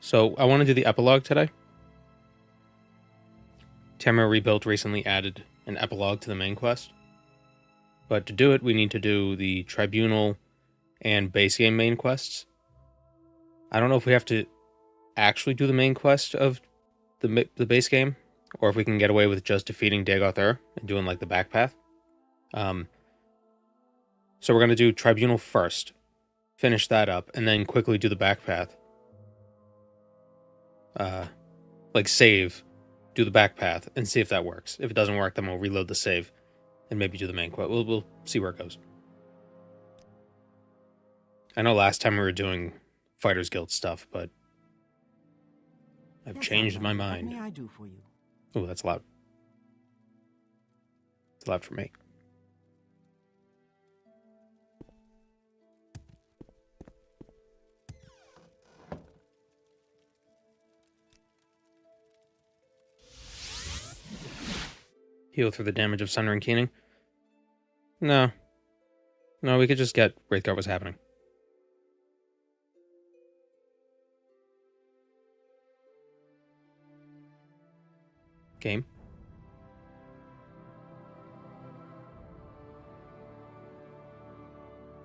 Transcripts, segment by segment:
So I want to do the epilogue today. Tamara Rebuilt recently added an epilogue to the main quest. But to do it, we need to do the Tribunal and base game main quests. I don't know if we have to actually do the main quest of the base game, or if we can get away with just defeating Dagoth Ur and doing like the back path. So we're going to do Tribunal first, finish that up, and then quickly do the back path. Like save, do the back path, and see if that works. If it doesn't work, then we'll reload the save and maybe do the main quest. We'll see where it goes. I know last time we were doing Fighters Guild stuff, but I've changed my mind. What may I do for you? Oh, that's loud. It's loud for me. Heal through the damage of Sundering Keening? No. No, we could just get Wraithguard what's happening. Game.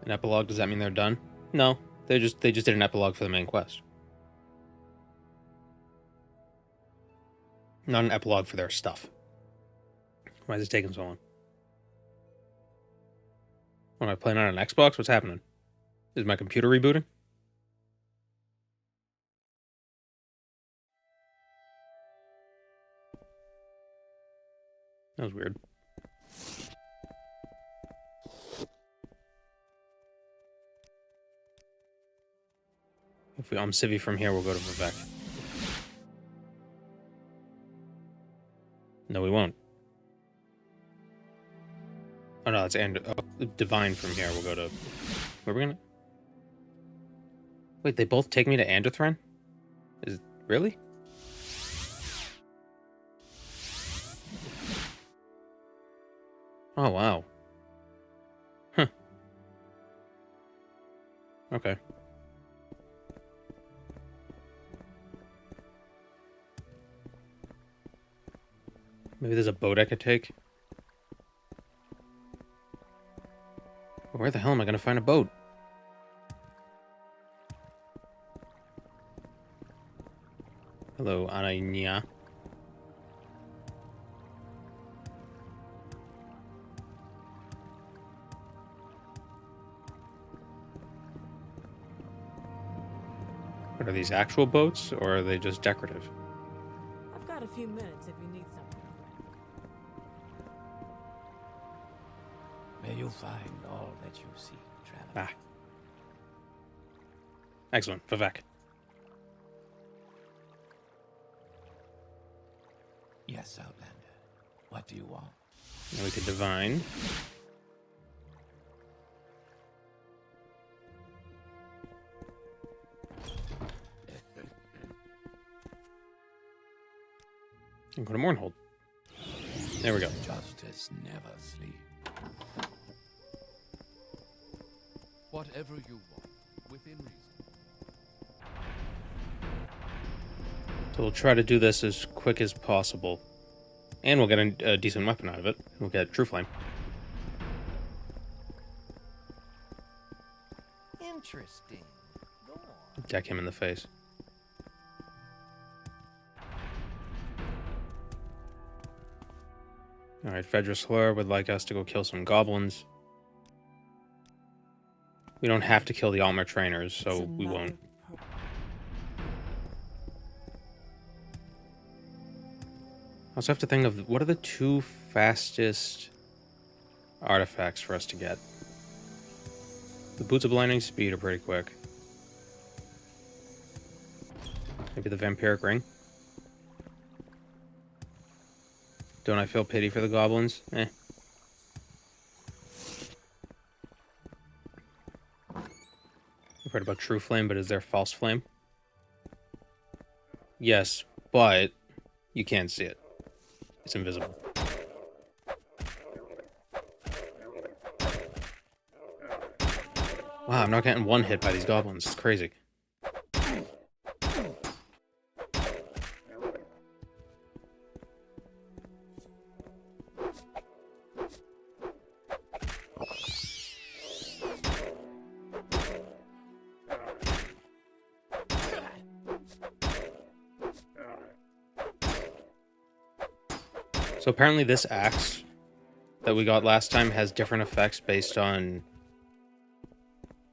An epilogue, does that mean they're done? No. They just did an epilogue for the main quest. Not an epilogue for their stuff. Why is this taking so long? What, am I playing on an Xbox? What's happening? Is my computer rebooting? That was weird. If we Civvy from here, we'll go to Vivek. No, we won't. Oh no, it's Divine from here. We'll go to... Where are we gonna... Wait, they both take me to Anderthran? Really? Oh, wow. Huh. Okay. Maybe there's a boat I could take? Where the hell am I going to find a boat? Hello, Aranya. What are these, actual boats, or are they just decorative? I've got a few minutes if you need something. May you find all that you seek, traveler. Ah. Excellent. Vivek. Yes, Outlander. What do you want? Now we could divine. And go to Mournhold. There we go. Justice never sleeps. Whatever you want, within reason. So we'll try to do this as quick as possible. And we'll get a decent weapon out of it. We'll get Trueflame. Interesting. Go on. Deck him in the face. Alright, Fedra Slur would like us to go kill some goblins. We don't have to kill the Altmer trainers, so we won't. I also have to think of what are the two fastest artifacts for us to get. The Boots of Blinding Speed are pretty quick. Maybe the Vampiric Ring. Don't I feel pity for the goblins? Eh. I've heard about Trueflame, but is there False Flame? Yes, but you can't see it. It's invisible. Wow, I'm not getting one hit by these goblins. It's crazy. So apparently this axe that we got last time has different effects based on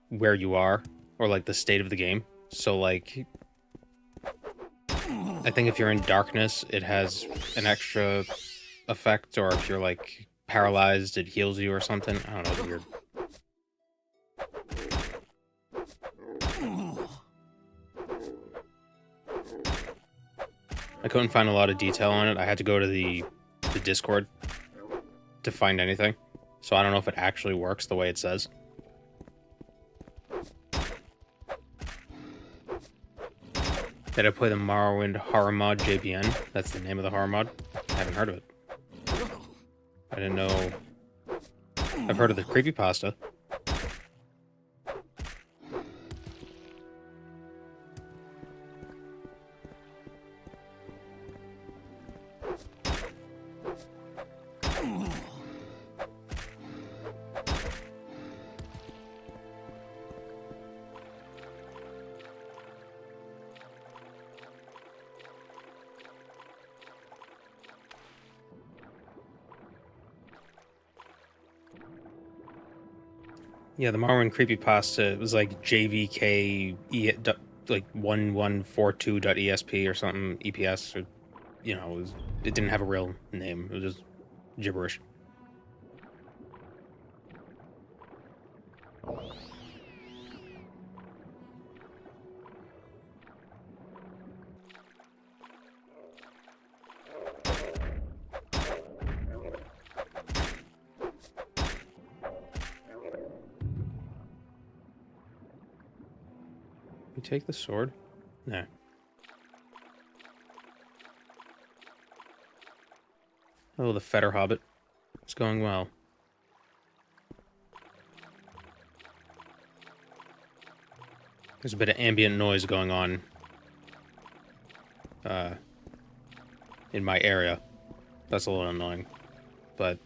where you are, or like the state of the game. So like, I think if you're in darkness, it has an extra effect, or if you're like paralyzed, it heals you or something. I don't know, it's weird. I couldn't find a lot of detail on it. I had to go to the Discord to find anything. So I don't know if it actually works the way it says. Did I play the Morrowind horror mod JBN? That's the name of the horror mod? I haven't heard of it. I didn't know. I've heard of the creepypasta. Yeah, the Morrowind creepypasta, it was like JVK like 1142.esp or something, EPS, or you know, it didn't have a real name. It was just gibberish. You take the sword? No. Oh, the Fetter Hobbit. It's going well. There's a bit of ambient noise going on in my area. That's a little annoying. But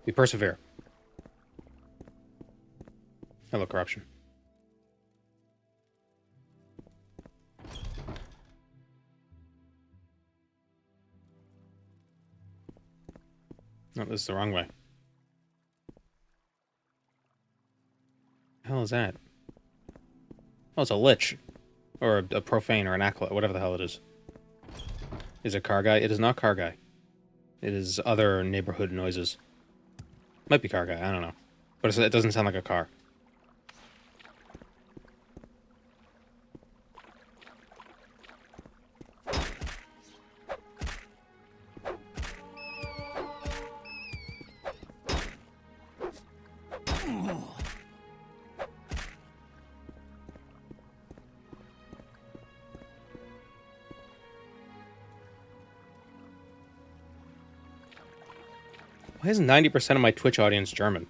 we persevere. Hello, corruption. No, this is the wrong way. The hell is that? Oh, it's a lich. Or a profane or an acolyte, whatever the hell it is. Is it car guy? It is not car guy. It is other neighborhood noises. Might be car guy, I don't know. But it doesn't sound like a car. Why is 90% of my Twitch audience German?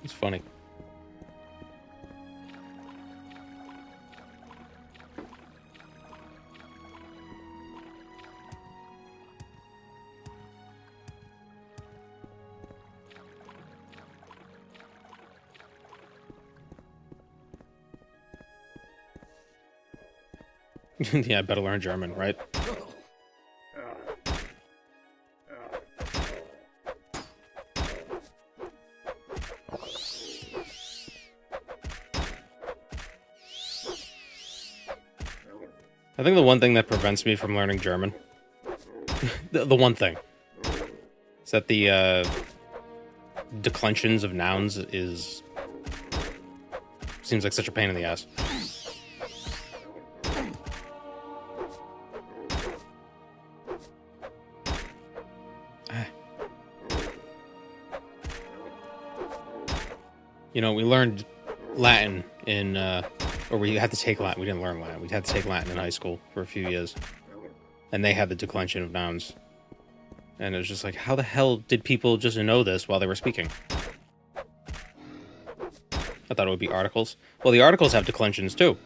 It's funny. Yeah, I better learn German, right? I think the one thing that prevents me from learning German, the one thing, is that the declensions of nouns seems like such a pain in the ass. You know, we learned Latin in, or we had to take Latin. We didn't learn Latin. We had to take Latin in high school for a few years. And they had the declension of nouns. And it was just like, how the hell did people just know this while they were speaking? I thought it would be articles. Well, the articles have declensions too.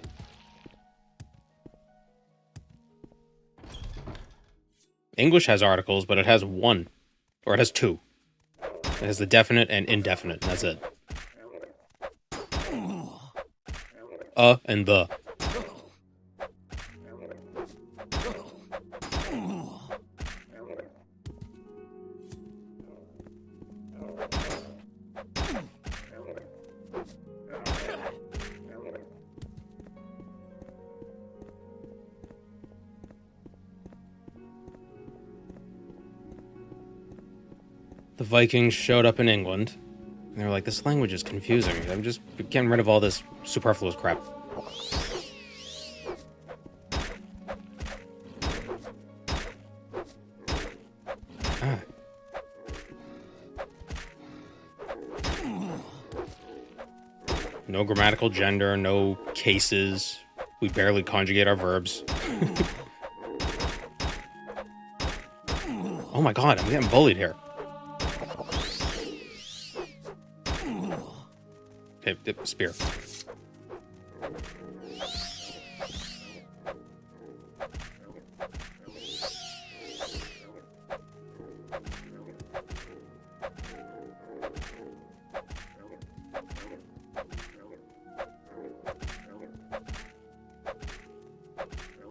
English has articles, but it has one. Or it has two. It has the definite and indefinite, and that's it. and the. The Vikings showed up in England, and they were like, this language is confusing. I'm just getting rid of all this superfluous crap. Ah. No grammatical gender, no cases. We barely conjugate our verbs. Oh my god, I'm getting bullied here. Okay, spear.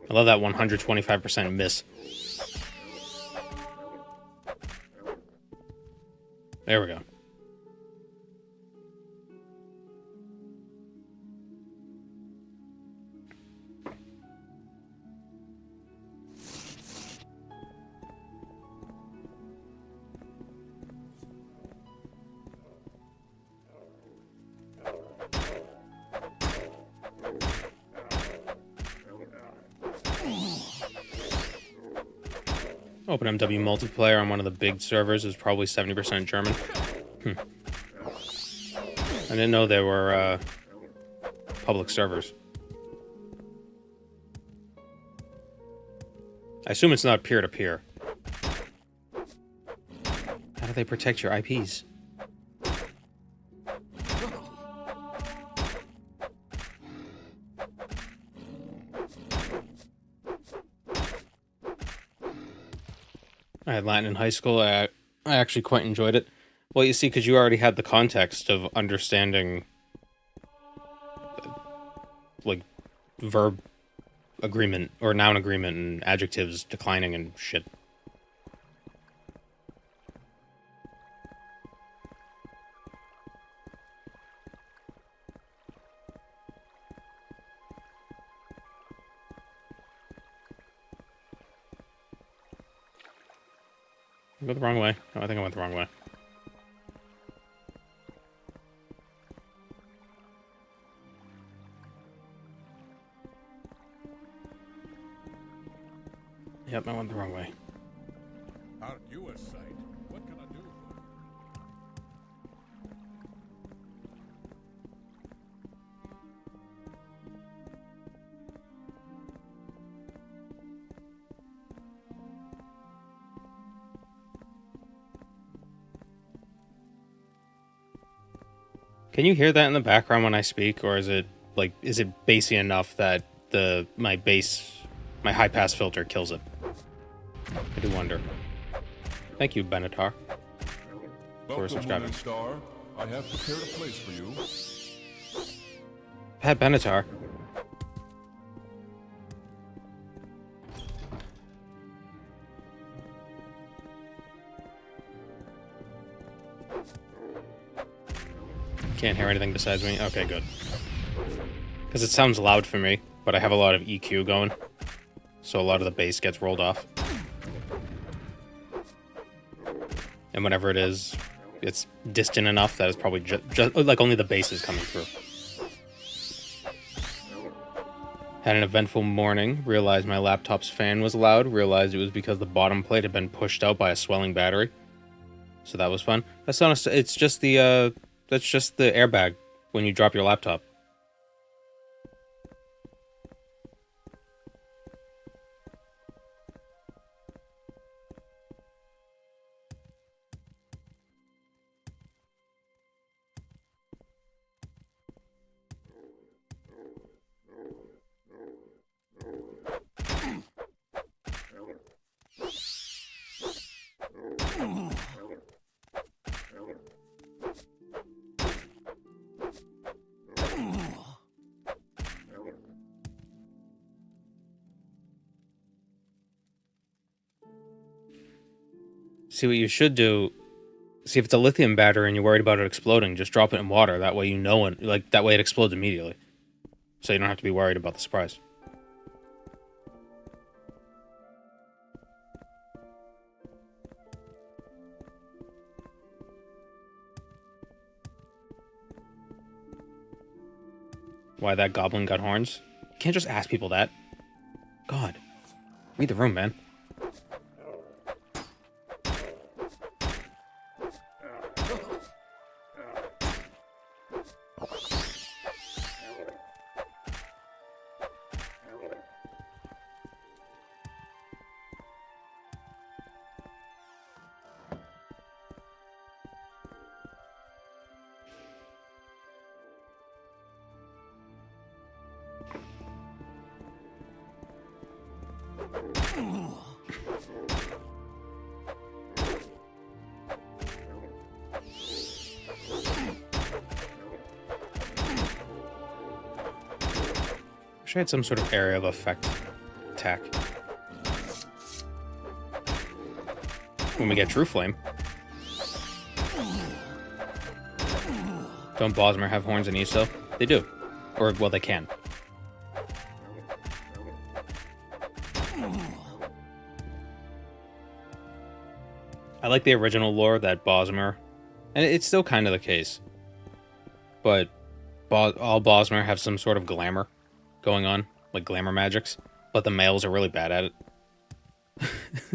I love that 125% miss. There we go. OpenMW multiplayer on one of the big servers is probably 70% German. I didn't know they were public servers. I assume it's not peer-to-peer. How do they protect your IPs? I had Latin in high school. I actually quite enjoyed it. Well, you see, because you already had the context of understanding, like, verb agreement, or noun agreement, and adjectives declining and shit. I go the wrong way. No, I think I went the wrong way. Yep, I went the wrong way. Aren't you a sight? What can I do for you? Can you hear that in the background when I speak, or is it bassy enough that my high pass filter kills it? I do wonder. Thank you, Benatar, for subscribing. Star. I have prepared a place for you. Pat Benatar. Can't hear anything besides me? Okay, good. Because it sounds loud for me, but I have a lot of EQ going. So a lot of the bass gets rolled off. And whenever it is, it's distant enough that it's probably just like only the bass is coming through. Had an eventful morning, realized my laptop's fan was loud, realized it was because the bottom plate had been pushed out by a swelling battery. So that was fun. That's honest, it's just the that's just the airbag when you drop your laptop. See, what you should do... See, if it's a lithium battery and you're worried about it exploding, just drop it in water. That way you know it. Like, that way it explodes immediately. So you don't have to be worried about the surprise. Why that goblin got horns? You can't just ask people that. God. Read the room, man. Wish I had some sort of area of effect attack. When we get Trueflame. Don't Bosmer have horns in ESO? They do. Or, well, they can. I like the original lore that Bosmer, and it's still kind of the case, but all Bosmer have some sort of glamour going on, like glamour magics, but the males are really bad at it.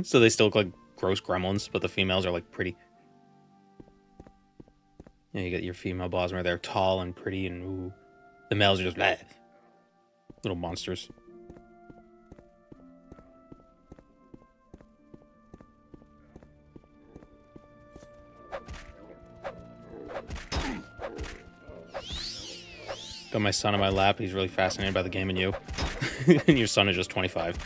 So they still look like gross gremlins, but the females are like pretty. Yeah, you get your female Bosmer, they're tall and pretty, and ooh. The males are just bleh, little monsters. Got my son on my lap. He's really fascinated by the game and you. And your son is just 25.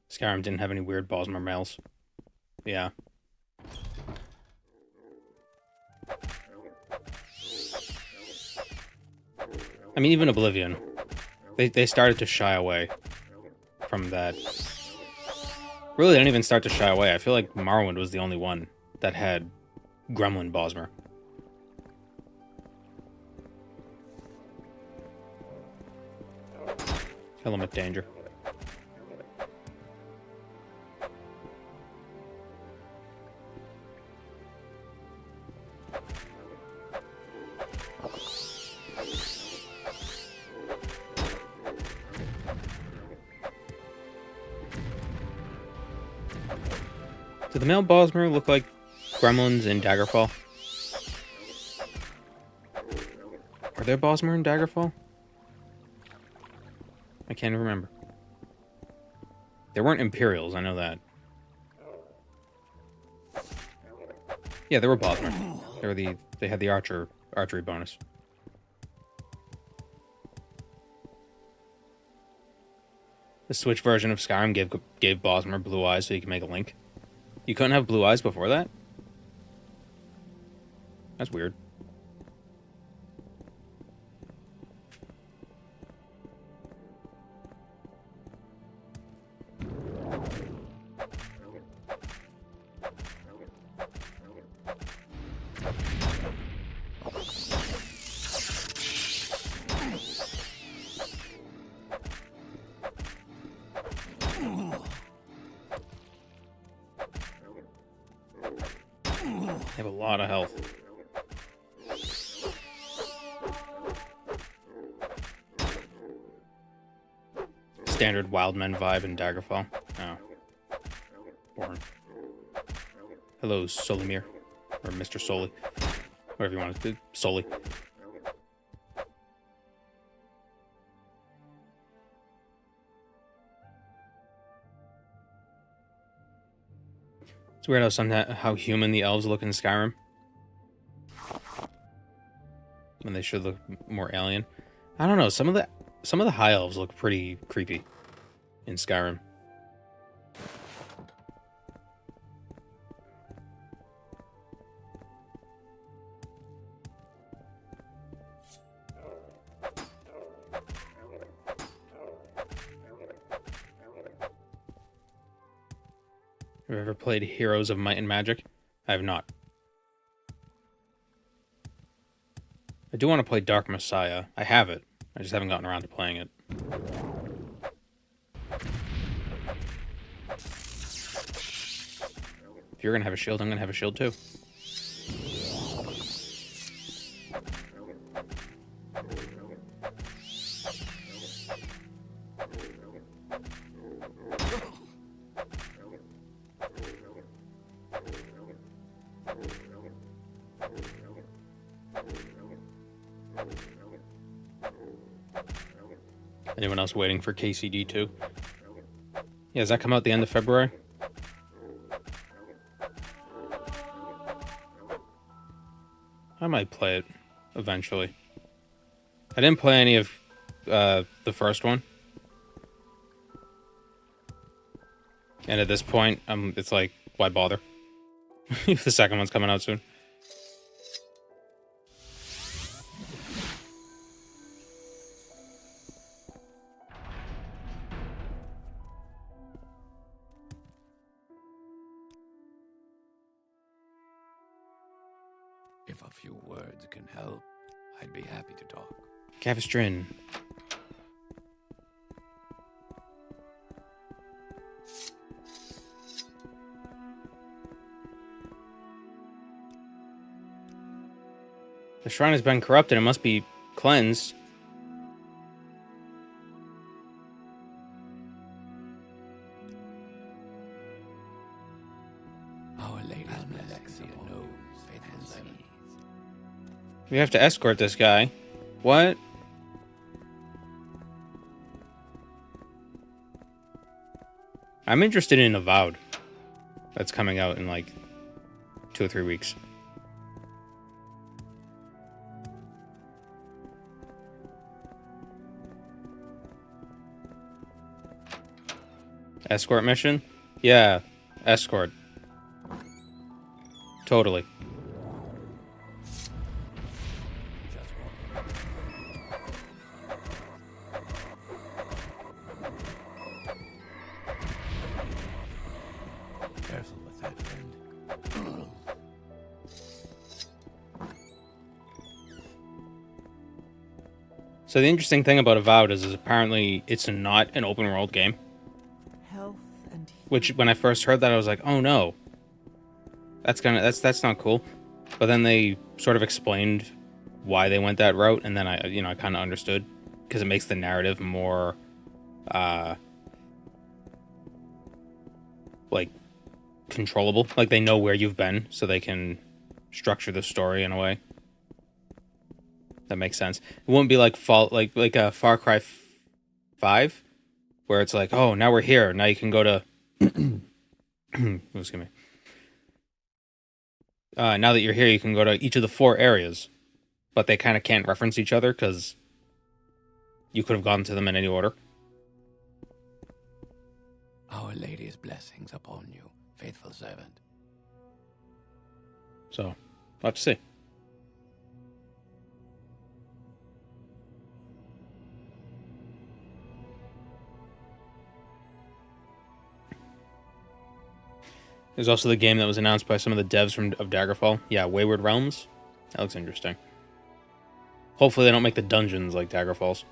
Skyrim didn't have any weird Bosmer males. Yeah. I mean, even Oblivion, they started to shy away from that. Really, they didn't even start to shy away. I feel like Morrowind was the only one that had Gremlin Bosmer. Element danger. Do the male Bosmer look like gremlins in Daggerfall? Are there Bosmer in Daggerfall? I can't remember. There weren't Imperials, I know that. Yeah, there were Bosmer. They had the archery bonus. The Switch version of Skyrim gave Bosmer blue eyes so you could make a link. You couldn't have blue eyes before that? That's weird. They have a lot of health. Standard Wildmen vibe in Daggerfall. Oh. Boring. Hello, Solimir. Or Mr. Soli. Whatever you want to do. Soli. It's weird how human the elves look in Skyrim. When they should look more alien. I don't know, some of the some of the high elves look pretty creepy in Skyrim. Have you ever played Heroes of Might and Magic? I have not. I do want to play Dark Messiah. I have it. I just haven't gotten around to playing it. If you're going to have a shield, I'm going to have a shield too. Anyone else waiting for KCD 2? Yeah, does that come out the end of February? I might play it eventually. I didn't play any of the first one. And at this point, it's like, why bother? If the second one's coming out soon. If a few words can help, I'd be happy to talk. Cavistrin. The shrine has been corrupted. It must be cleansed. Our Lady's Almalexia knows faithful seas. We have to escort this guy. What? I'm interested in Avowed. That's coming out in like 2 or 3 weeks. Escort mission? Yeah, escort. Totally. Careful with that, friend. So the interesting thing about Avowed is apparently it's not an open world game. Health and Which, when I first heard that, I was like, oh no. That's not cool. But then they sort of explained why they went that route, and then I kind of understood. Because it makes the narrative more, like, controllable. Like, they know where you've been, so they can structure the story in a way that makes sense. It wouldn't be like a Far Cry 5, where it's like, oh, now we're here. Now you can go to... Excuse me. Now that you're here, you can go to each of the 4 areas. But they kind of can't reference each other, because you could have gone to them in any order. Our Lady's blessings upon you, faithful servant. So, we'll have to see. There's also the game that was announced by some of the devs of Daggerfall. Yeah, Wayward Realms. That looks interesting. Hopefully they don't make the dungeons like Daggerfall's.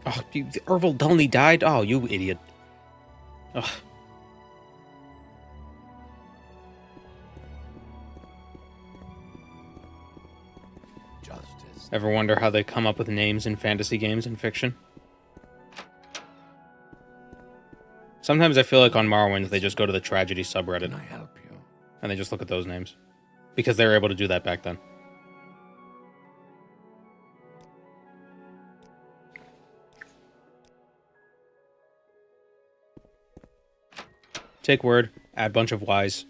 Oh, Ervil Dunley died? Oh, you idiot. Ugh. Justice. Ever wonder how they come up with names in fantasy games and fiction? Sometimes I feel like on Morrowind they just go to the tragedy subreddit Can I help you? and they just look at those names. Because they were able to do that back then. Take word, add bunch of Ys.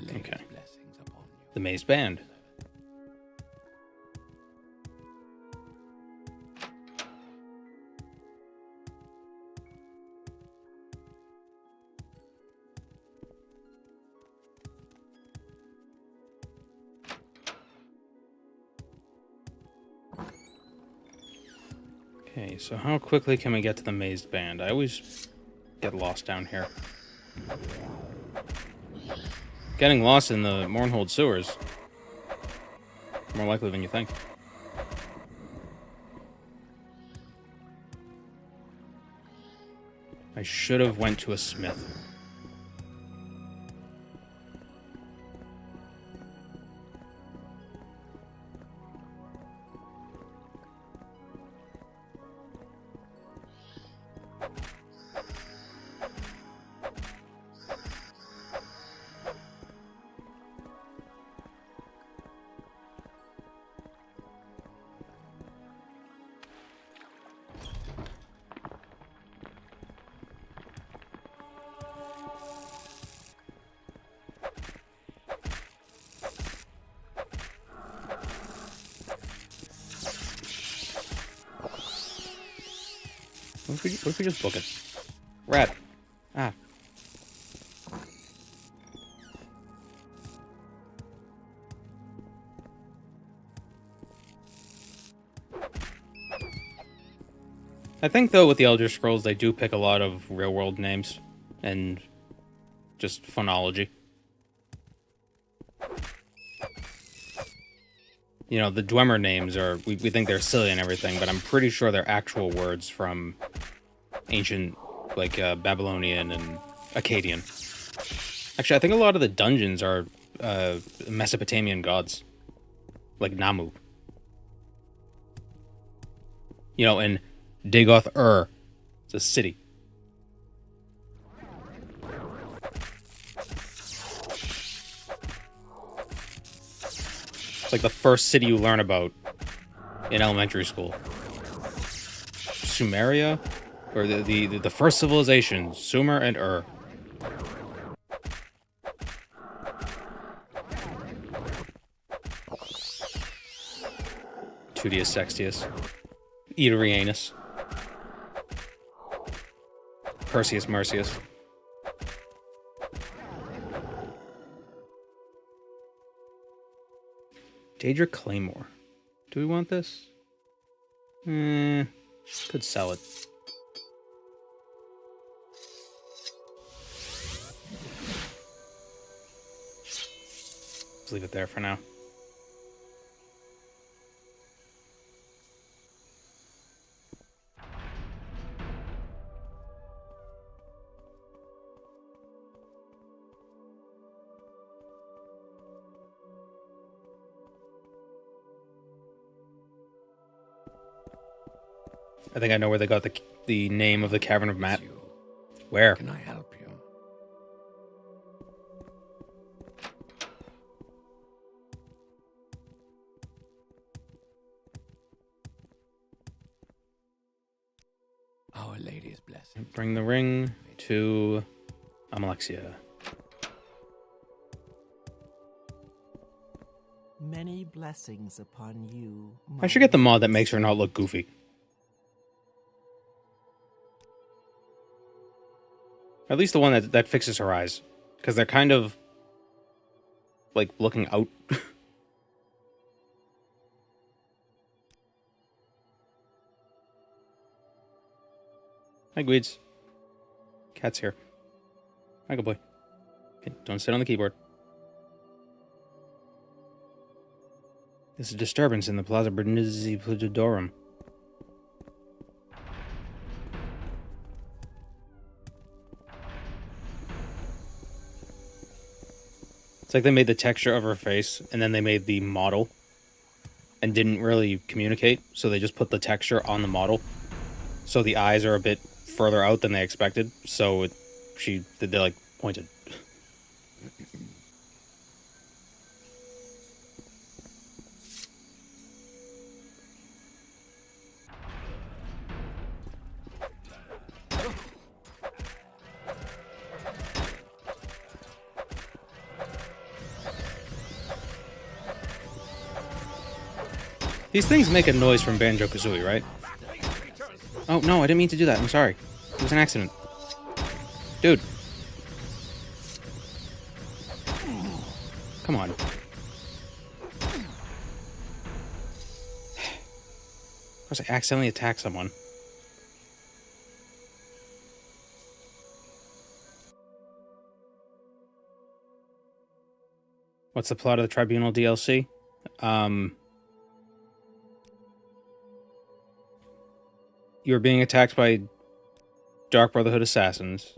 Lady's Okay. blessings upon you. The Maze Band. Okay, so how quickly can we get to the Mazed Band? I always get lost down here. Getting lost in the Mournhold sewers. More likely than you think. I should have went to a smith. What if we just book it? Rat. Ah. I think, though, with the Elder Scrolls, they do pick a lot of real-world names and just phonology. You know, the Dwemer names are, we think they're silly and everything, but I'm pretty sure they're actual words from ancient, like, Babylonian and Akkadian. Actually, I think a lot of the dungeons are Mesopotamian gods. Like Namu. You know, and Dagoth Ur. It's a city. It's like the first city you learn about in elementary school. Sumeria? Or the first civilization, Sumer and Ur. Tudius Sextius. Ederianus. Perseus Mercius. Daedra Claymore. Do we want this? Could sell it. Let's leave it there for now. I think I know where they got the name of the Cavern of Matt. You. Where? Can I help you? Our Lady's blessing. Bring the ring to Almalexia. Many blessings upon you. I should get the mod that makes her not look goofy. At least the one that fixes her eyes. Because they're kind of, like, looking out. Hi, Gweeds. Cat's here. Hi, good boy. Okay, don't sit on the keyboard. There's a disturbance in the Plaza Bernizzi Plutodorum. It's like they made the texture of her face, and then they made the model, and didn't really communicate, so they just put the texture on the model. So the eyes are a bit further out than they expected, so they like pointed. These things make a noise from Banjo-Kazooie, right? Oh, no, I didn't mean to do that. I'm sorry. It was an accident. Dude. Come on. Of course, I accidentally attacked someone. What's the plot of the Tribunal DLC? You're being attacked by Dark Brotherhood assassins.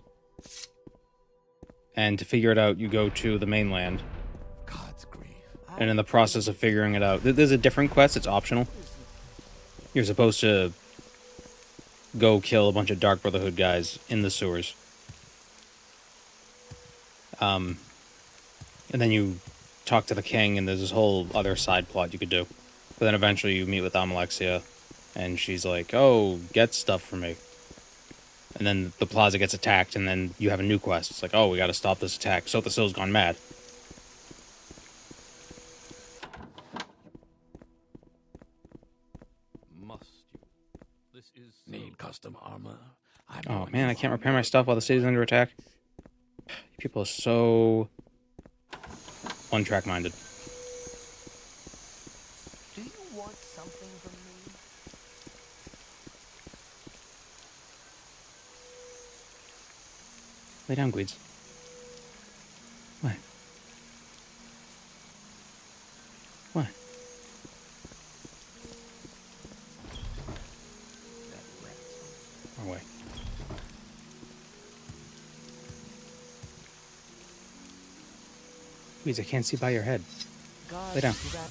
And to figure it out, you go to the mainland. God's grief. And in the process of figuring it out, there's a different quest, it's optional. You're supposed to go kill a bunch of Dark Brotherhood guys in the sewers. And then you talk to the king, and there's this whole other side plot you could do. But then eventually you meet with Almalexia, and she's like, oh, get stuff for me. And then the plaza gets attacked, and then you have a new quest. It's like, oh, we gotta stop this attack. Sothasil's gone mad. Must you? This is so Need custom armor. I'm Oh, going man, to I can't want repair my stuff while the city's under attack. You people are so one-track minded. Do you want something from me? Lay down, Gweeds. What? What? Wrong way. Gweeds, I can't see by your head. God, Lay down. to that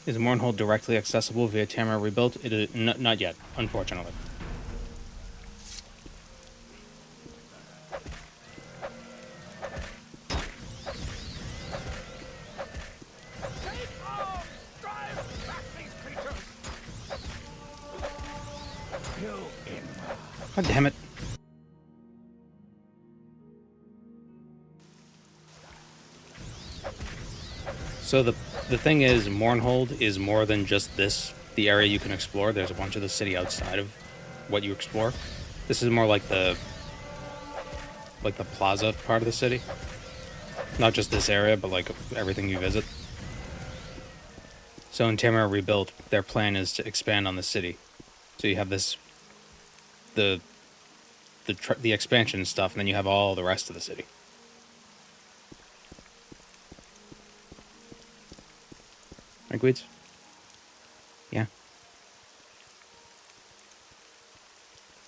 Is Mournhold directly accessible via Tamara Rebuilt? It is not yet, unfortunately. God damn it. So the thing is, Mournhold is more than just the area you can explore. There's a bunch of the city outside of what you explore. This is more like the plaza part of the city. Not just this area, but like everything you visit. So in Tamara Rebuilt, their plan is to expand on the city. So you have this, the expansion stuff, and then you have all the rest of the city. Right, Gweeds? Yeah.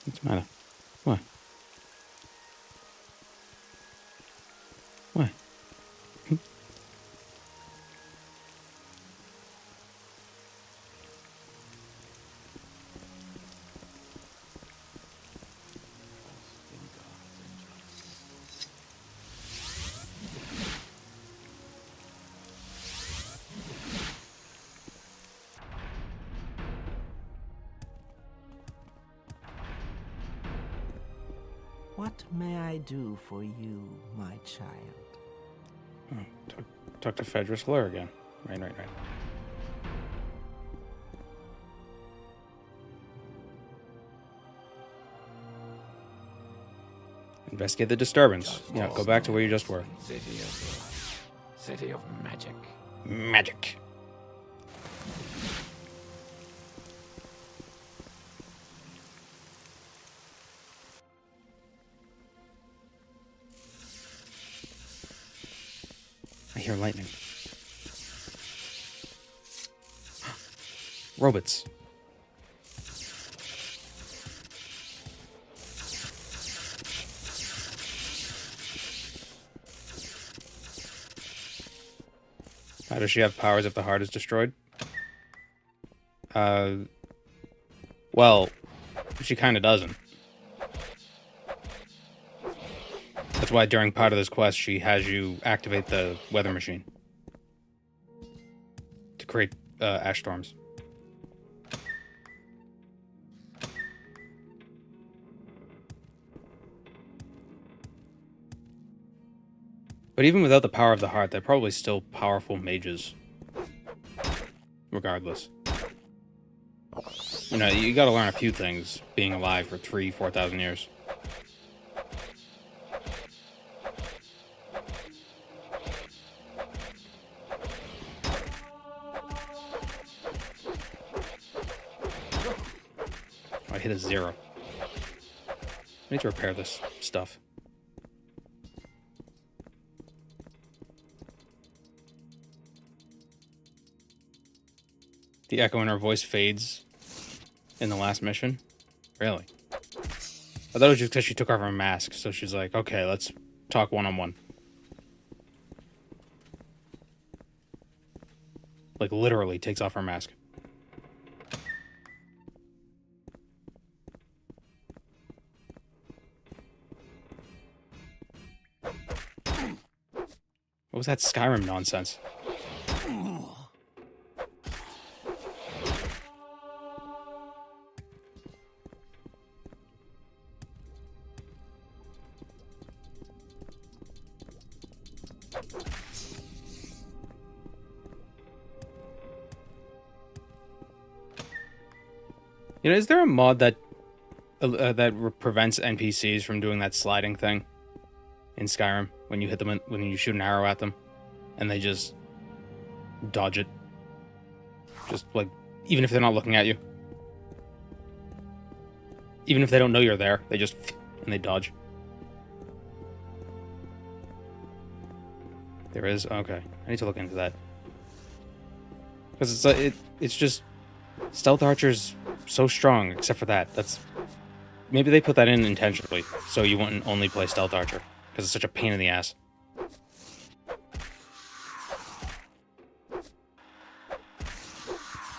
What's the matter? What? What? What may I do for you, my child? Oh, talk to Dagoth Ur again. Right. Investigate the disturbance. Yeah, go back to where you just were. City of magic. Magic. I hear lightning. Robots. How does she have powers if the heart is destroyed? Well, she kind of doesn't. That's why during part of this quest, she has you activate the weather machine to create ash storms. But even without the power of the heart, they're probably still powerful mages. Regardless. You know, you gotta learn a few things being alive for 4,000 years. I hit a 0. I need to repair this stuff. The echo in her voice fades in the last mission? Really? I thought it was just because she took off her mask, so she's like, okay, let's talk one-on-one. Like, literally takes off her mask. What was that Skyrim nonsense? You know, is there a mod that prevents NPCs from doing that sliding thing in Skyrim when you hit them when you shoot an arrow at them and they just dodge it? Just like, even if they're not looking at you, even if they don't know you're there, they just and they dodge. There is? Okay, I need to look into that because it's just stealth archers so strong, except for that. Maybe they put that in intentionally, so you wouldn't only play stealth archer, because it's such a pain in the ass.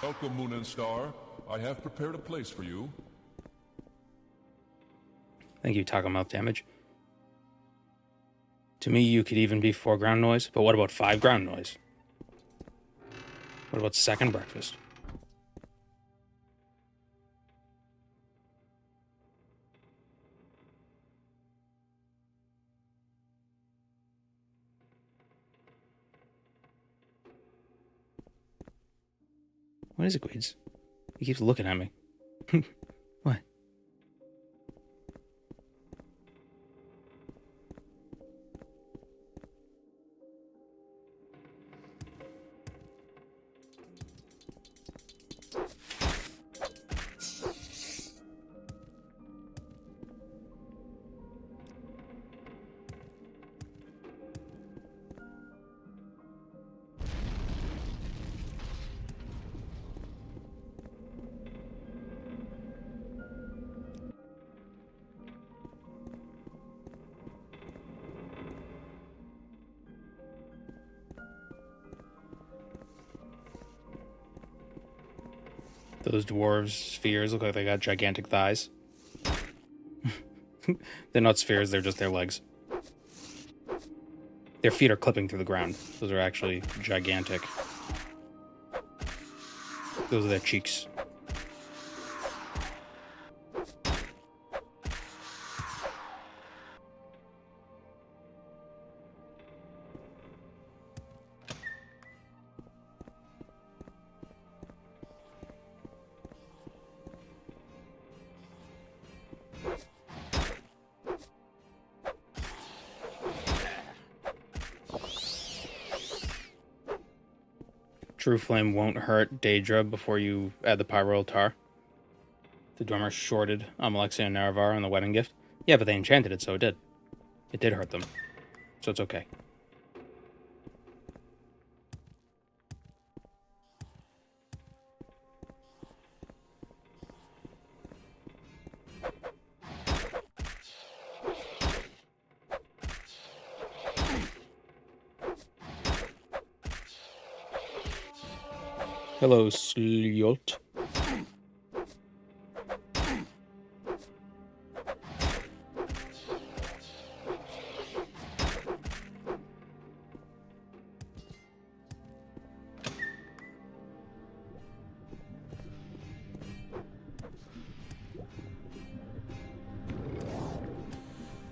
Welcome, Moon and Star. I have prepared a place for you. Thank you, Taco Mouth Damage. To me, you could even be foreground noise, but what about fiveground noise? What about second breakfast? What is it, Queeds? He keeps looking at me. What? Those dwarves' spheres look like they got gigantic thighs. They're not spheres, they're just their legs. Their feet are clipping through the ground. Those are actually gigantic. Those are their cheeks. Trueflame won't hurt Daedra before you add the Pyroil Tar. The Dwemer shorted Almalexia and Naravar on the wedding gift. Yeah, but they enchanted it, so it did. It did hurt them. So it's okay. Hello, Slyolt.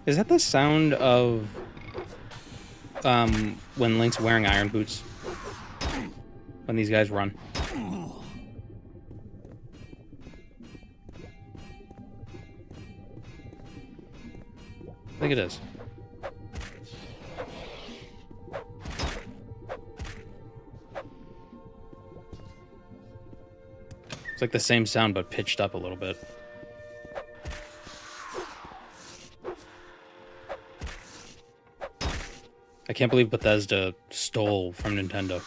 Is that the sound of when Link's wearing iron boots? When these guys run. I think it is. It's like the same sound, but pitched up a little bit. I can't believe Bethesda stole from Nintendo.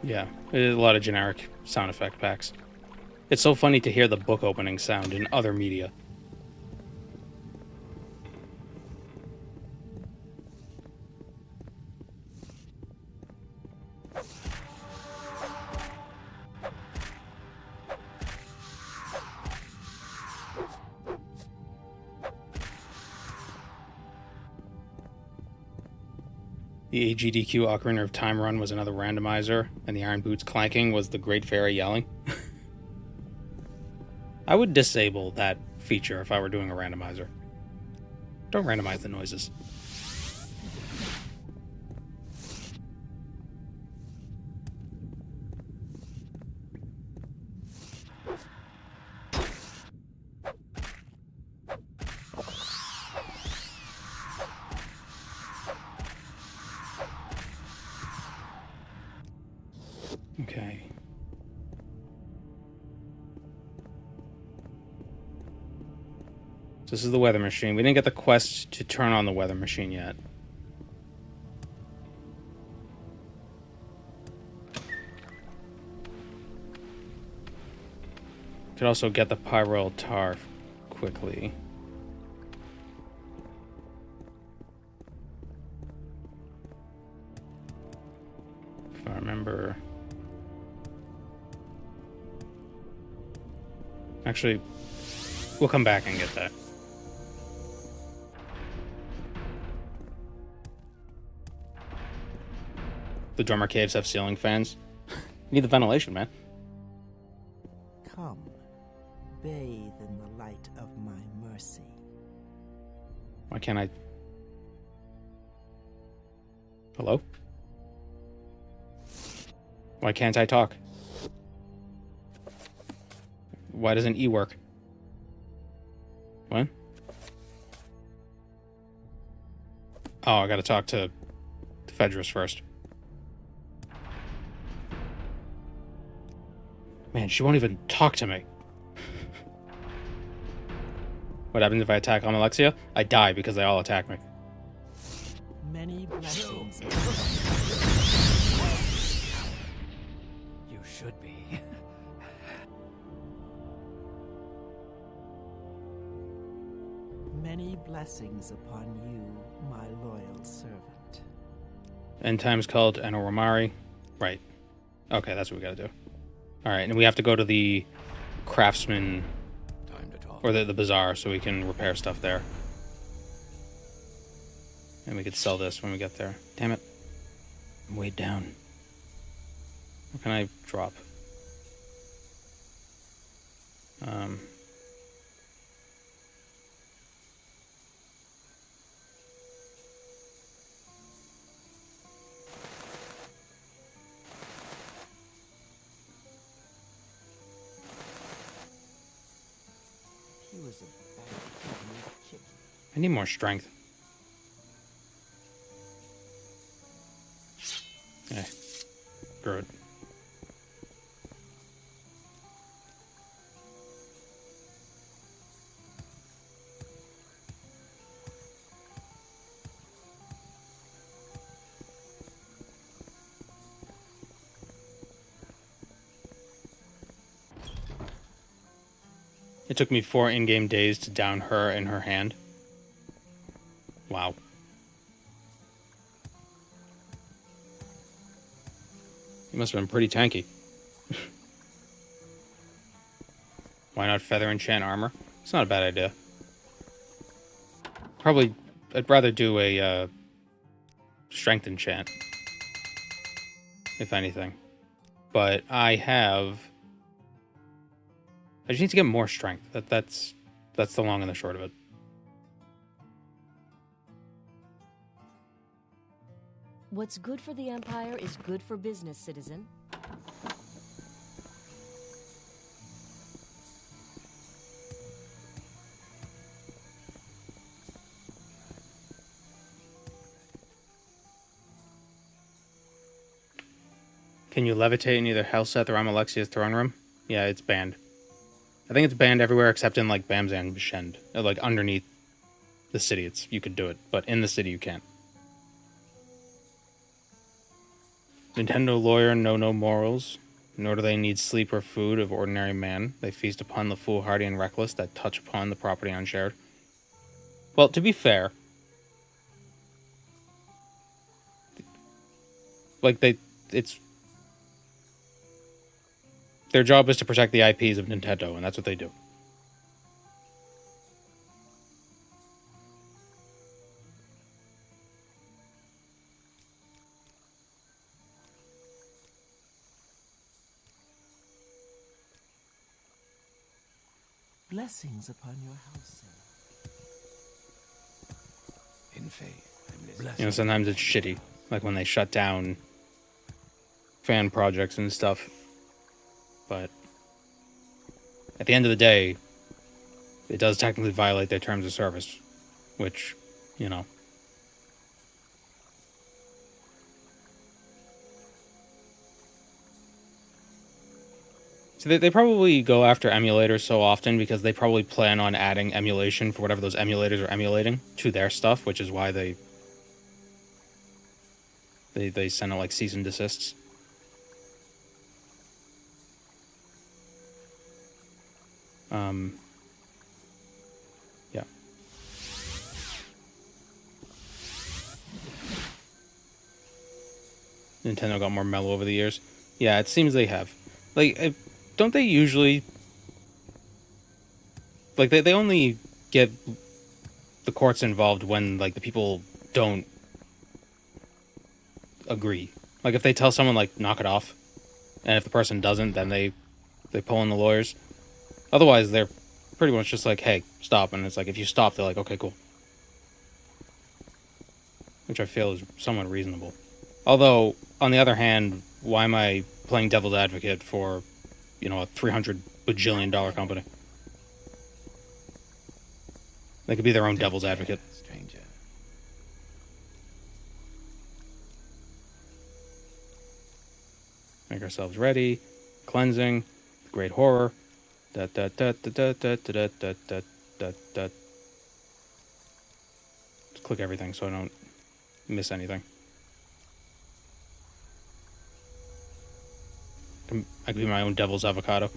Yeah, a lot of generic sound effect packs. It's so funny to hear the book opening sound in other media. The AGDQ Ocarina of Time run was another randomizer, and the Iron Boots clanking was the Great Fairy yelling. I would disable that feature if I were doing a randomizer. Don't randomize the noises. Okay. So this is the weather machine. We didn't get the quest to turn on the weather machine yet. Could also get the Pyroil Tar quickly. If I remember. Actually, we'll come back and get that. The drummer caves have ceiling fans. Need the ventilation, man. Come, bathe in the light of my mercy. Why can't I? Hello? Why can't I talk? Why doesn't E work? What? Oh, I gotta talk to Fedrus first. Man, she won't even talk to me. What happens if I attack Almalexia? I die because they all attack me. Many blessings. You should be. Many blessings upon you, my loyal servant. End time's called Anoromari. Right. Okay, that's what we gotta do. Alright, and we have to go to the craftsman, Time to talk. or the bazaar, so we can repair stuff there. And we could sell this when we get there. Damn it. I'm weighed down. What can I drop? He was a bad chicken. I need more strength. Okay. Good. It took me 4 in-game days to down her in her hand. Wow. You must have been pretty tanky. Why not feather enchant armor? It's not a bad idea. Probably, I'd rather do a strength enchant, if anything. But I just need to get more strength. That's the long and the short of it. What's good for the Empire is good for business, citizen. Can you levitate in either Helseth or Almalexia's throne room? Yeah, it's banned. I think it's banned everywhere except in, like, Bamzan Bishend. Like, underneath the city, you could do it. But in the city, you can't. Nintendo lawyer know no morals, nor do they need sleep or food of ordinary man. They feast upon the foolhardy and reckless that touch upon the property unshared. Well, to be fair, like, their job is to protect the IPs of Nintendo, and that's what they do. Blessings upon your house, sir. In faith, I'm listening. You know, sometimes it's shitty, like when they shut down fan projects and stuff. But at the end of the day, it does technically violate their terms of service, which, you know. So they probably go after emulators so often because they probably plan on adding emulation for whatever those emulators are emulating to their stuff, which is why they send out, like, cease and desists. Yeah. Nintendo got more mellow over the years. Yeah, it seems they have. Like, don't they usually... Like, they only get the courts involved when, like, the people don't agree. Like, if they tell someone, like, knock it off, and if the person doesn't, then they pull in the lawyers. Otherwise, they're pretty much just like, hey, stop. And it's like, if you stop, they're like, okay, cool. Which I feel is somewhat reasonable. Although, on the other hand, why am I playing devil's advocate for, you know, a $300 bajillion company? They could be their own devil's advocate. Stranger. Make ourselves ready. Cleansing. Great horror. Da da da da da da da da da da da. Just click everything so I don't miss anything. I could be my own devil's avocado.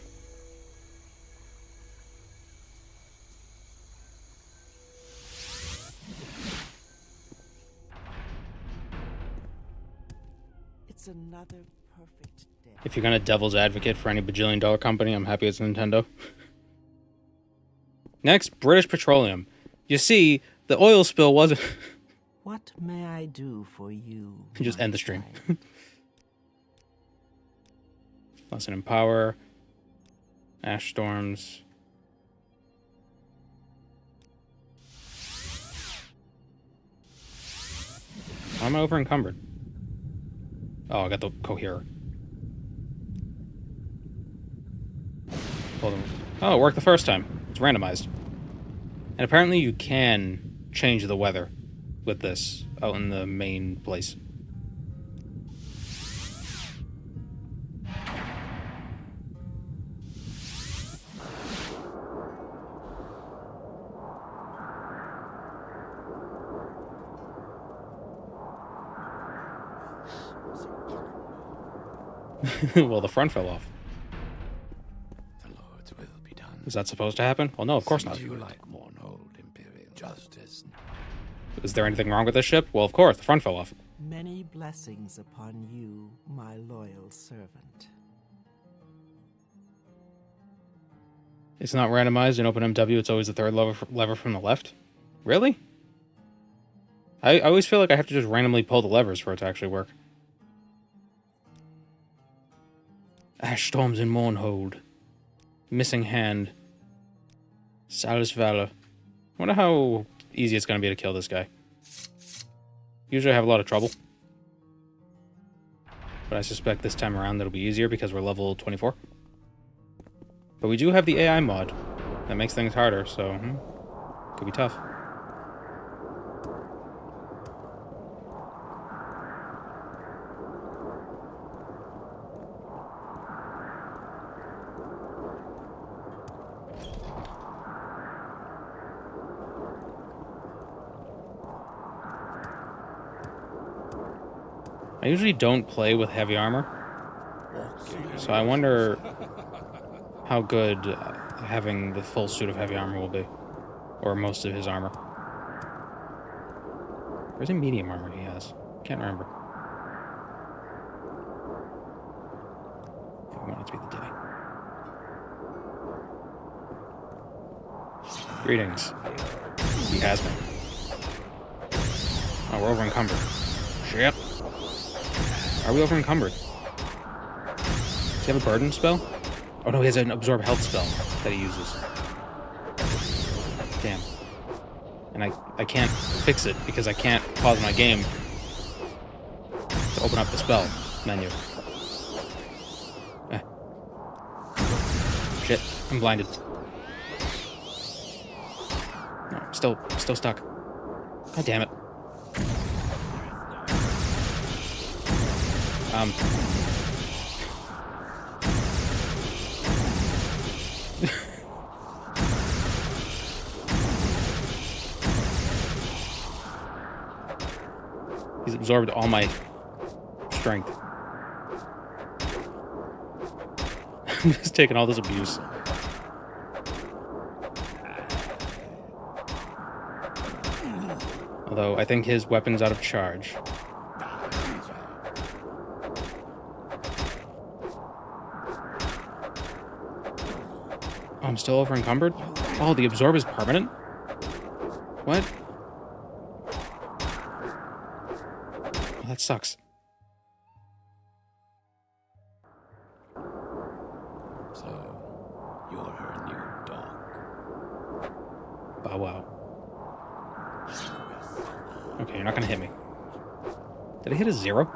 It's another perfect day. If you're gonna devil's advocate for any bajillion-dollar company, I'm happy it's Nintendo. Next, British Petroleum. You see, the oil spill wasn't... What may I do for you? Just my end the stream. child? Lesson in Power. Ash Storms. Why am I over encumbered? Oh, I got the Coherer. Hold on. Oh, it worked the first time. It's randomized. And apparently you can change the weather with this out in the main place. Well, the front fell off. The Lord's will be done. Is that supposed to happen? Well, no, of course not. Do you like Mournhold Imperial justice? Is there anything wrong with this ship? Well, of course, the front fell off. Many blessings upon you, my loyal servant. It's not randomized in OpenMW, it's always the third lever from the left? Really? I always feel like I have to just randomly pull the levers for it to actually work. Ash storms in Mournhold. Missing hand. Sala's Valor. I wonder how easy it's going to be to kill this guy. Usually I have a lot of trouble. But I suspect this time around it'll be easier because we're level 24. But we do have the AI mod. That makes things harder, so could be tough. I usually don't play with heavy armor, so I wonder how good having the full suit of heavy armor will be, or most of his armor. Where's the medium armor he has? Can't remember. I want it to be the day. Greetings. He has me. Oh, we're over encumbered. Shit. Are we over encumbered? Does he have a burden spell? Oh no, he has an absorb health spell that he uses. Damn. And I can't fix it because I can't pause my game to open up the spell menu. Shit, I'm blinded. No, I'm still stuck. God damn it. He's absorbed all my strength. I'm just taking all this abuse. Although, I think his weapon's out of charge. Oh, I'm still over encumbered? Oh, the absorb is permanent? What? Oh, that sucks. So, you're her new dog. Bow wow. Okay, you're not gonna hit me. Did I hit a 0?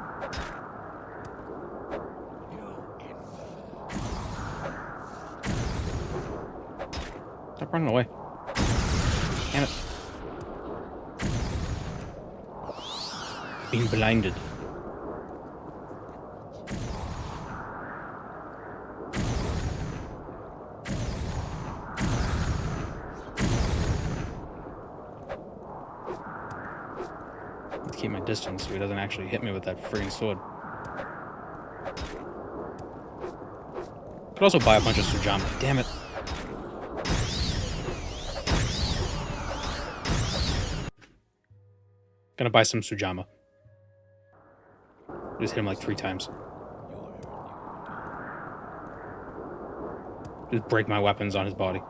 Stop running away. Damn it. Being blinded. Let's keep my distance so he doesn't actually hit me with that freaking sword. Could also buy a bunch of Sujama. Damn it. Gonna buy some Sujama. Just hit him like 3 times. Just break my weapons on his body.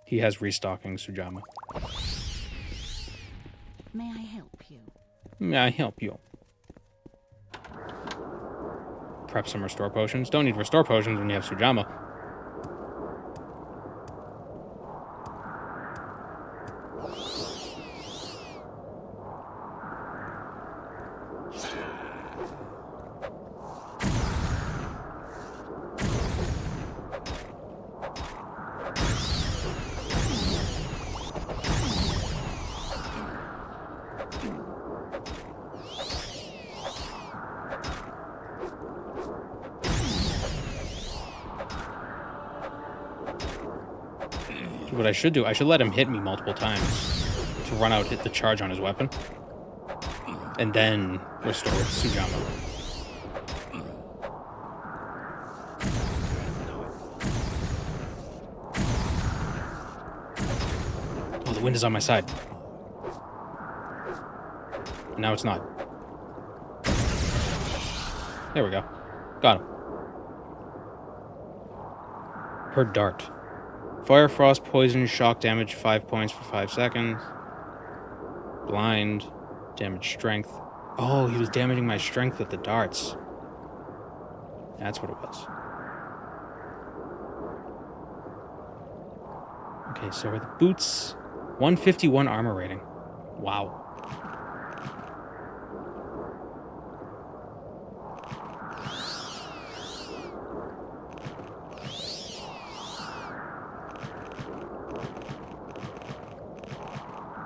He has restocking Sujama. May I help you? May I help you? Prep some restore potions. Don't need restore potions when you have Sujama. What I should do, I should let him hit me multiple times to run out, hit the charge on his weapon, and then restore Sujama. the wind is on my side. Now it's not. There we go. Got him. Her dart. Fire, frost, poison, shock damage, 5 points for 5 seconds. Blind. Damage strength. Oh, he was damaging my strength with the darts. That's what it was. Okay, so are the boots 151 armor rating. Wow.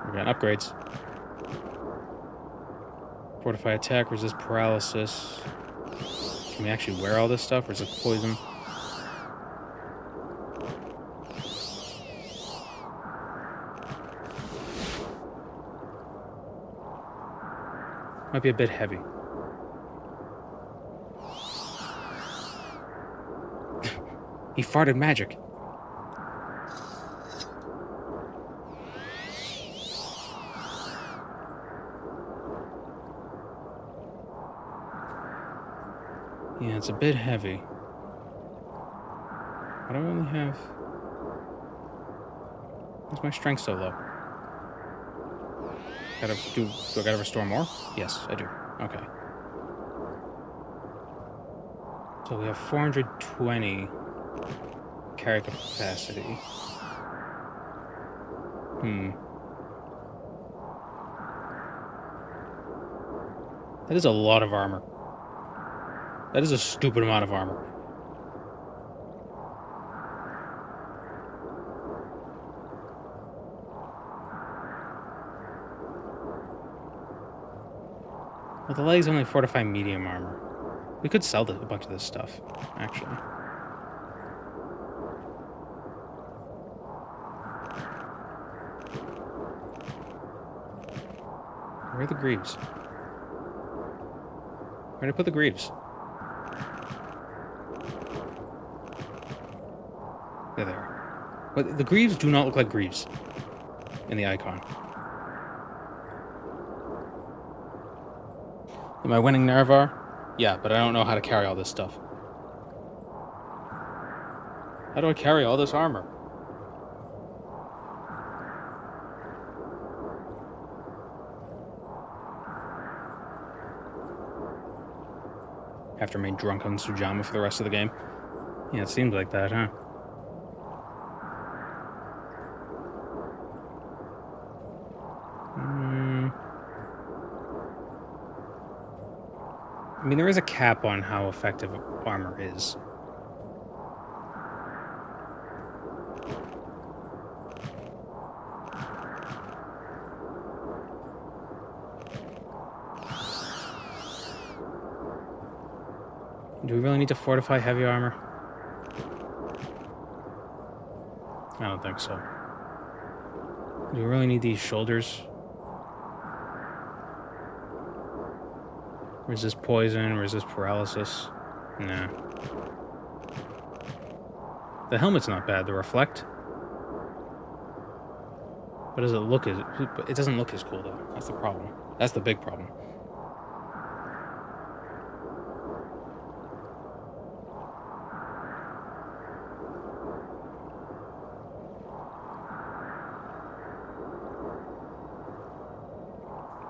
We got upgrades. Fortify attack, resist paralysis. Can we actually wear all this stuff? Resist poison. Might be a bit heavy. He farted magic. Yeah, it's a bit heavy. I don't really have... Why's my strength so low? Do I gotta restore more? Yes, I do. Okay. So we have 420 carry capacity. That is a lot of armor. That is a stupid amount of armor. Well, the legs only fortify medium armor. We could sell a bunch of this stuff, actually. Where are the greaves? Where did I put the greaves? There they are. But the greaves do not look like greaves in the icon. Am I winning Nervar? Yeah, but I don't know how to carry all this stuff. How do I carry all this armor? Have to remain drunk on Sujamma for the rest of the game? Yeah, it seems like that, huh? I mean, there is a cap on how effective armor is. Do we really need to fortify heavy armor? I don't think so. Do we really need these shoulders? Resist poison, resist paralysis. Nah. The helmet's not bad. The reflect. But does it look as... It doesn't look as cool, though. That's the problem. That's the big problem.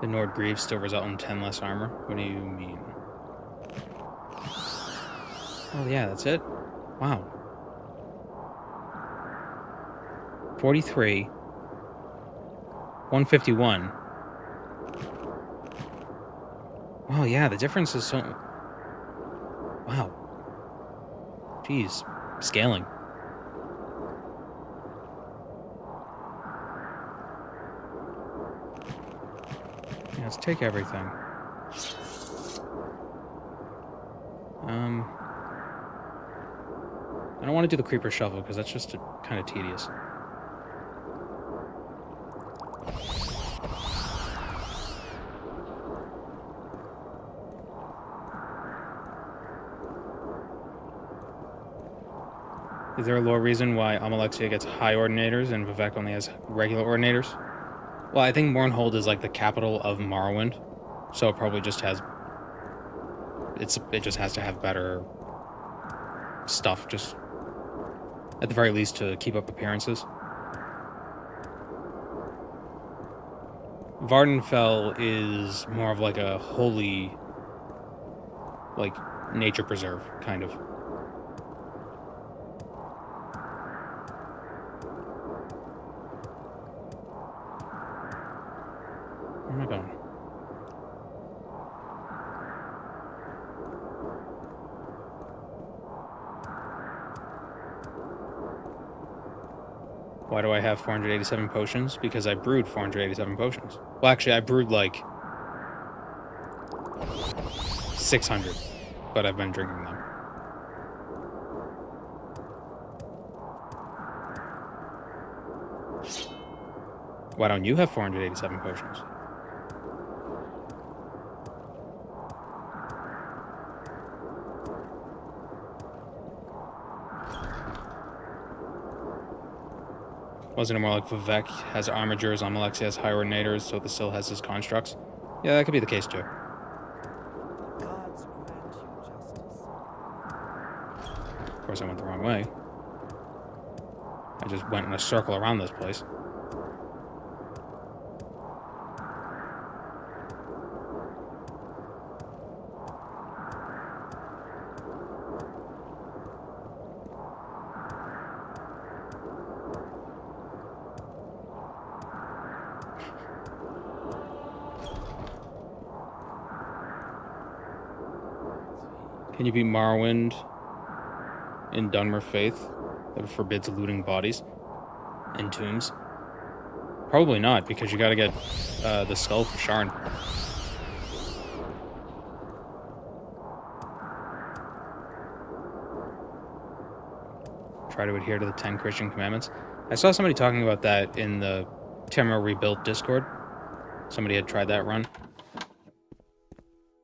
The Nord Greaves still result in 10 less armor? What do you mean? Oh yeah, that's it? Wow. 43. 151. Wow, yeah, the difference is so... Wow. Jeez. Scaling. Let's take everything. I don't want to do the creeper shovel because that's just kind of tedious. Is there a lore reason why Almalexia gets high ordinators and Vivek only has regular ordinators? Well, I think Mournhold is like the capital of Morrowind, so it probably just has... It just has to have better stuff, just at the very least to keep up appearances. Vardenfell is more of like a holy, like, nature preserve, kind of. Where am I going? Why do I have 487 potions? Because I brewed 487 potions. Well, actually, I brewed like 600, but I've been drinking them. Why don't you have 487 potions? Wasn't it more like Vivek has armigers, Almalexia has high ordinators, so the still has his constructs? Yeah, that could be the case too. Gods grant you justice. Of course, I went the wrong way. I just went in a circle around this place. Can you beat Morrowind in Dunmer Faith that forbids looting bodies in tombs? Probably not, because you gotta get the skull for Sharn. Try to adhere to the 10 Christian commandments. I saw somebody talking about that in the Tamriel Rebuilt Discord. Somebody had tried that run.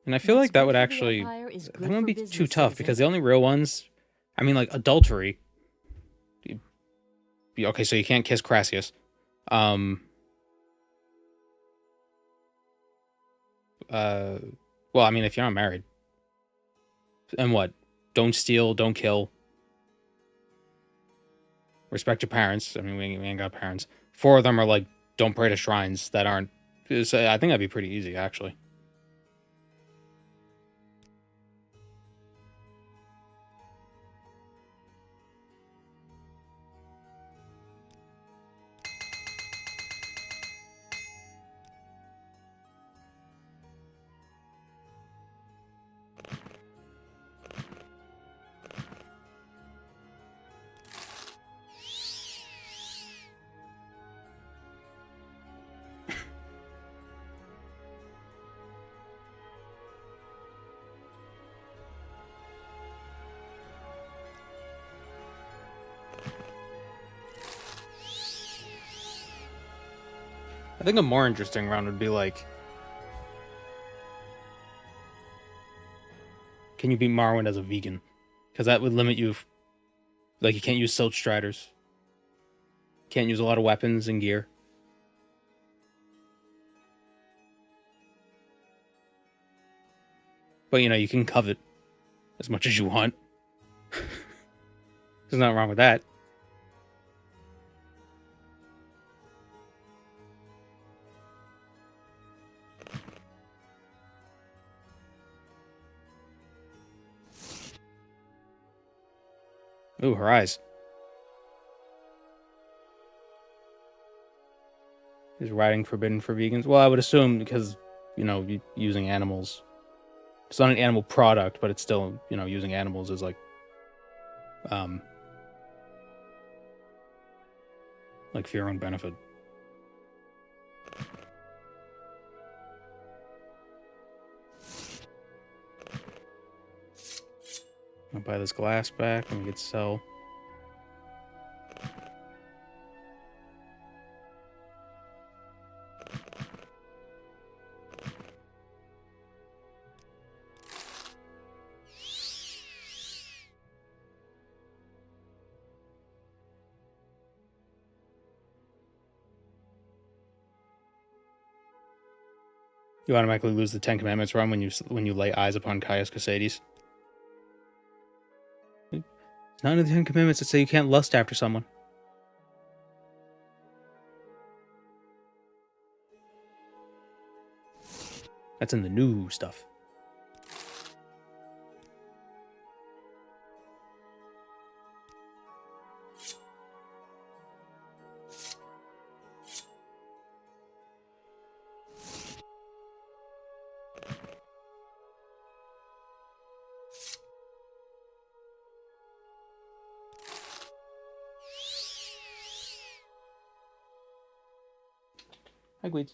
And I feel like that would actually... That wouldn't be too tough, because the only real ones... I mean, like, adultery... Okay, so you can't kiss Crassius. Well, I mean, if you're not married. And what? Don't steal, don't kill. Respect your parents. I mean, we ain't got parents. 4 of them are like, don't pray to shrines that aren't... So I think that'd be pretty easy, actually. I think a more interesting round would be like... Can you beat Morrowind as a vegan? Because that would limit you... Like, you can't use Silt Striders. Can't use a lot of weapons and gear. But, you know, you can covet as much as you want. There's nothing wrong with that. Ooh, her eyes. Is riding forbidden for vegans? Well, I would assume because, you know, using animals. It's not an animal product, but it's still, you know, using animals is like, for your own benefit. I'll buy this glass back and we get to sell. You automatically lose the Ten Commandments run when you lay eyes upon Caius Casades. It's none of the Ten Commandments that say you can't lust after someone. That's in the new stuff. Hi, Gweeds.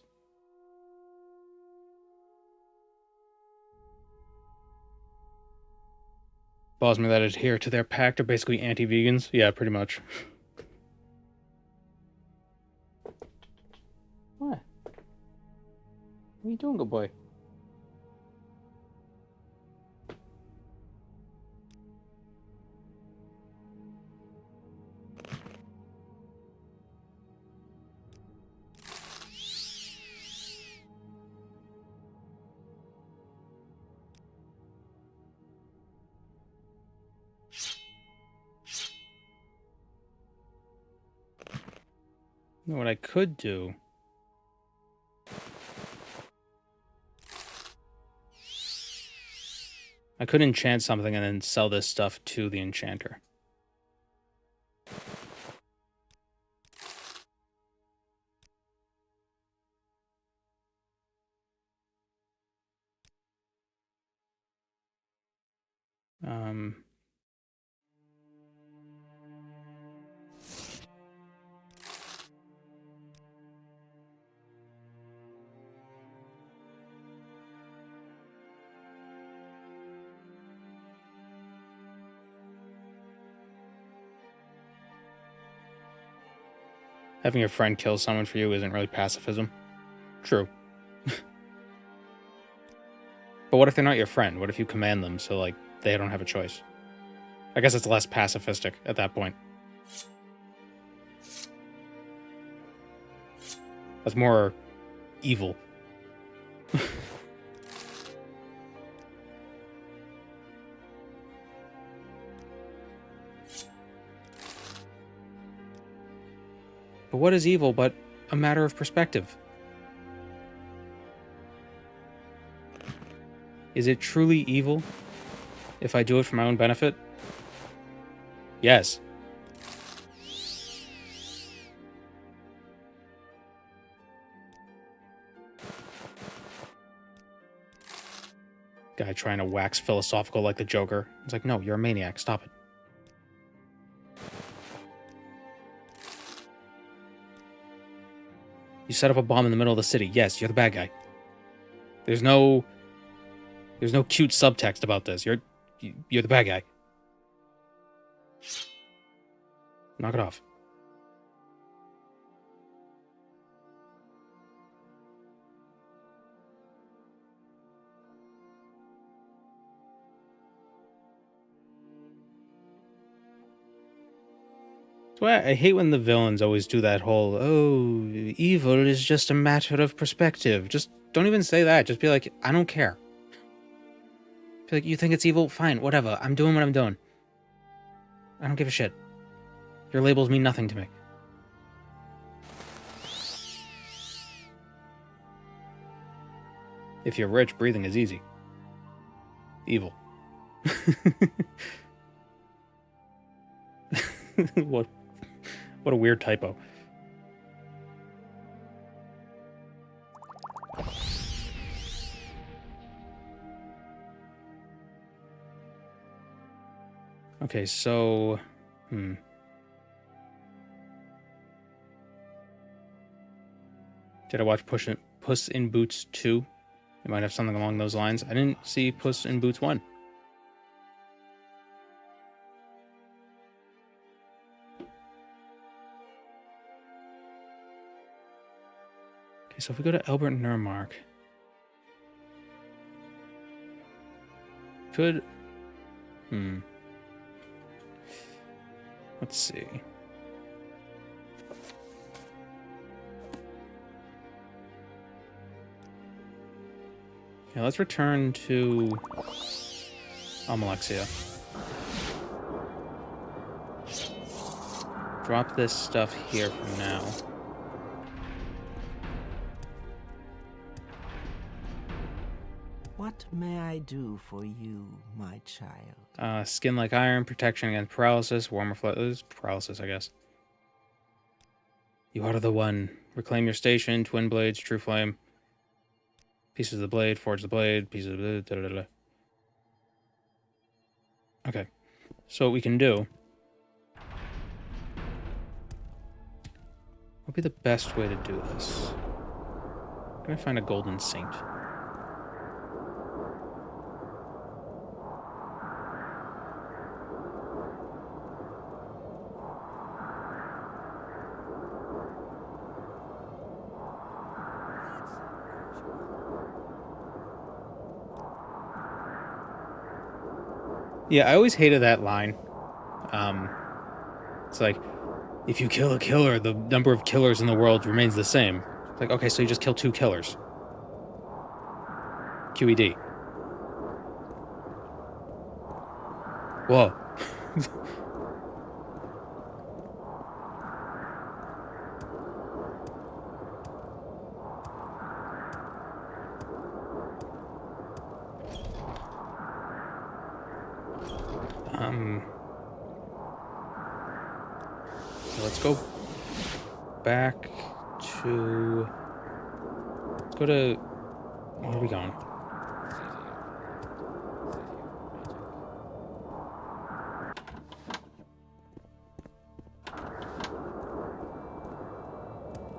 Bosmen that adhere to their pact are basically anti-vegans. Yeah, pretty much. What? What are you doing, good boy? You know what I could do? I could enchant something and then sell this stuff to the enchanter. Um... Having a friend kill someone for you isn't really pacifism. True. But what if they're not your friend? What if you command them so, like, they don't have a choice? I guess it's less pacifistic at that point. That's more evil. But what is evil but a matter of perspective? Is it truly evil if I do it for my own benefit? Yes. Guy trying to wax philosophical like the Joker. It's like, no, you're a maniac. Stop it. You set up a bomb in the middle of the city. Yes, you're the bad guy. There's no cute subtext about this. You're the bad guy. Knock it off. That's why I hate when the villains always do that whole, oh, evil is just a matter of perspective. Just don't even say that. Just be like, I don't care. Be like, you think it's evil? Fine, whatever. I'm doing what I'm doing. I don't give a shit. Your labels mean nothing to me. If you're rich, breathing is easy. Evil. What a weird typo. Okay, so... Did I watch Puss in Boots 2? It might have something along those lines. I didn't see Puss in Boots 1. Okay, so if we go to Albert Nurmark... Could... Let's see. Yeah, let's return to Almalexia. Drop this stuff here for now. What may I do for you, my child? Skin like iron, protection against paralysis, warmer flesh, paralysis, I guess. You are the one. Reclaim your station, twin blades, Trueflame. Pieces of the blade, forge the blade, pieces of the... Da, da, da, da. Okay. So what we can do... What would be the best way to do this? I'm gonna find a golden saint. Yeah, I always hated that line. It's like, if you kill a killer, the number of killers in the world remains the same. It's like, okay, so you just kill 2 killers. QED. Whoa. Let's go back to... Let's go to... Where are we going?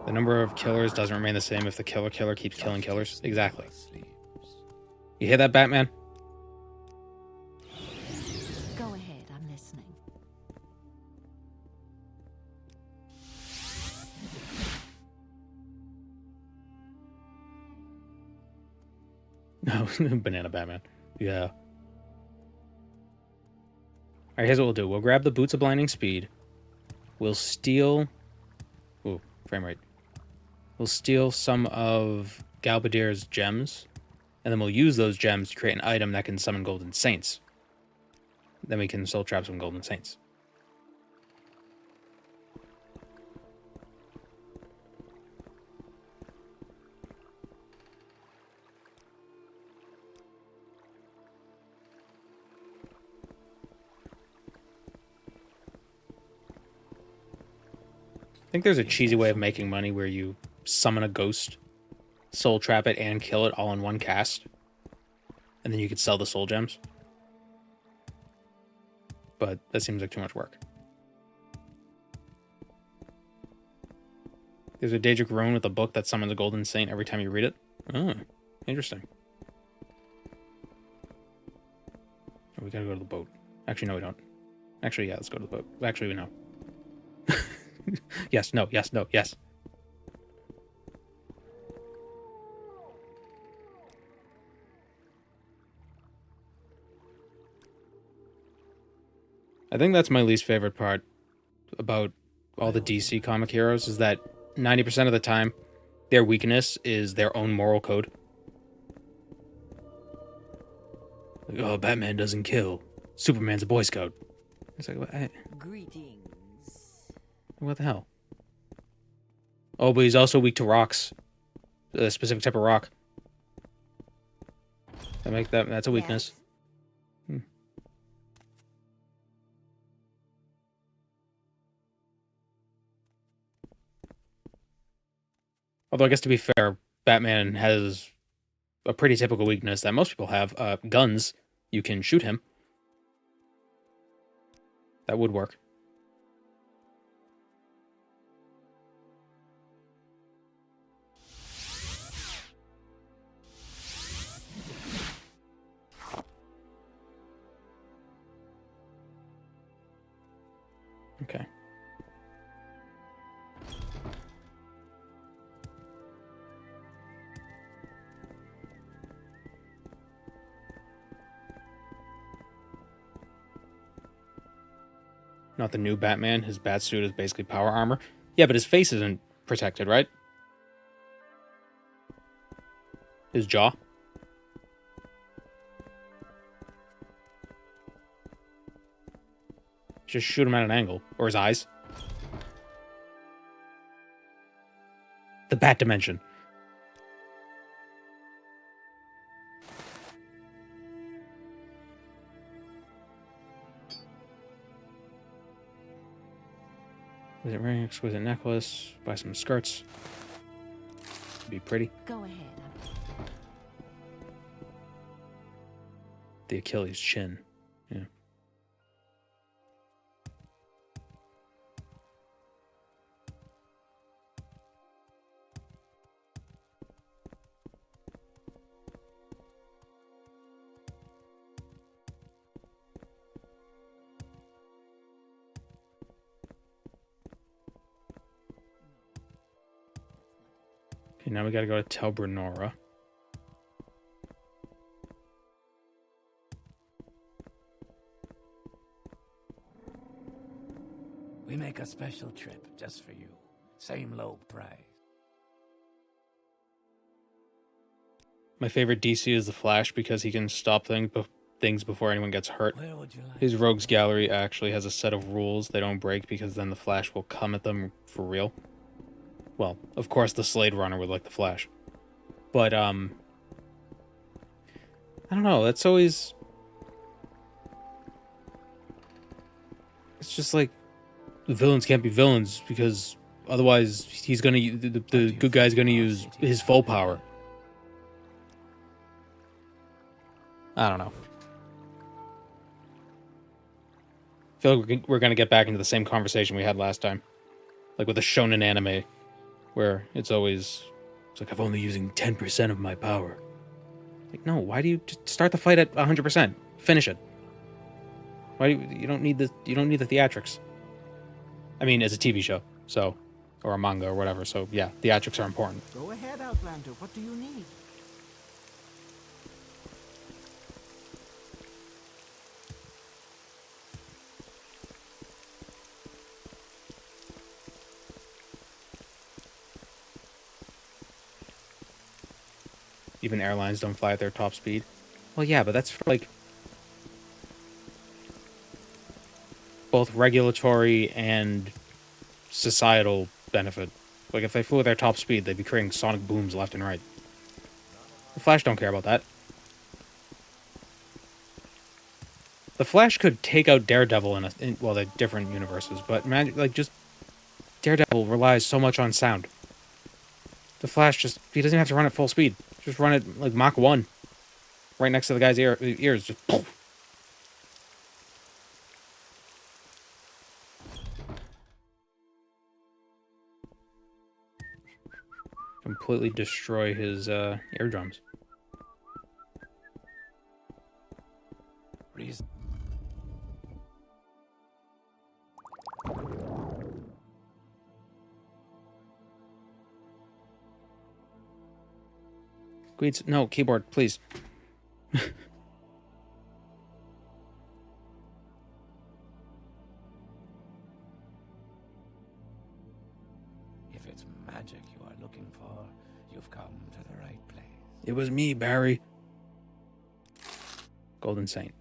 The number of killers doesn't remain the same if the killer keeps killing killers. Exactly. You hear that, Batman? Go ahead, I'm listening. No, Banana Batman. Yeah. Alright, here's what we'll do. We'll grab the Boots of Blinding Speed. We'll steal... Ooh, frame rate. We'll steal some of Galbadir's gems, and then we'll use those gems to create an item that can summon Golden Saints. Then we can soul trap some Golden Saints. I think there's a cheesy way of making money where you summon a ghost, soul trap it, and kill it all in one cast. And then you could sell the soul gems. But that seems like too much work. There's a Daedric rune with a book that summons a golden saint every time you read it. Oh, interesting. Oh, we gotta go to the boat. Actually, no, we don't. Actually, yeah, let's go to the boat. Actually, we know. Yes, no, yes, no, yes. I think that's my least favorite part about all the DC comic heroes is that 90% of the time, their weakness is their own moral code. Like, oh, Batman doesn't kill. Superman's a Boy Scout. It's like, Greetings. what the hell? Oh, but he's also weak to rocks. A specific type of rock. That's a weakness. Yes. Although I guess to be fair, Batman has a pretty typical weakness that most people have. Guns. You can shoot him. That would work. Okay. Not the new Batman. His bat suit is basically power armor. Yeah, but his face isn't protected, right? His jaw. Just shoot him at an angle. Or his eyes. The bat dimension. Exquisite ring, exquisite necklace. Buy some skirts. Be pretty. Go ahead. The Achilles chin. Yeah. Okay, now we gotta go to Telbranora. We make a special trip just for you. Same low price. My favorite DC is the Flash because he can stop things before anyone gets hurt. Where would you like? His Rogues Gallery actually has a set of rules they don't break because then the Flash will come at them for real. Well, of course the Slade Runner would like the Flash. But, I don't know, that's always... It's just like, the villains can't be villains because otherwise he's gonna... The good guy's gonna use his full power. I don't know. I feel like we're gonna get back into the same conversation we had last time. Like with the shonen anime, where it's always... It's like, I'm only using 10% of my power. Like, no, why do you just start the fight at 100%? Finish it. Why do you don't need the theatrics. I mean, it's a TV show, so, or a manga or whatever, so yeah, theatrics are important. Go ahead, Outlander. What do you need? Even airlines don't fly at their top speed. Well, yeah, but that's for, like, both regulatory and societal benefit. Like, if they flew at their top speed, they'd be creating sonic booms left and right. The Flash don't care about that. The Flash could take out Daredevil well, they're different universes, but man, like, just Daredevil relies so much on sound. The Flash he doesn't have to run at full speed. Just run it like Mach 1. Right next to the guy's ears. Just poof. Completely destroy his eardrums. Reason. Guides, no, keyboard, please. If it's magic you are looking for, you've come to the right place. It was me, Barry. Golden Saint.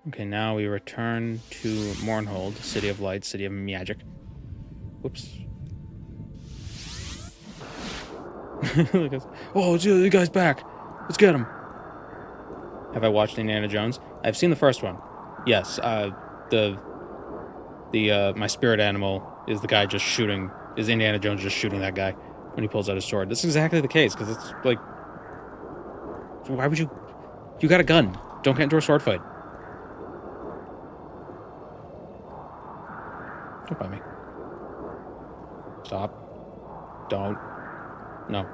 Okay, now we return to Mournhold, City of Light, City of Magic. Whoops. Oh, the guy's back. Let's get him. Have I watched Indiana Jones? I've seen the first one. Yes, my spirit animal is the guy just shooting, is Indiana Jones just shooting that guy when he pulls out his sword. This is exactly the case, because it's like, why would you got a gun. Don't get into a sword fight. Don't bite me. Stop. Don't. No.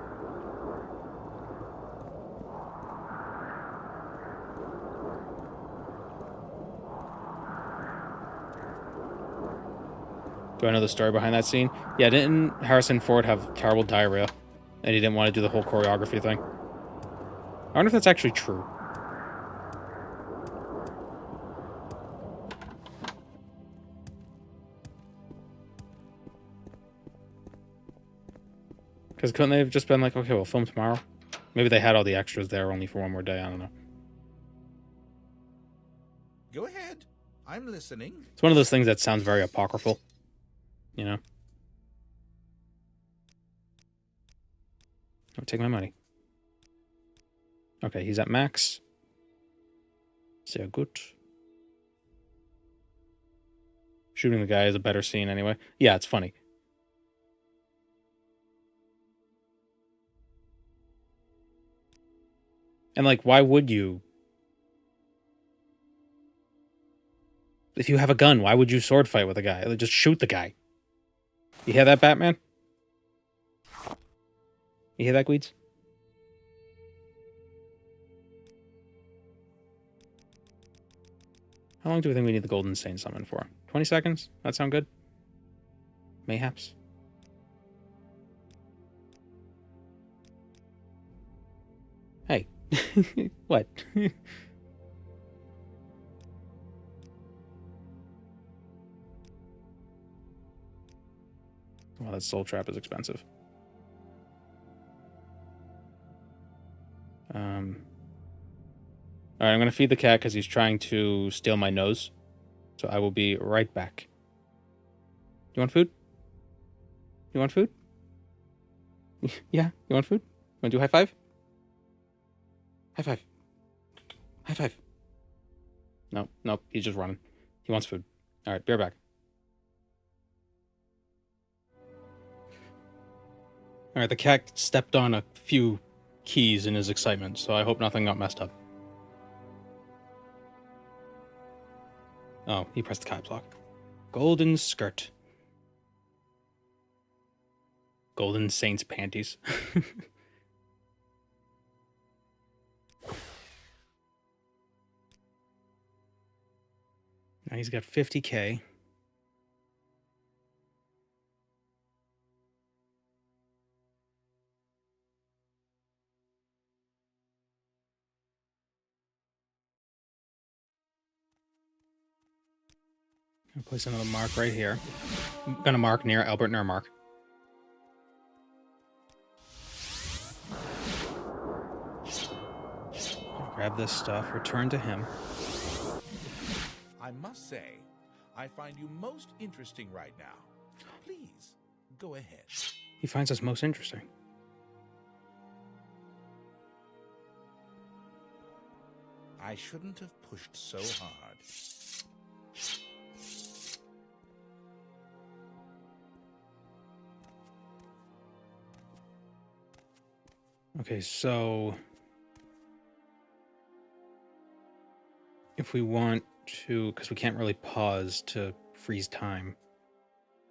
Do I know the story behind that scene? Yeah, didn't Harrison Ford have terrible diarrhea? And he didn't want to do the whole choreography thing? I wonder if that's actually true. Because couldn't they have just been like, okay, we'll film tomorrow? Maybe they had all the extras there only for one more day. I don't know. Go ahead. I'm listening. It's one of those things that sounds very apocryphal. You know? Don't take my money. Okay, he's at max. Sehr good. Shooting the guy is a better scene anyway. Yeah, it's funny. And, like, why would you? If you have a gun, why would you sword fight with a guy? Like, just shoot the guy. You hear that, Batman? You hear that, Gweeds? How long do we think we need the Golden Stain summon for? 20 seconds? That sound good? Mayhaps. Hey. What? Well, that soul trap is expensive. Alright, I'm going to feed the cat because he's trying to steal my nose. So I will be right back. You want food? You want food? Yeah? You want food? Want to do high five? High five. High five. No, nope, he's just running. He wants food. Alright, be right back. Alright, the cat stepped on a few keys in his excitement, so I hope nothing got messed up. Oh, he pressed the caps lock. Golden skirt. Golden Saints panties. Now he's got 50K. I'll place another mark right here. I'm gonna mark near Albert Nurmark. Grab this stuff, return to him. I must say, I find you most interesting right now. Please, go ahead. He finds us most interesting. I shouldn't have pushed so hard. Okay, so if we want to, because we can't really pause to freeze time,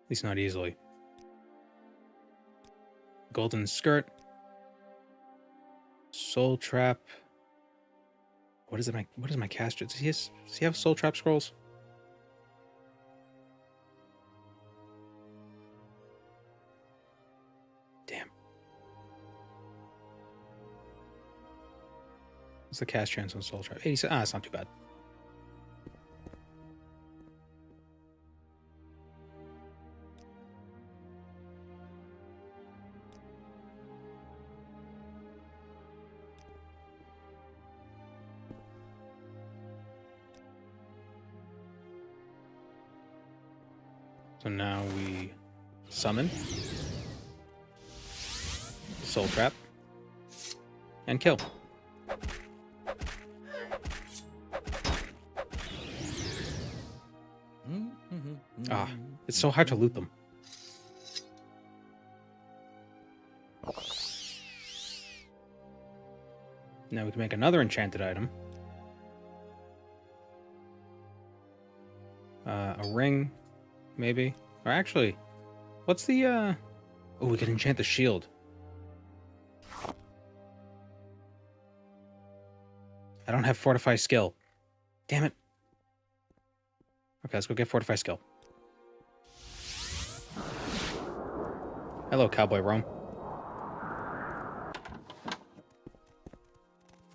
at least not easily. Golden skirt, soul trap. What is my caster? Does he have soul trap scrolls? Damn. What's the cast chance on soul trap? 87. Ah, it's not too bad. So now we summon, soul trap, and kill. Ah, it's so hard to loot them. Now we can make another enchanted item. A ring, maybe. Or actually, what's the, Oh, we can enchant the shield. I don't have Fortify skill. Damn it. Okay, let's go get Fortify skill. Hello, Cowboy Rome.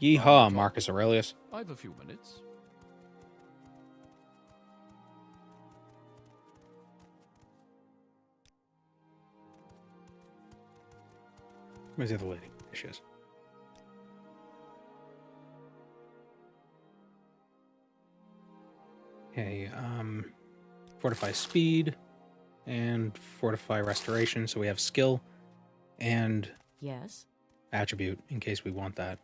Yeehaw, Marcus Aurelius. I've a few minutes. Where's the other lady? There she is. Okay, fortify speed and fortify restoration, so we have skill and Yes. attribute in case we want that.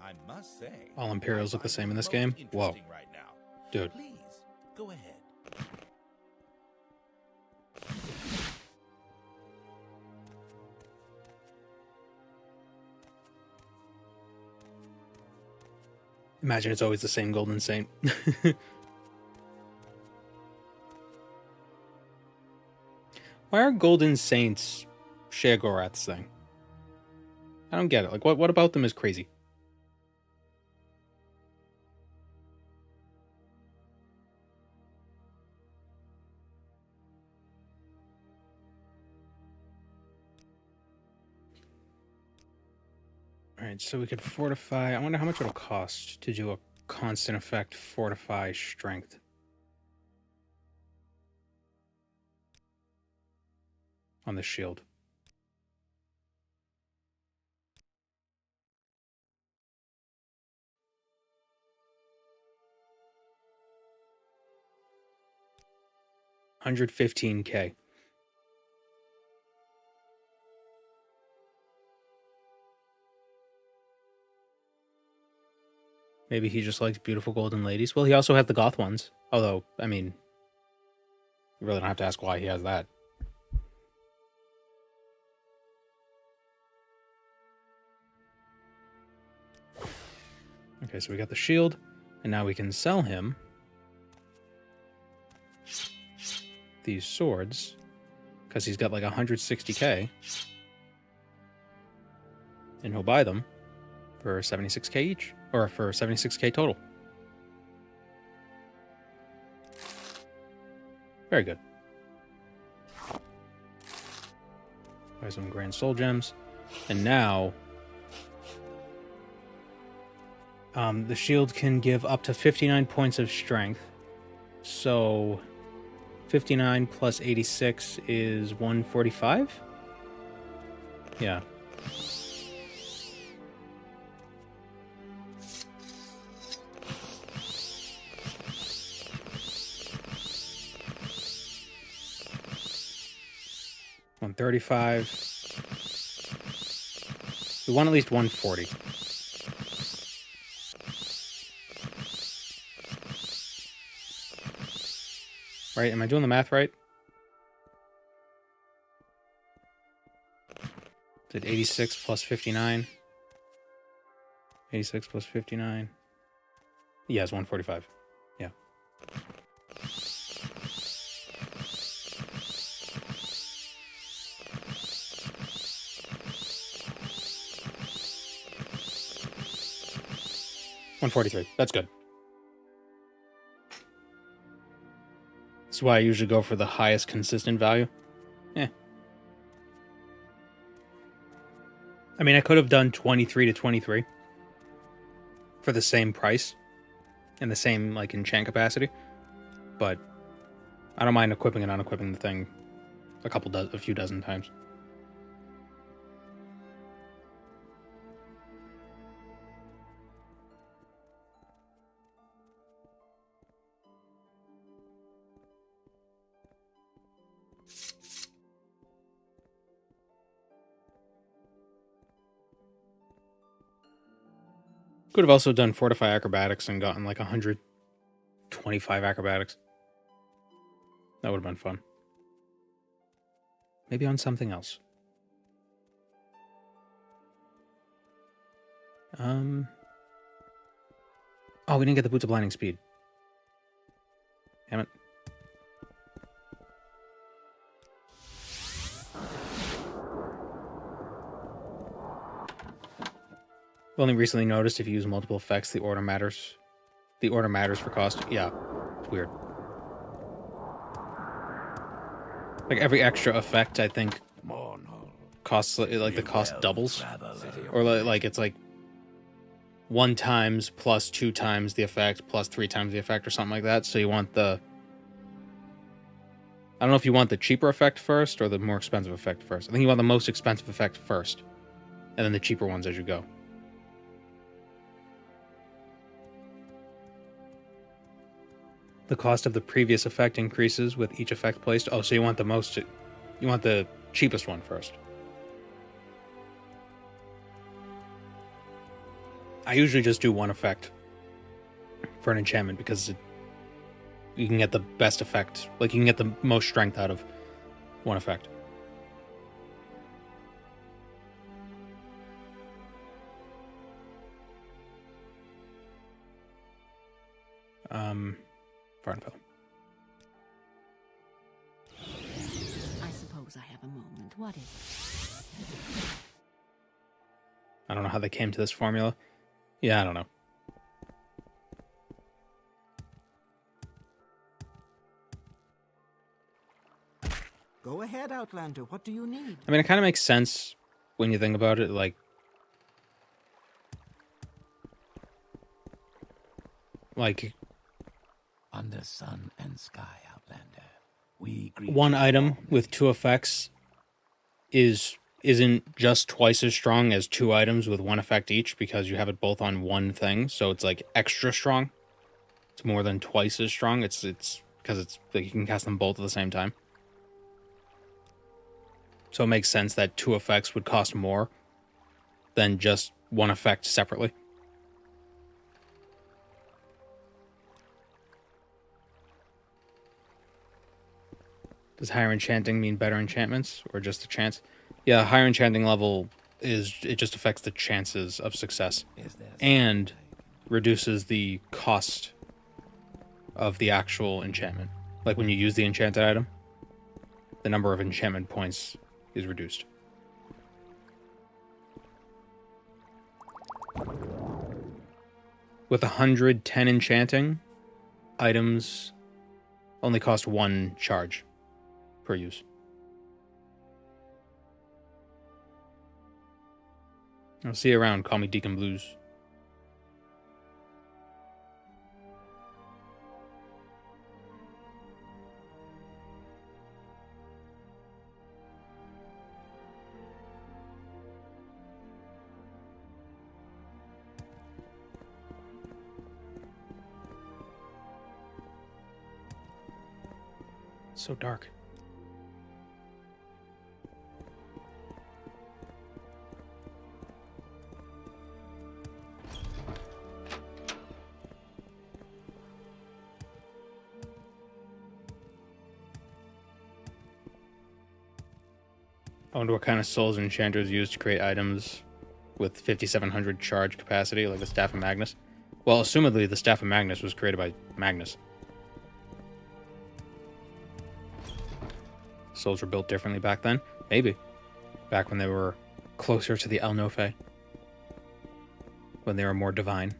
I must say, All Imperials look the same in this most game? Whoa. interesting right now. Dude. Please, go ahead. Imagine it's always the same Golden Saint. Why are Golden Saints Sheogorath's thing? I don't get it. Like, what about them is crazy? Alright, so we could fortify... I wonder how much it'll cost to do a constant effect fortify strength. On the shield. $115K. Maybe he just likes beautiful golden ladies. Well, he also has the goth ones. Although, I mean, you really don't have to ask why he has that. Okay, so we got the shield, and now we can sell him these swords, because he's got like 160K, and he'll buy them for 76K each, or for 76K total. Very good. Buy some Grand Soul Gems, and now the shield can give up to 59 points of strength. So 59 plus 86 is 145? Yeah. $135. We want at least 140. Right? Am I doing the math right? Did 86 plus 59? 86 plus 59. Yeah, it's 145. Yeah. $143. That's good. That's why I usually go for the highest consistent value. I mean, I could have done 23 to 23 for the same price and the same like enchant capacity, but I don't mind equipping and unequipping the thing a few dozen times. Could have also done Fortify Acrobatics and gotten like 125 acrobatics. That would have been fun. Maybe on something else. Oh, we didn't get the Boots of Blinding Speed. Damn it. I've only recently noticed if you use multiple effects, the order matters. The order matters for cost. Yeah, it's weird. Like every extra effect, I think, costs like the cost doubles, or like it's like 1 times plus 2 times the effect plus 3 times the effect or something like that. So you want the... I don't know if you want the cheaper effect first or the more expensive effect first. I think you want the most expensive effect first, and then the cheaper ones as you go. The cost of the previous effect increases with each effect placed. Oh, so you want the cheapest one first. I usually just do 1 effect for an enchantment because you can get the best effect. Like, you can get the most strength out of 1 effect. Farnfell. I suppose I have a moment. What is it? I don't know how they came to this formula. Yeah, I don't know. Go ahead, Outlander. What do you need? I mean, it kind of makes sense when you think about it. Like Under sun and sky, Outlander, we greet 1 you item warmly. with 2 effects isn't just twice as strong as 2 items with 1 effect each, because you have it both on 1 thing, so it's like extra strong. It's more than twice as strong. It's because it's like you can cast them both at the same time. So it makes sense that 2 effects would cost more than just 1 effect separately. Does higher enchanting mean better enchantments, or just a chance? Yeah, higher enchanting level it just affects the chances of success Is there and something I can do? reduces the cost of the actual enchantment. Like when you use the enchanted item, the number of enchantment points is reduced. With 110 enchanting, items only cost 1 charge per use. I'll see you around. Call me Deacon Blues. It's so dark. I wonder what kind of souls enchanters use to create items with 5,700 charge capacity, like the Staff of Magnus. Well, assumedly, the Staff of Magnus was created by Magnus. Souls were built differently back then? Maybe. Back when they were closer to the El Nofe. When they were more divine.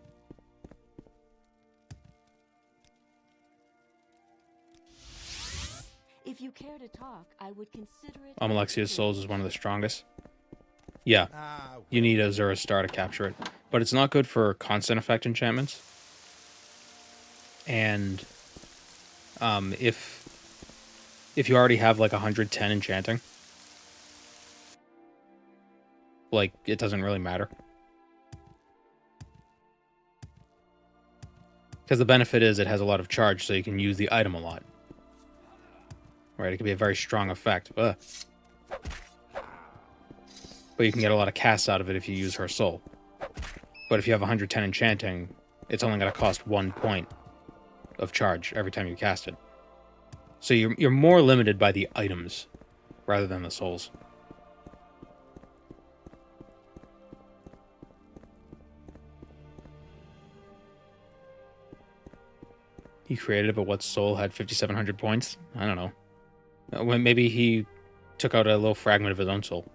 If you care to talk, I would consider it. Almalexia's souls is one of the strongest. Yeah, you need a Zura star to capture it. But it's not good for constant effect enchantments. And if you already have like 110 enchanting, like it doesn't really matter. Because the benefit is it has a lot of charge, so you can use the item a lot. Right, it can be a very strong effect. Ugh. But you can get a lot of casts out of it if you use her soul. But if you have 110 enchanting, it's only going to cost 1 point of charge every time you cast it. So you're more limited by the items rather than the souls. He created it, but what soul had 5,700 points? I don't know. Maybe he took out a little fragment of his own soul.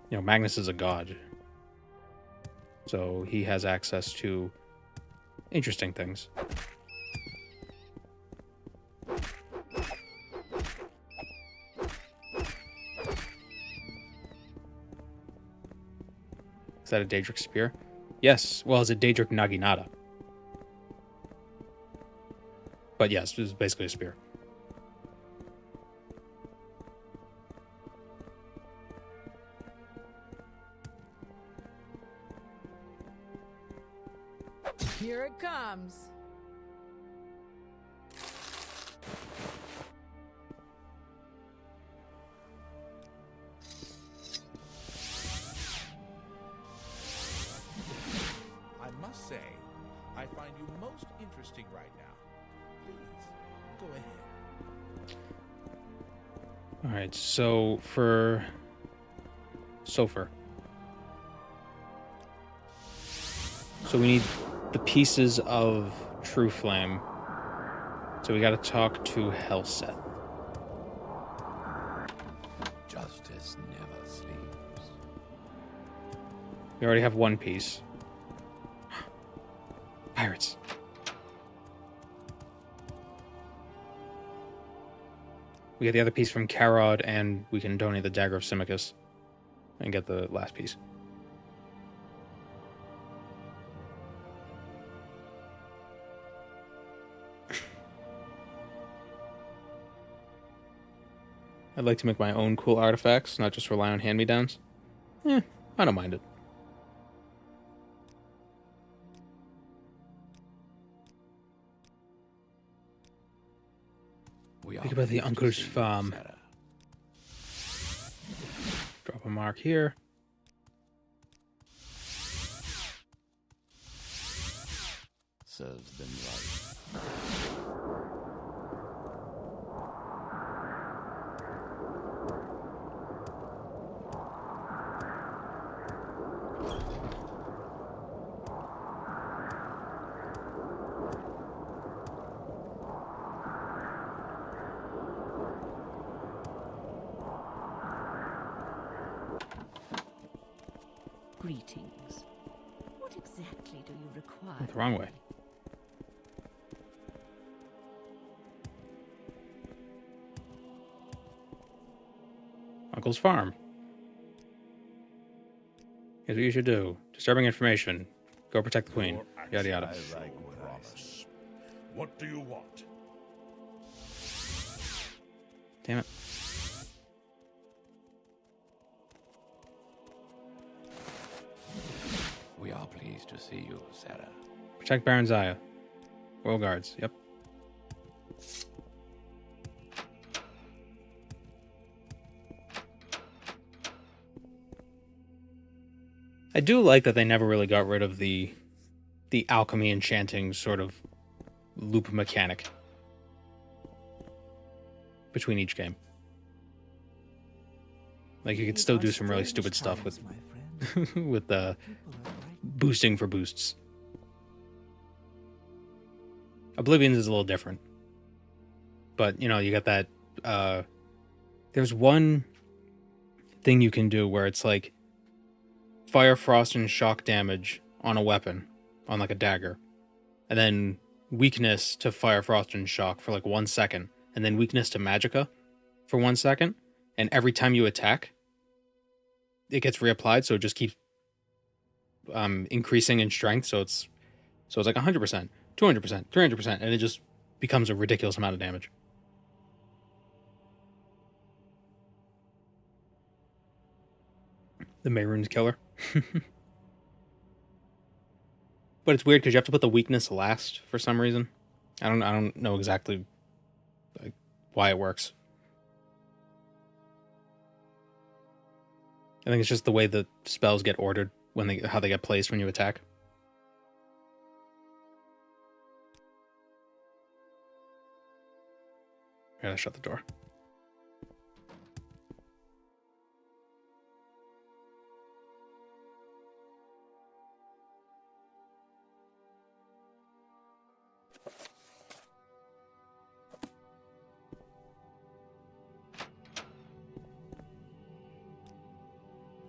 You know, Magnus is a god. So he has access to interesting things. Is that a Daedric spear? Yes. Well, it's a Daedric Naginata. But yes, it's basically a spear. Here it comes. I must say, I find you most interesting right now. Please, go ahead. Alright, so for Sulfur. So we need the pieces of Trueflame. So we gotta talk to Helseth. Justice never sleeps. We already have one piece. Pirates. We get the other piece from Karod, and we can donate the Dagger of Simicus and get the last piece. I'd like to make my own cool artifacts, not just rely on hand-me-downs. I don't mind it. Think about the uncle's farm. Drop a mark here. Serves them right. Greetings. What exactly do you require? Went the wrong way. Uncle's farm. Here's what you should do. Disturbing information. Go protect the queen. Yada yada. Promise. What do you want? Damn it. We are pleased to see you, Sarah. Protect Baron Zaya. Royal Guards. Yep. I do like that they never really got rid of the alchemy enchanting sort of loop mechanic between each game. Like you could still do some really stupid stuff with with the boosting for boosts. Oblivion's is a little different. But, you know, you got that there's one thing you can do where it's like fire, frost, and shock damage on a weapon, on like a dagger. And then weakness to fire, frost, and shock for like 1 second. And then weakness to magicka for 1 second. And every time you attack, it gets reapplied, so it just keeps increasing in strength. So it's like 100%, 200%, 300%, and it just becomes a ridiculous amount of damage. The Mehrunes killer. But it's weird because you have to put the weakness last for some reason. I don't know exactly like why it works. I think it's just the way the spells get ordered when how they get placed when you attack. I gotta shut the door.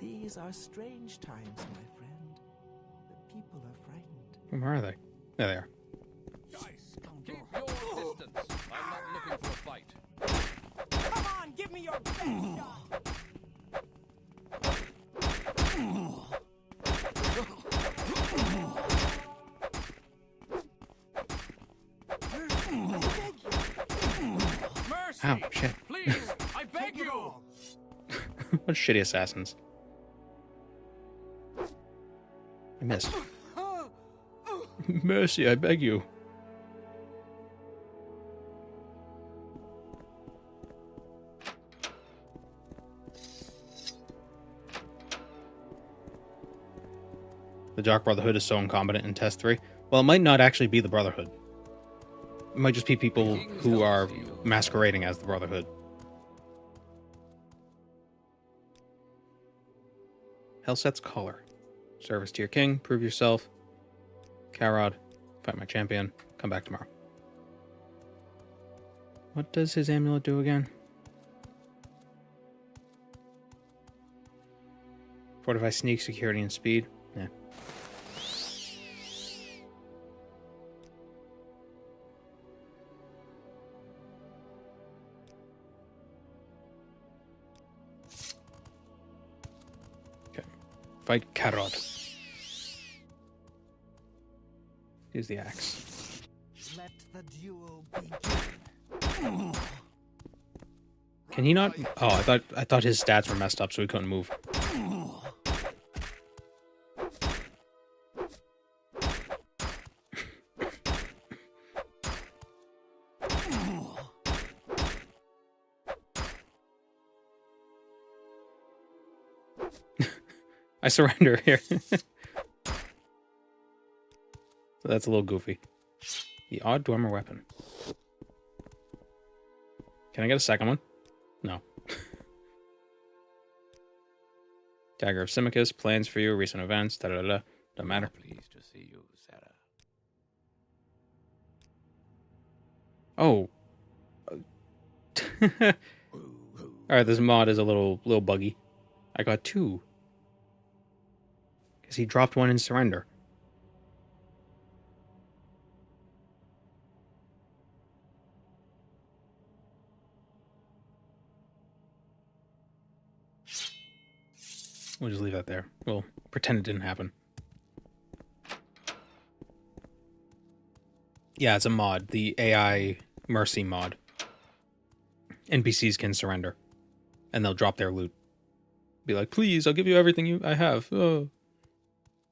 These are strange times, my friend. The people are frightened. Where are they? There they are. Keep your distance. I'm not looking for a fight. Come on, give me your best shot! Ow, shit. Please, I beg you. What shitty assassins. I missed. Mercy, I beg you. The Dark Brotherhood is so incompetent in Test 3. Well, it might not actually be the Brotherhood. It might just be people who are masquerading as the Brotherhood. Helset's Collar. Service to your king, prove yourself. Karod, fight my champion, come back tomorrow. What does his amulet do again? Fortify sneak, security, and speed. Yeah. Okay. Fight Karod. Use the axe. Let the duel begin. Can he not? Oh, I thought his stats were messed up, so he couldn't move. I surrender here. That's a little goofy. The odd Dwemer weapon. Can I get a second one? No. Dagger of Simicus, plans for you, recent events, da-da-da-da. Don't matter. Pleased to see you, Sarah. Oh. Alright, this mod is a little buggy. I got 2. Because he dropped 1 in surrender. We'll just leave that there. We'll pretend it didn't happen. Yeah, it's a mod. The AI Mercy mod. NPCs can surrender. And they'll drop their loot. Be like, please, I'll give you everything I have. Oh,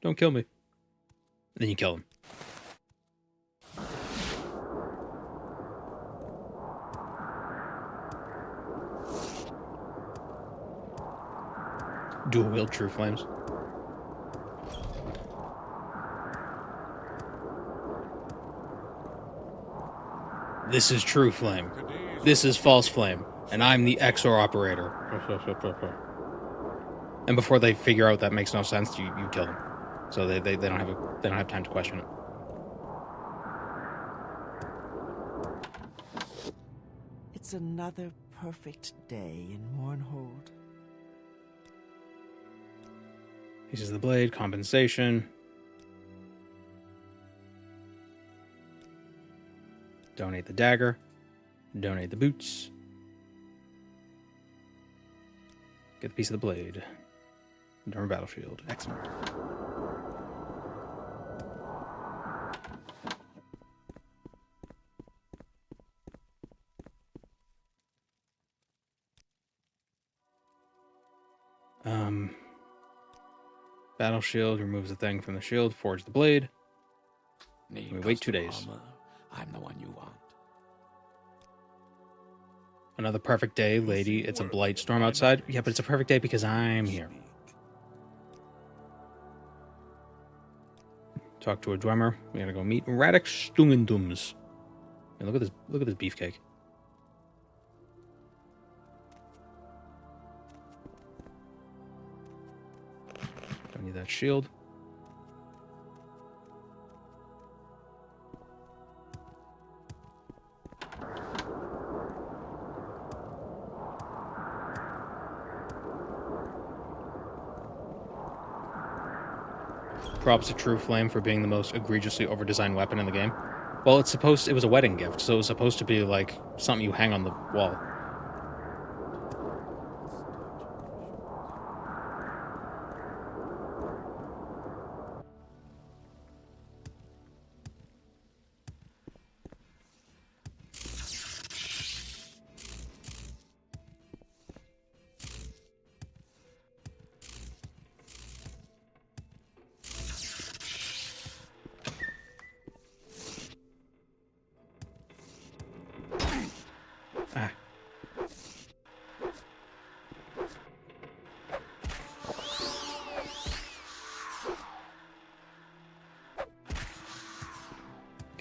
don't kill me. And then you kill them. Dual wield Trueflames. This is Trueflame. This is False Flame. And I'm the XOR operator. And before they figure out that makes no sense, you kill them. So they don't have time to question it. It's another perfect day in Mournhold. Pieces of the blade, compensation. Donate the dagger. Donate the boots. Get the piece of the blade. Dormer battle shield. Excellent. Battle shield removes the thing from the shield. Forge the blade. Need We wait 2 custom days. armor? I'm the one you want. Another perfect day, lady. It's a blight storm outside. Yeah, but it's a perfect day because I'm here. Talk to a Dwemer. We gotta go meet Radix Stungendums. Man, look at this beefcake. Don't need that shield. Props to Trueflame for being the most egregiously overdesigned weapon in the game. Well, it was a wedding gift, so it was supposed to be like something you hang on the wall.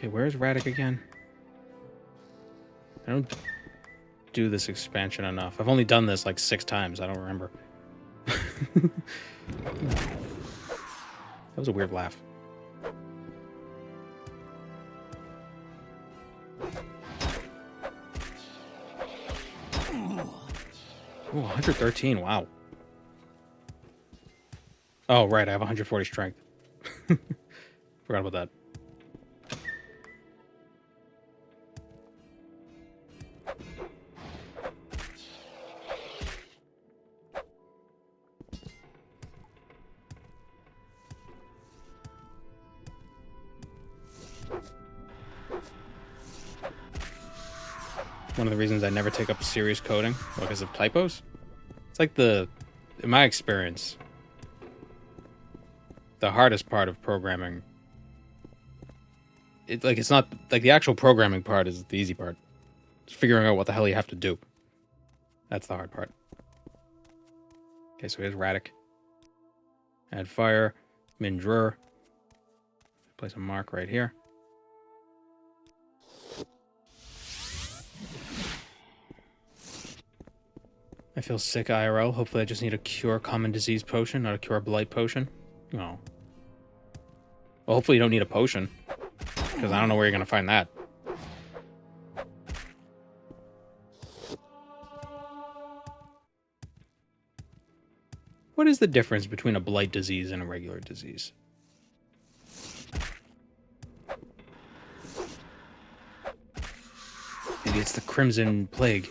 Okay, where's Radic again? I don't do this expansion enough. I've only done this like 6 times. I don't remember. That was a weird laugh. Ooh, 113, wow. Oh, right, I have 140 strength. Forgot about that. One of the reasons I never take up serious coding because of typos. It's like in my experience, the hardest part of programming. It's not like the actual programming part is the easy part. It's figuring out what the hell you have to do. That's the hard part. Okay, so here's Radic. Add fire, Mindrur. Place a mark right here. I feel sick IRL. Hopefully I just need a cure common disease potion, not a cure blight potion. Oh. Well, hopefully you don't need a potion. Because I don't know where you're going to find that. What is the difference between a blight disease and a regular disease? Maybe it's the Crimson Plague.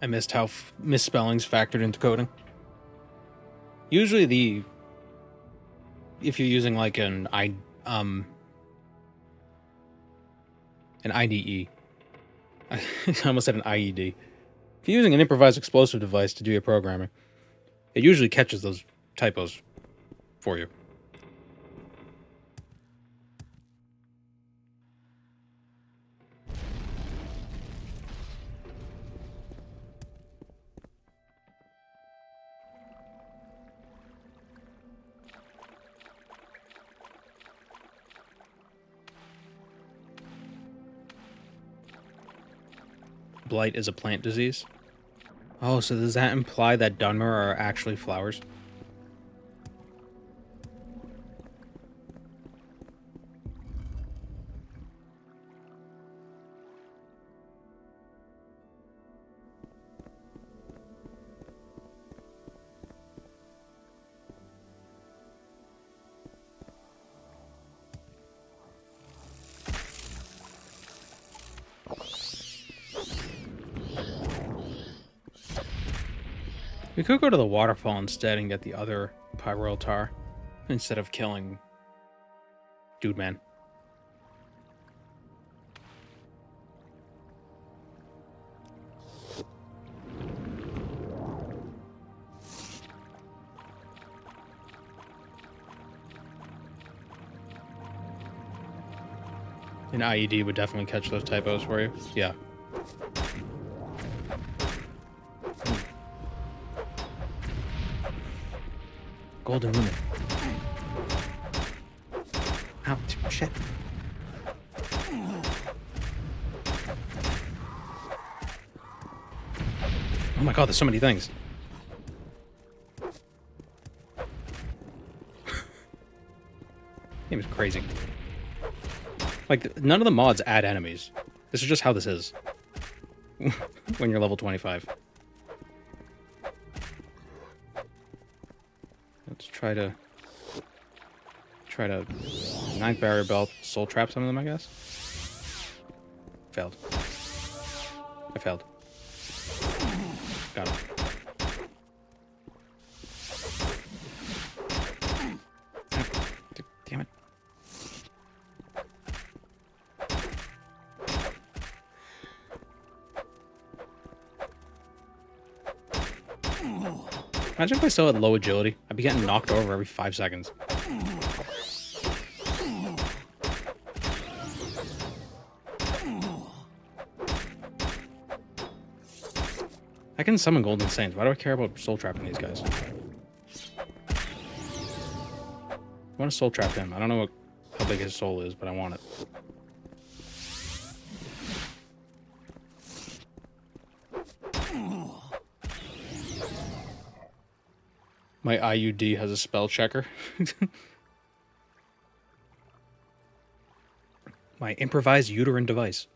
I missed how misspellings factored into coding. Usually if you're using like an IDE, I almost said an IED. If you're using an improvised explosive device to do your programming, it usually catches those typos for you. Blight is a plant disease. Oh, so does that imply that Dunmer are actually flowers? We could go to the waterfall instead and get the other Pyroil Tar instead of killing Dude Man. An IED would definitely catch those typos for you. Yeah. Golden Lumen. Ow, shit. Oh my god, there's so many things. Game is crazy. Like, none of the mods add enemies. This is just how this is. When you're level 25. Let's try to 9th barrier belt, soul trap some of them, I guess. Failed. I failed. Got him. Damn it. Imagine if I still had low agility. I'd be getting knocked over every 5 seconds. I can summon Golden Saints. Why do I care about soul trapping these guys? I want to soul trap him. I don't know how big his soul is, but I want it. My IUD has a spell checker. My improvised uterine device.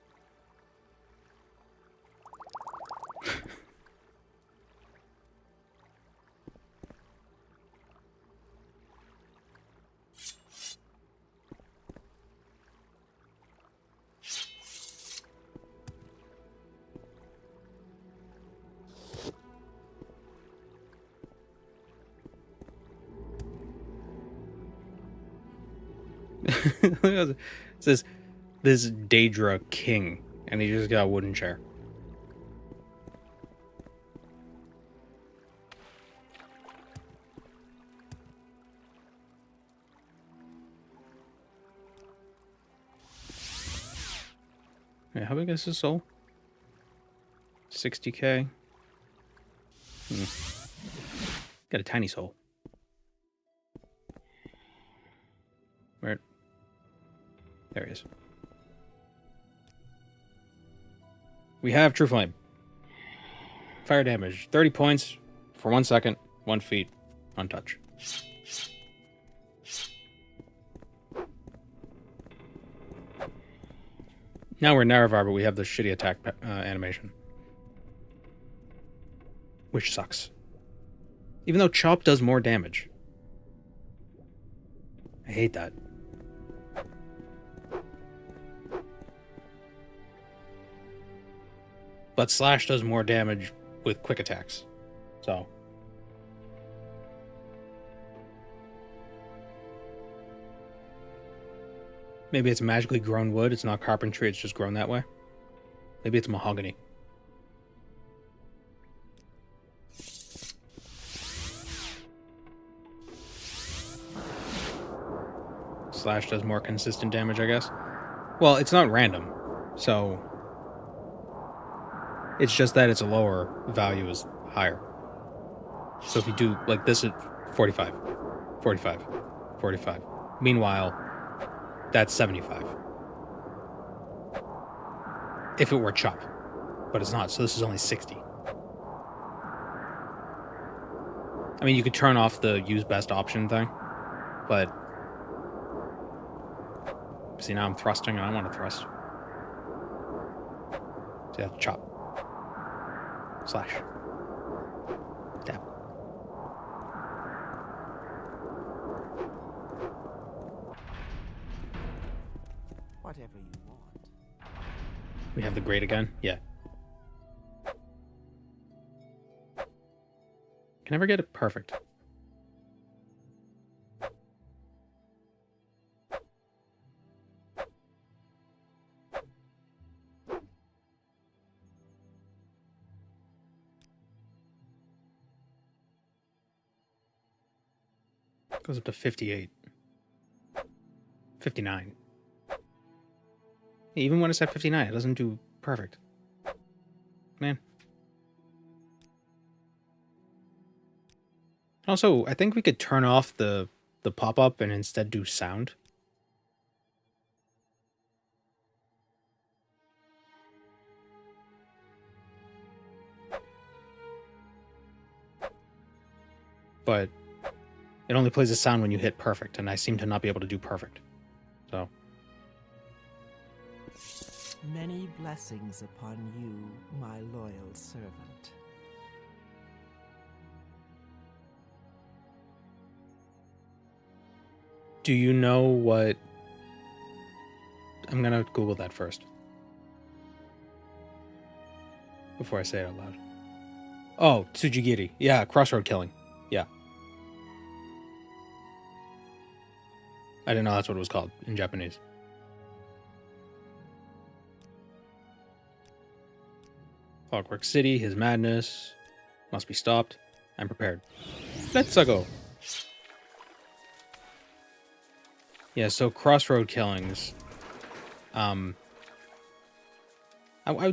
It says this Daedra king, and he just got a wooden chair. Wait, how big is his soul? 60k. Got a tiny soul. Where? There he is. We have Trueflame. Fire damage. 30 points for 1 second, 1 feet, untouched. Now we're Nerevar, but we have the shitty attack animation. Which sucks. Even though Chop does more damage. I hate that. But Slash does more damage with quick attacks. So. Maybe it's magically grown wood. It's not carpentry. It's just grown that way. Maybe it's mahogany. Slash does more consistent damage, I guess. Well, it's not random. So it's just that its lower value is higher. So if you do like this at 45, 45, 45. Meanwhile, that's 75. If it were Chop. But it's not, so this is only 60. I mean, you could turn off the use best option thing, but see, now I'm thrusting and I want to thrust. See, that's Chop. Slash. Dab. Whatever you want. We have the grate again? Yeah. Can never get it perfect. Goes up to 58. 59. Even when it's at 59, it doesn't do perfect. Man. Also, I think we could turn off the pop-up and instead do sound. But it only plays a sound when you hit perfect, and I seem to not be able to do perfect. So. Many blessings upon you, my loyal servant. Do you know what... I'm gonna Google that first. Before I say it out loud. Oh, Tsujigiri. Yeah, crossroad killing. Yeah. I didn't know that's what it was called in Japanese. Clockwork City, his madness must be stopped. I'm prepared. Let's go. Yeah, so crossroad killings. I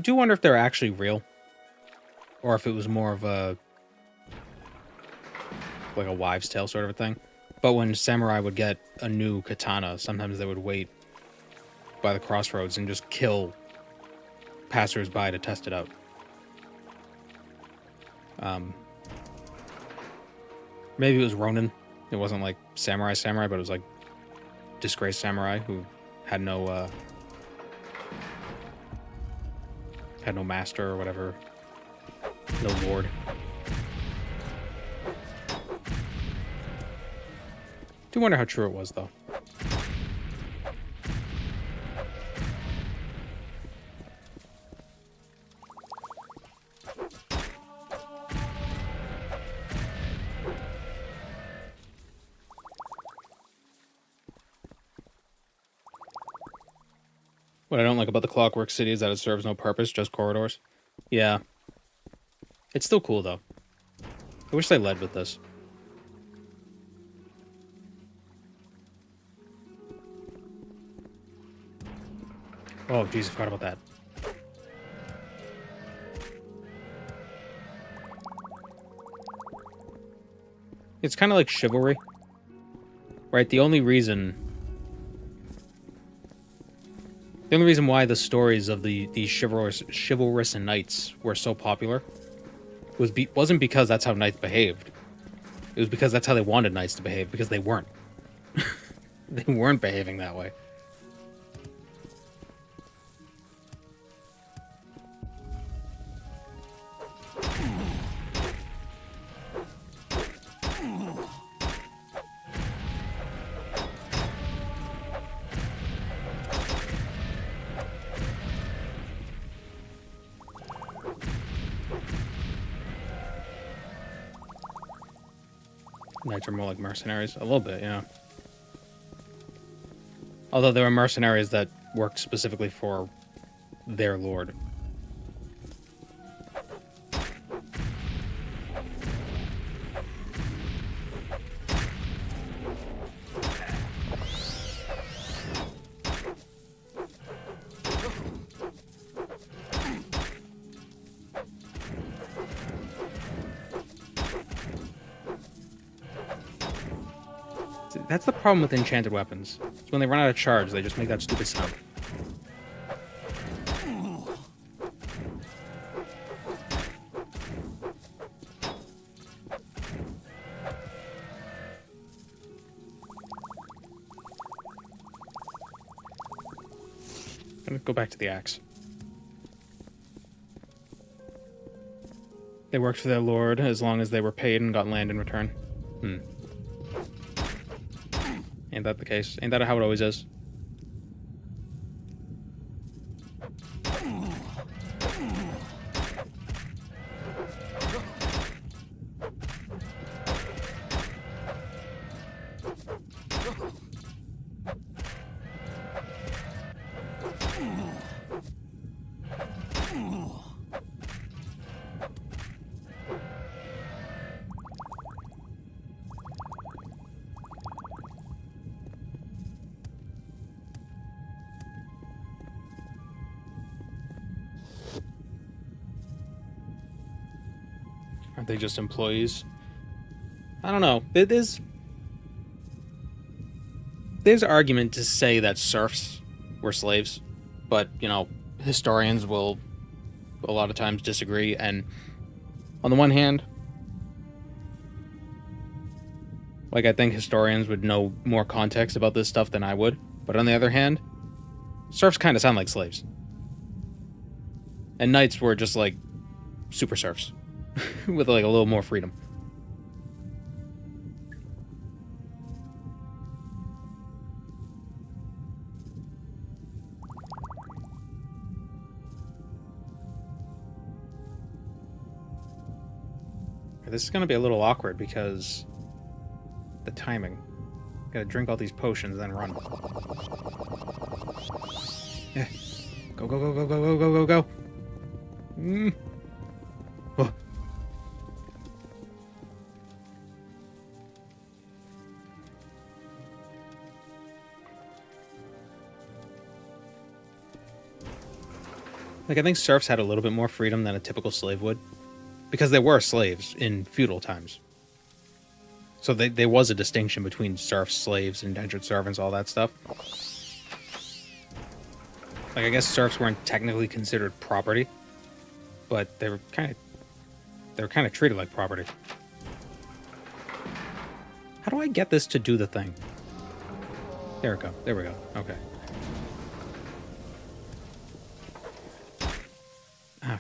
do wonder if they're actually real. Or if it was more of a... like a wives' tale sort of a thing. But when samurai would get a new katana, sometimes they would wait by the crossroads and just kill passers-by to test it out. Maybe it was Ronin. It wasn't like samurai, but it was like disgraced samurai who had no master or whatever, no lord. Do wonder how true it was, though. What I don't like about the Clockwork City is that it serves no purpose, just corridors. Yeah. It's still cool, though. I wish they led with this. Oh, jeez, I forgot about that. It's kind of like chivalry. Right? The only reason why the stories of these chivalrous knights were so popular wasn't because that's how knights behaved. It was because that's how they wanted knights to behave, because they weren't. They weren't behaving that way. Knights are more like mercenaries. A little bit, yeah. Although there were mercenaries that worked specifically for their lord. That's the problem with enchanted weapons. It's when they run out of charge, they just make that stupid sound. I'm gonna go back to the axe. They worked for their lord as long as they were paid and got land in return. Ain't that the case? Ain't that how it always is? Aren't they just employees? I don't know. There's argument to say that serfs were slaves, but, you know, historians will a lot of times disagree, and on the one hand, like, I think historians would know more context about this stuff than I would, but on the other hand, serfs kind of sound like slaves. And knights were just, like, super serfs. With, like, a little more freedom. This is going to be a little awkward because the timing. Gotta drink all these potions, then run. Yeah. Go, go, go, go, go, go, go, go, go. Oh. Like, I think serfs had a little bit more freedom than a typical slave would. Because they were slaves in feudal times. So there was a distinction between serfs, slaves, indentured servants, all that stuff. Like, I guess serfs weren't technically considered property, but they were kind of treated like property. How do I get this to do the thing? There we go. There we go. Okay. Ah.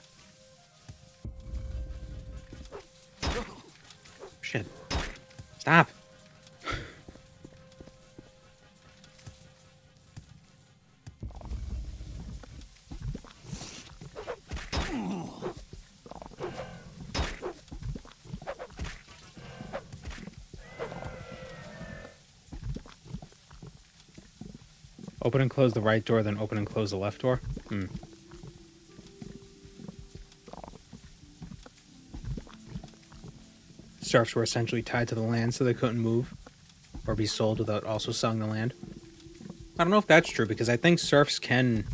Shit. Stop. Open and close the right door, then open and close the left door? Serfs were essentially tied to the land so they couldn't move or be sold without also selling the land. I don't know if that's true, because I think serfs can...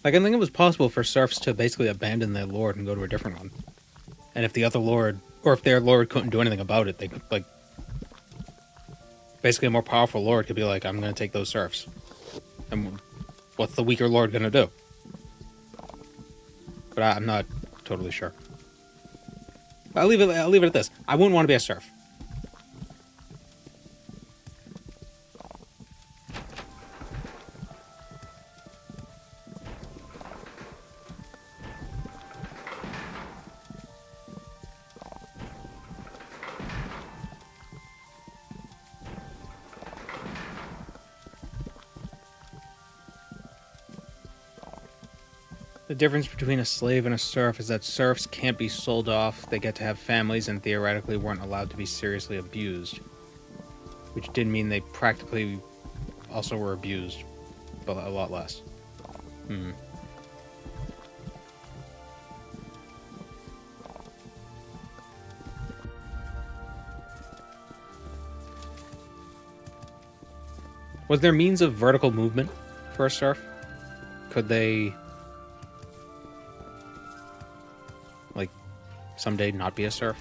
Like, I think it was possible for serfs to basically abandon their lord and go to a different one. And if the other lord, or if their lord couldn't do anything about it, they could, like... Basically, a more powerful lord could be like, I'm going to take those serfs. And what's the weaker lord going to do? But I'm not totally sure. I'll leave it at this. I wouldn't want to be a serf. The difference between a slave and a serf is that serfs can't be sold off, they get to have families, and theoretically weren't allowed to be seriously abused. Which did mean they practically also were abused, but a lot less. Was there means of vertical movement for a serf? Could they... like, someday not be a serf?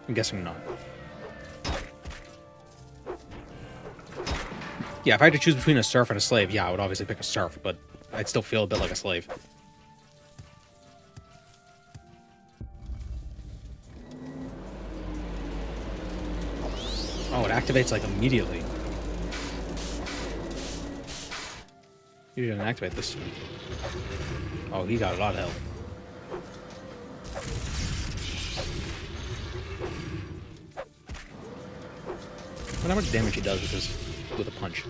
I'm guessing not. Yeah, if I had to choose between a serf and a slave, yeah, I would obviously pick a serf, but I'd still feel a bit like a slave. Oh, it activates, like, immediately. You didn't activate this soon. Oh, he got a lot of health. I wonder how much damage he does with a punch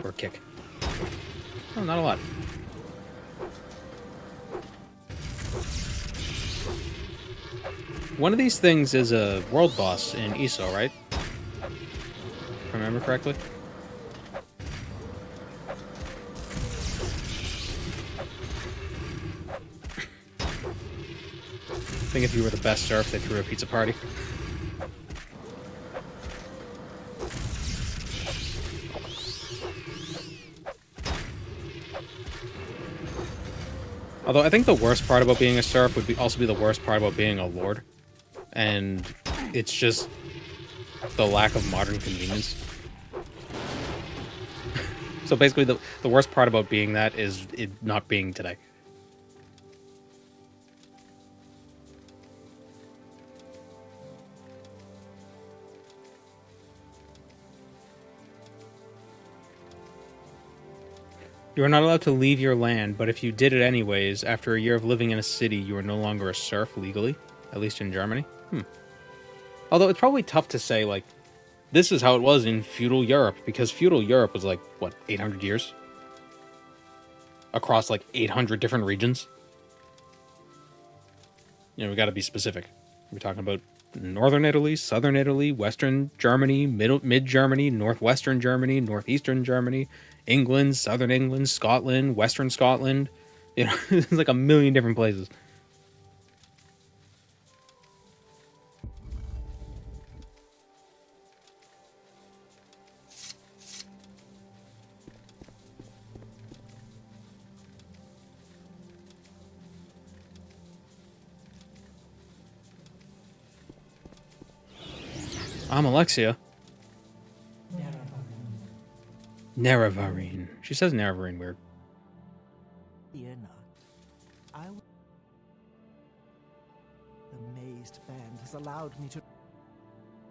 or a kick. Oh, not a lot. One of these things is a world boss in ESO, right? If I remember correctly. I think if you were the best serf, they threw a pizza party. Although I think the worst part about being a serf would also be the worst part about being a lord. And it's just the lack of modern convenience. So basically the worst part about being that is it not being today. You are not allowed to leave your land, but if you did it anyways, after a year of living in a city, you are no longer a serf legally, at least in Germany. Although it's probably tough to say, like, this is how it was in feudal Europe, because feudal Europe was like, what, 800 years? Across like 800 different regions? You know, we gotta be specific. We're talking about northern Italy, southern Italy, western Germany, mid-Germany, northwestern Germany, northeastern Germany, England, southern England, Scotland, western Scotland. You know, it's like a million different places. Almalexia. Nerevarine. She says Nerevarine weird. Fear not. The mazed band has allowed me to.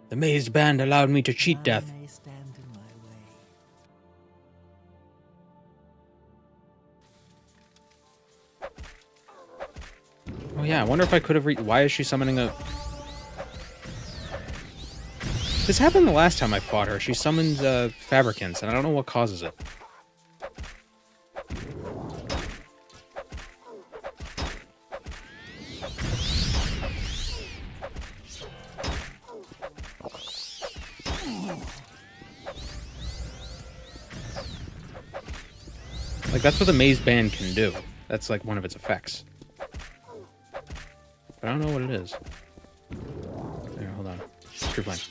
The mazed band allowed me to cheat None death. may stand in my way. Oh yeah, I wonder if I could have why is she summoning a... This happened the last time I fought her. She summons Fabricants, and I don't know what causes it. Like, that's what the Maze Band can do. That's, like, one of its effects. But I don't know what it is. There, hold on. Trueflame.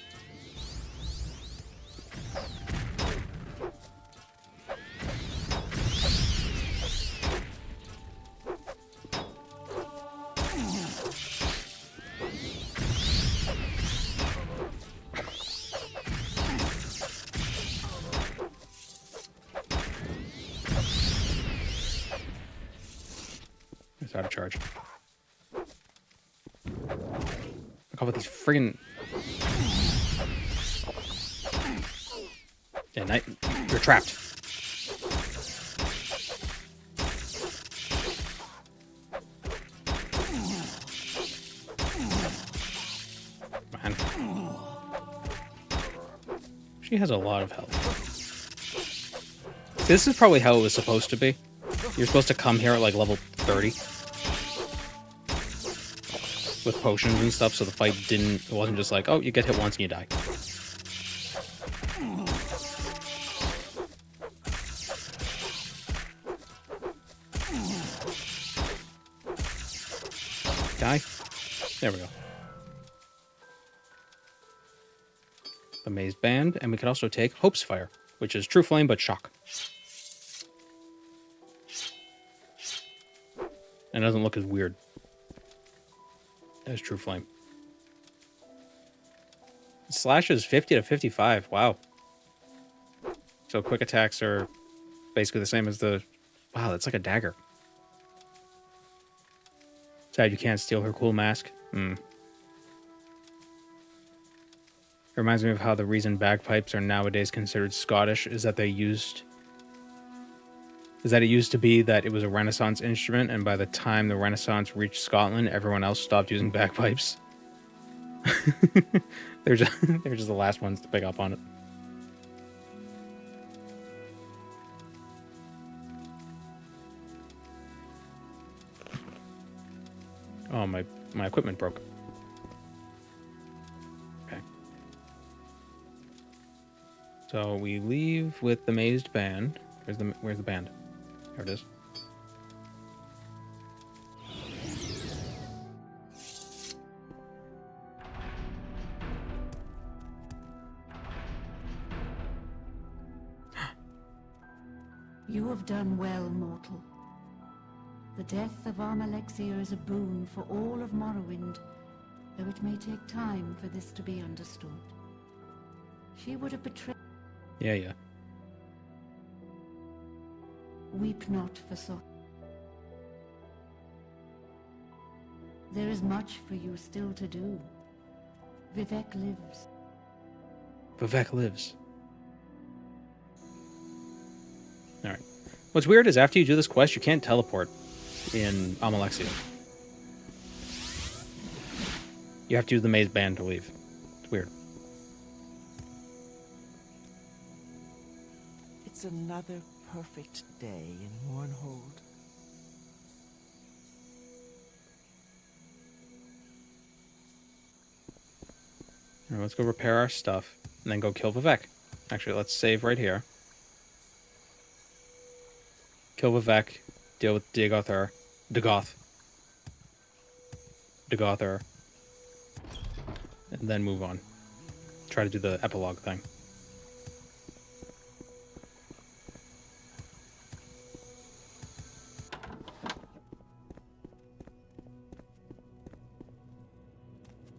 It's out of charge. Look at these friggin'... Yeah, night. You're trapped. Man. She has a lot of health. This is probably how it was supposed to be. You're supposed to come here at like level 30 with potions and stuff, so the fight it wasn't just like, oh, you get hit once and you die. Die. There we go. The Maze Band, and we can also take Hope's Fire, which is Trueflame but shock. And it doesn't look as weird as Trueflame. Slash is 50 to 55. Wow. So quick attacks are basically the same as the... Wow, that's like a dagger. Sad you can't steal her cool mask. It reminds me of how the reason bagpipes are nowadays considered Scottish is that it used to be that it was a Renaissance instrument, and by the time the Renaissance reached Scotland, everyone else stopped using bagpipes. they're just the last ones to pick up on it. Oh, my equipment broke. Okay. So we leave with the mazed band. Where's the band? There it is. You have done well, mortal. The death of Almalexia is a boon for all of Morrowind, though it may take time for this to be understood. She would have betrayed... Yeah. Weep not for so. There is much for you still to do. Vivek lives. Vivek lives. Alright. What's weird is after you do this quest, you can't teleport in Almalexia. You have to use the maze band to leave. It's weird. It's another perfect day in Mournhold. Alright, let's go repair our stuff and then go kill Vivek. Actually, let's save right here. Kill Vivek, deal with Dagoth Ur. Dagoth Ur. And then move on. Try to do the epilogue thing.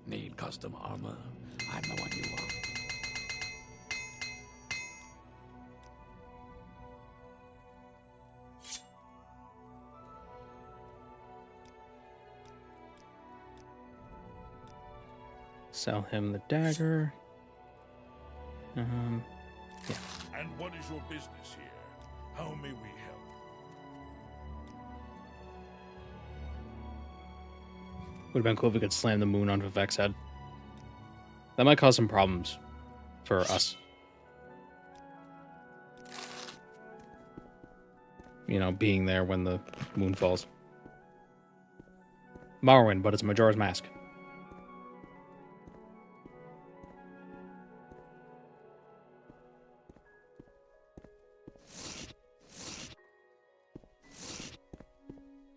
Need custom armor? I'm the one you want. Sell him the dagger. Yeah. And what is your business here? How may we help? Would have been cool if we could slam the moon on Vivek's head. That might cause some problems for us. You know, being there when the moon falls. Morrowind, but it's Majora's Mask.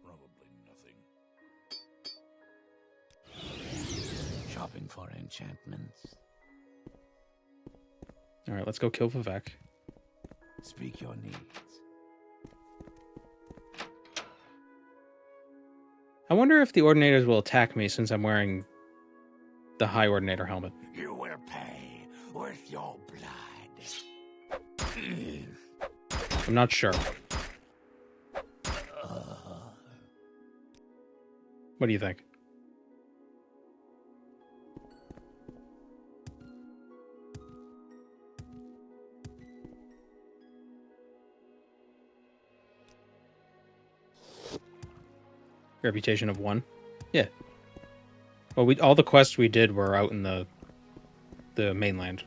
Probably nothing. Shopping for enchantments. Alright, let's go kill Vivek. Speak your needs. I wonder if the Ordinators will attack me since I'm wearing the High Ordinator helmet. You will pay with your blood. I'm not sure. What do you think? Reputation of 1. Yeah. Well, all the quests we did were out in the mainland.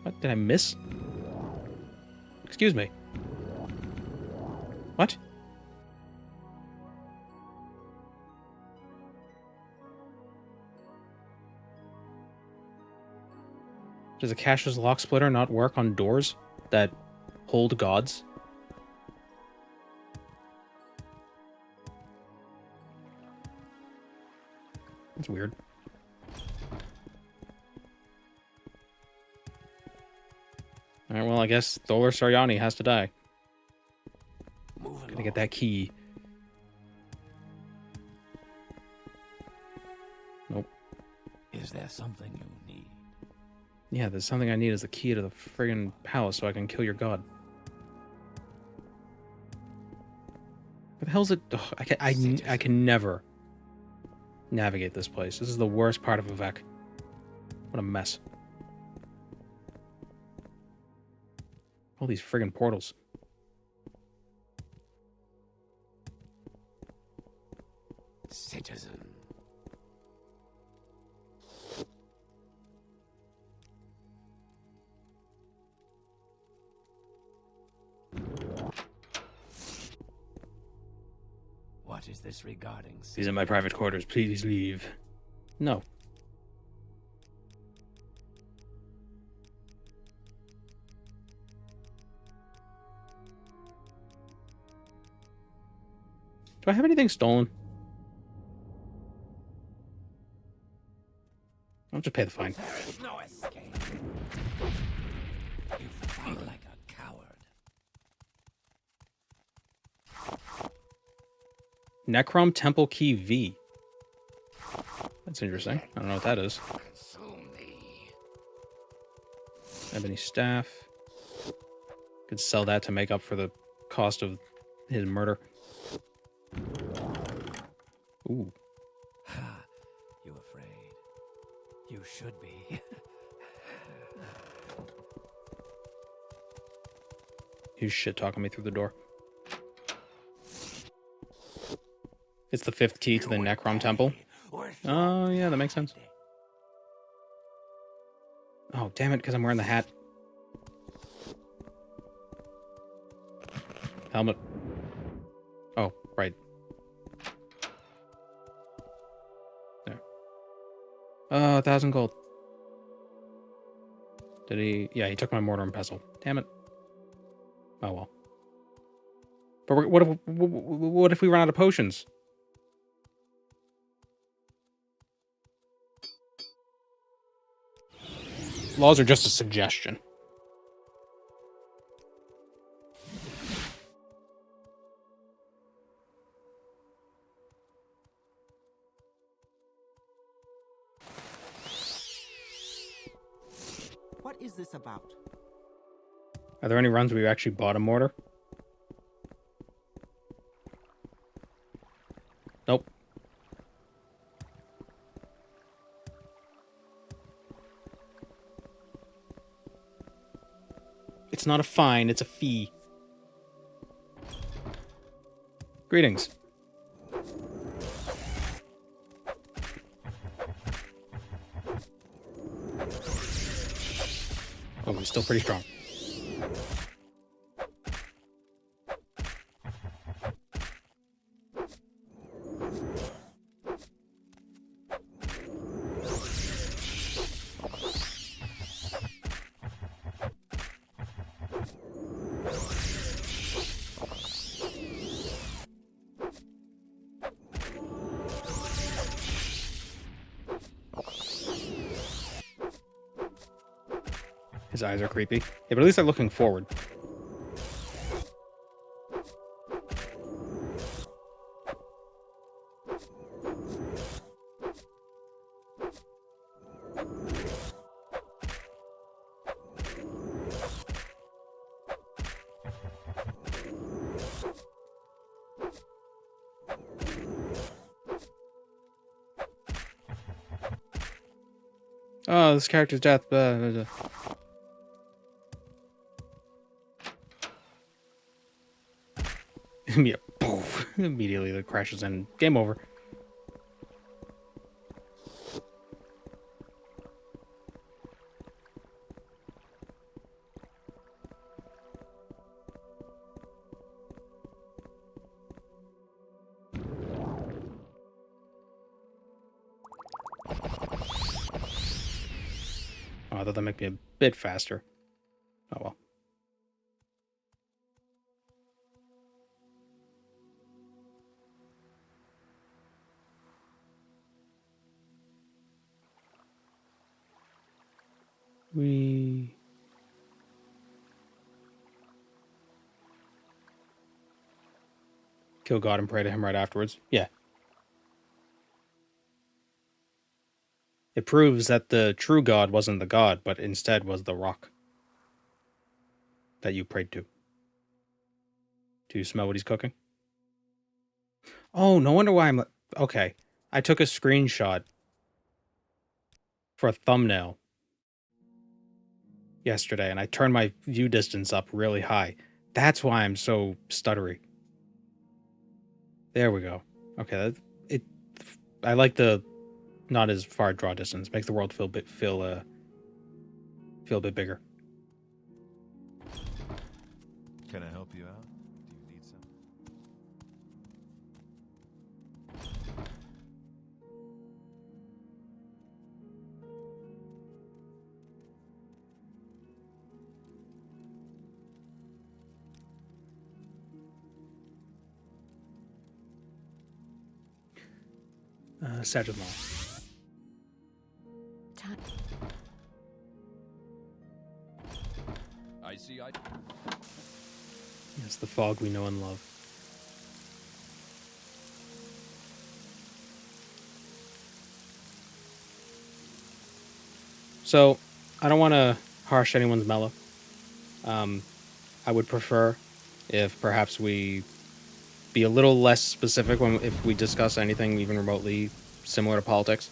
What did I miss? Excuse me. What? Does a Cash's lock splitter not work on doors that hold gods? That's weird. Alright, well, I guess Tholar Saryani has to die. Gotta get that key. Nope. Is there something you need? Yeah, there's something I need is the key to the friggin' palace so I can kill your god. What the hell's it? Ugh, I can never navigate this place. This is the worst part of Vivek. What a mess. All these friggin' portals. Citizen. What is this regarding? These are my private quarters. Please leave. No. Do I have anything stolen? I'll just pay the fine. There is no escape. You fight like a coward. Necrom Temple Key V. That's interesting. I don't know what that is. Consume thee. Ebony Staff. Could sell that to make up for the cost of his murder. Ooh. Ha! You afraid? You should be. He's shit talking me through the door. It's the 5th key to the Necrom Temple. Oh, yeah, that makes sense. Oh, damn it, because I'm wearing the hat. Helmet. Oh, right. There. 1,000 gold. Did he? Yeah, he took my mortar and pestle. Damn it. Oh, well. But what if we run out of potions? Laws are just a suggestion. What is this about? Are there any runs where you actually bought a mortar? Nope. It's not a fine, it's a fee. Greetings. Oh, he's still pretty strong. His eyes are creepy. Yeah, but at least they're looking forward. Oh, this character's death. Yeah, poof. Immediately it crashes in. Game over. Oh, I thought that might be a bit faster. Oh well. We kill God and pray to him right afterwards. Yeah. It proves that the true God wasn't the God, but instead was the rock that you prayed to. Do you smell what he's cooking? Oh, no wonder why I'm... Okay. I took a screenshot for a thumbnail yesterday, and I turned my view distance up really high. That's why I'm so stuttery. There we go. Okay, I like the not as far draw distance. Makes the world feel a bit bigger. Can I help you out? Do you need some? Sagittal. I see. Yes, the fog we know and love. So, I don't want to harsh anyone's mellow. I would prefer if perhaps we be a little less specific if we discuss anything even remotely similar to politics.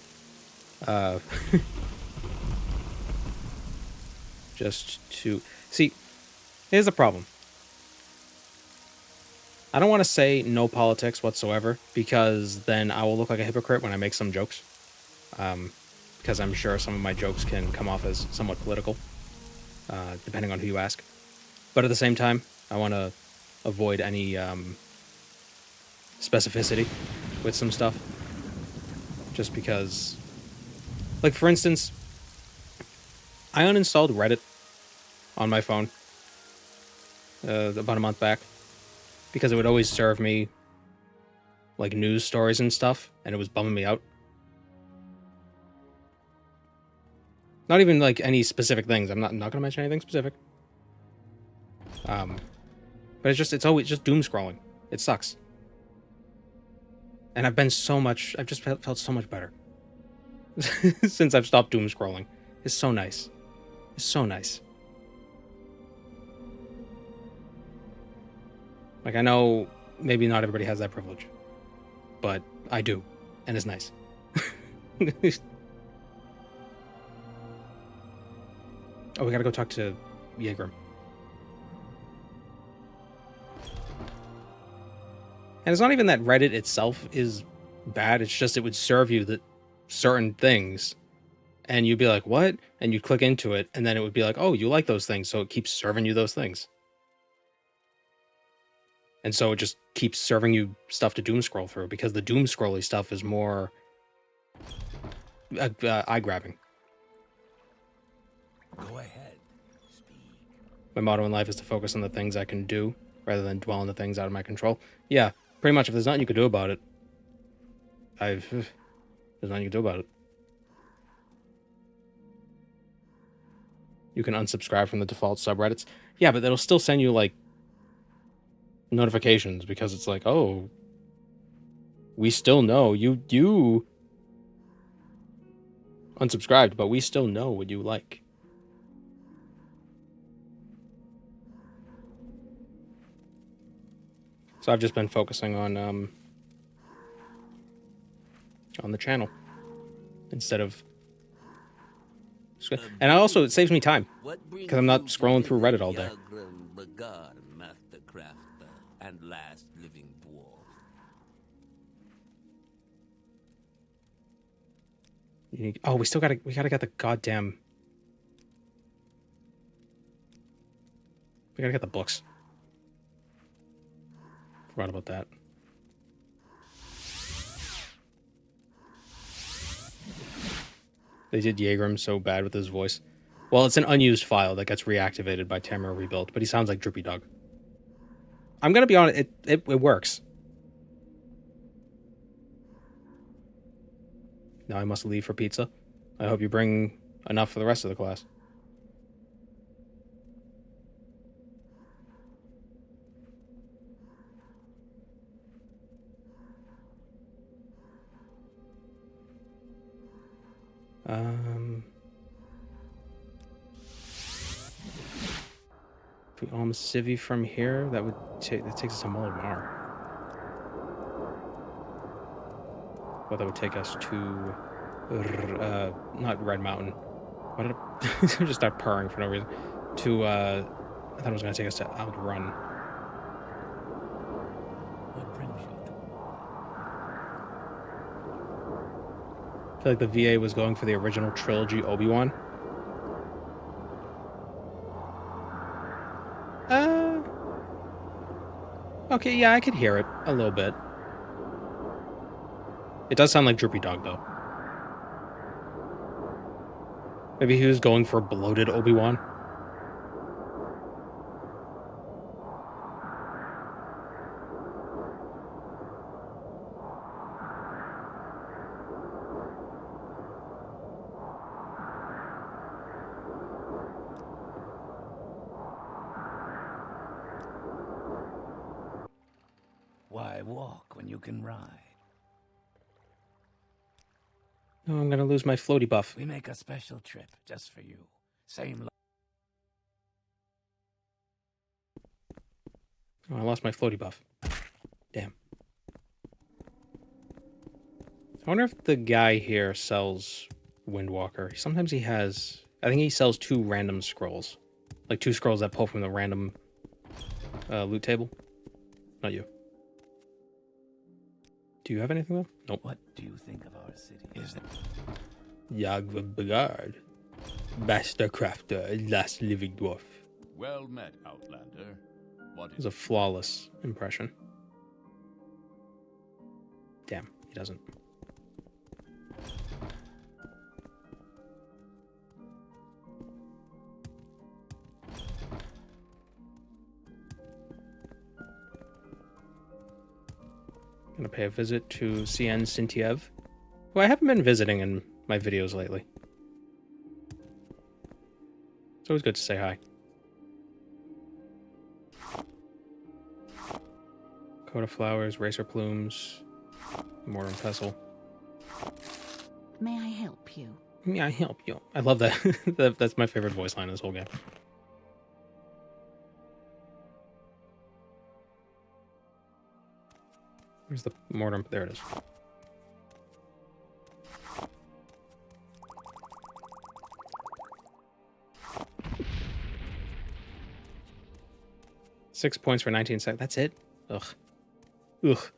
Just to... See, here's the problem. I don't want to say no politics whatsoever, because then I will look like a hypocrite when I make some jokes. Because I'm sure some of my jokes can come off as somewhat political, depending on who you ask. But at the same time, I want to avoid any specificity with some stuff. Just because... Like, for instance, I uninstalled Reddit on my phone about a month back, because it would always serve me like news stories and stuff, and it was bumming me out. Not even like any specific things. I'm not gonna mention anything specific. But it's always just doom scrolling. It sucks. And I've just felt so much better since I've stopped doom scrolling. It's so nice. is so nice. Like, I know maybe not everybody has that privilege, but I do, and it's nice. Oh, we gotta go talk to Yegrim. And it's not even that Reddit itself is bad, it's just it would serve you that certain things, and you'd be like, what? And you'd click into it, and then it would be like, oh, you like those things, so it keeps serving you those things. And so it just keeps serving you stuff to doom scroll through, because the doom scrolly stuff is more eye-grabbing. Go ahead. Speak. My motto in life is to focus on the things I can do, rather than dwell on the things out of my control. Yeah, pretty much. If there's nothing you can do about it, there's nothing you can do about it. You can unsubscribe from the default subreddits. Yeah, but that'll still send you, like, notifications, because it's like, oh, we still know you unsubscribed, but we still know what you like. So I've just been focusing on the channel instead of, and also it saves me time because I'm not scrolling through Reddit all day. And last living dwarf. Oh, we gotta get the goddamn. We gotta get the books. Forgot about that. They did Yegrim so bad with his voice. Well, it's an unused file that gets reactivated by Tamara Rebuilt, but he sounds like Droopy Dog. I'm gonna be honest, it works. Now I must leave for pizza. I hope you bring enough for the rest of the class. If we almost civvy from here, that takes us to Molomar. Well, that would take us to not Red Mountain. Why did I just start purring for no reason? To I thought it was going to take us to Outrun. What brings you to? I feel like the VA was going for the original trilogy Obi-Wan. Okay, yeah, I could hear it a little bit. It does sound like Droopy Dog, though. Maybe he was going for bloated Obi-Wan. Why walk when you can ride? No, I'm gonna lose my floaty buff. We make a special trip just for you. Same. Oh, I lost my floaty buff. Damn. I wonder if the guy here sells Windwalker. Sometimes he has... I think he sells 2 random scrolls. Like 2 scrolls that pull from the random loot table. Not you. Do you have anything, though? Nope. What do you think of our city? Is there... Yagva Begard. Master Crafter, last living dwarf. Well met, Outlander. What It was a flawless impression. Damn, he doesn't. Gonna pay a visit to CN Sintiev, who I haven't been visiting in my videos lately. It's always good to say hi. Coat of flowers, racer plumes, mortar and pestle. May I help you? May I help you? I love that. That's my favorite voice line in this whole game. Where's the mortar? There it is. Six points for 19 seconds. That's it? Ugh. Ugh.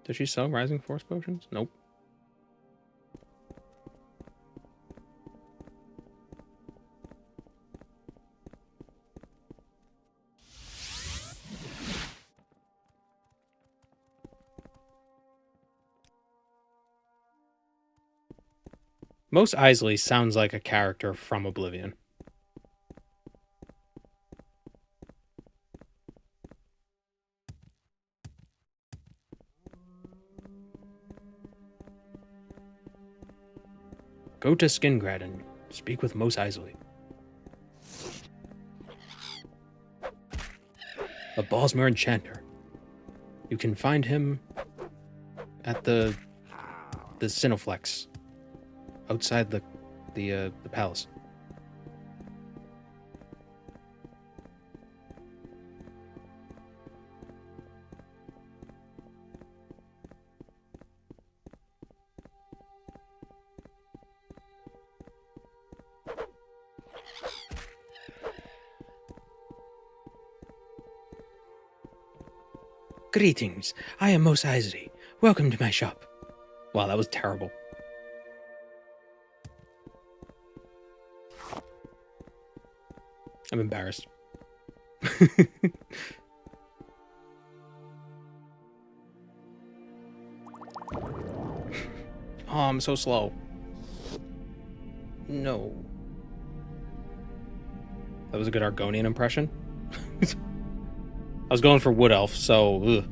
Does she sell Rising Force potions? Nope. Mos Eisley sounds like a character from Oblivion. Go to Skingrad and speak with Mos Eisley. A Ballsmere enchanter. You can find him at the Cineflex outside the palace. Greetings, I am Mos Eisley. Welcome to my shop. Wow, that was terrible. I'm embarrassed. Oh, I'm so slow. No. That was a good Argonian impression. I was going for Wood Elf, so... Ugh.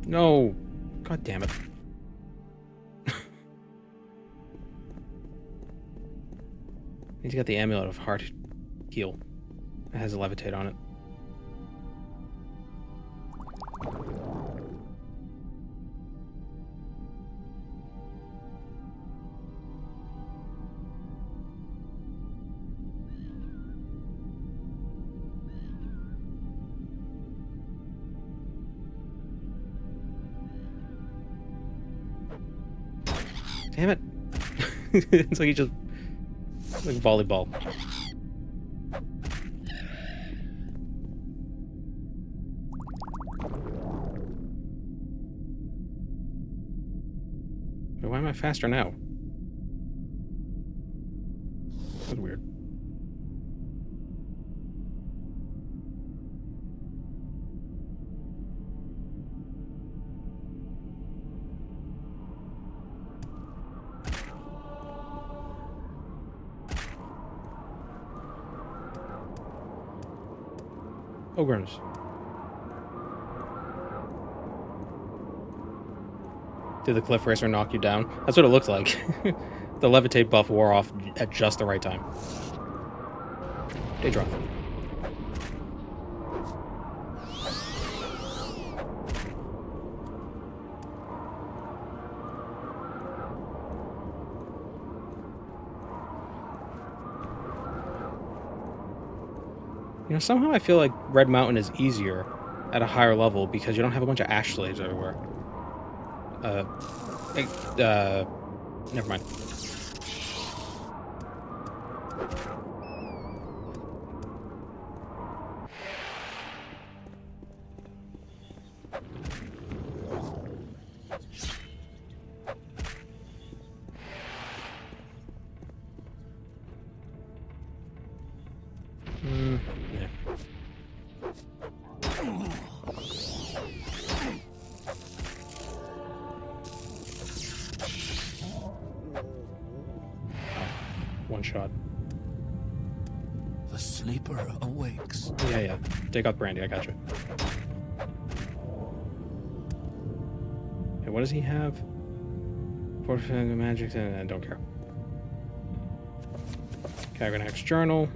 No. God damn it. He's got the Amulet of Heart Heal. It has a levitate on it. Damn it. It's like he just... like volleyball. Why am I faster now? That's weird. Ogres. Did the Cliff Racer knock you down? That's what it looks like. The levitate buff wore off at just the right time. Day drop. You know, somehow I feel like Red Mountain is easier at a higher level because you don't have a bunch of ash slaves everywhere. Never mind. Yeah. One shot. The sleeper awakes. Yeah. Take out Brandy, I got you. Okay, what does he have? Fortifying magic, I don't care. Okay, I'm gonna external.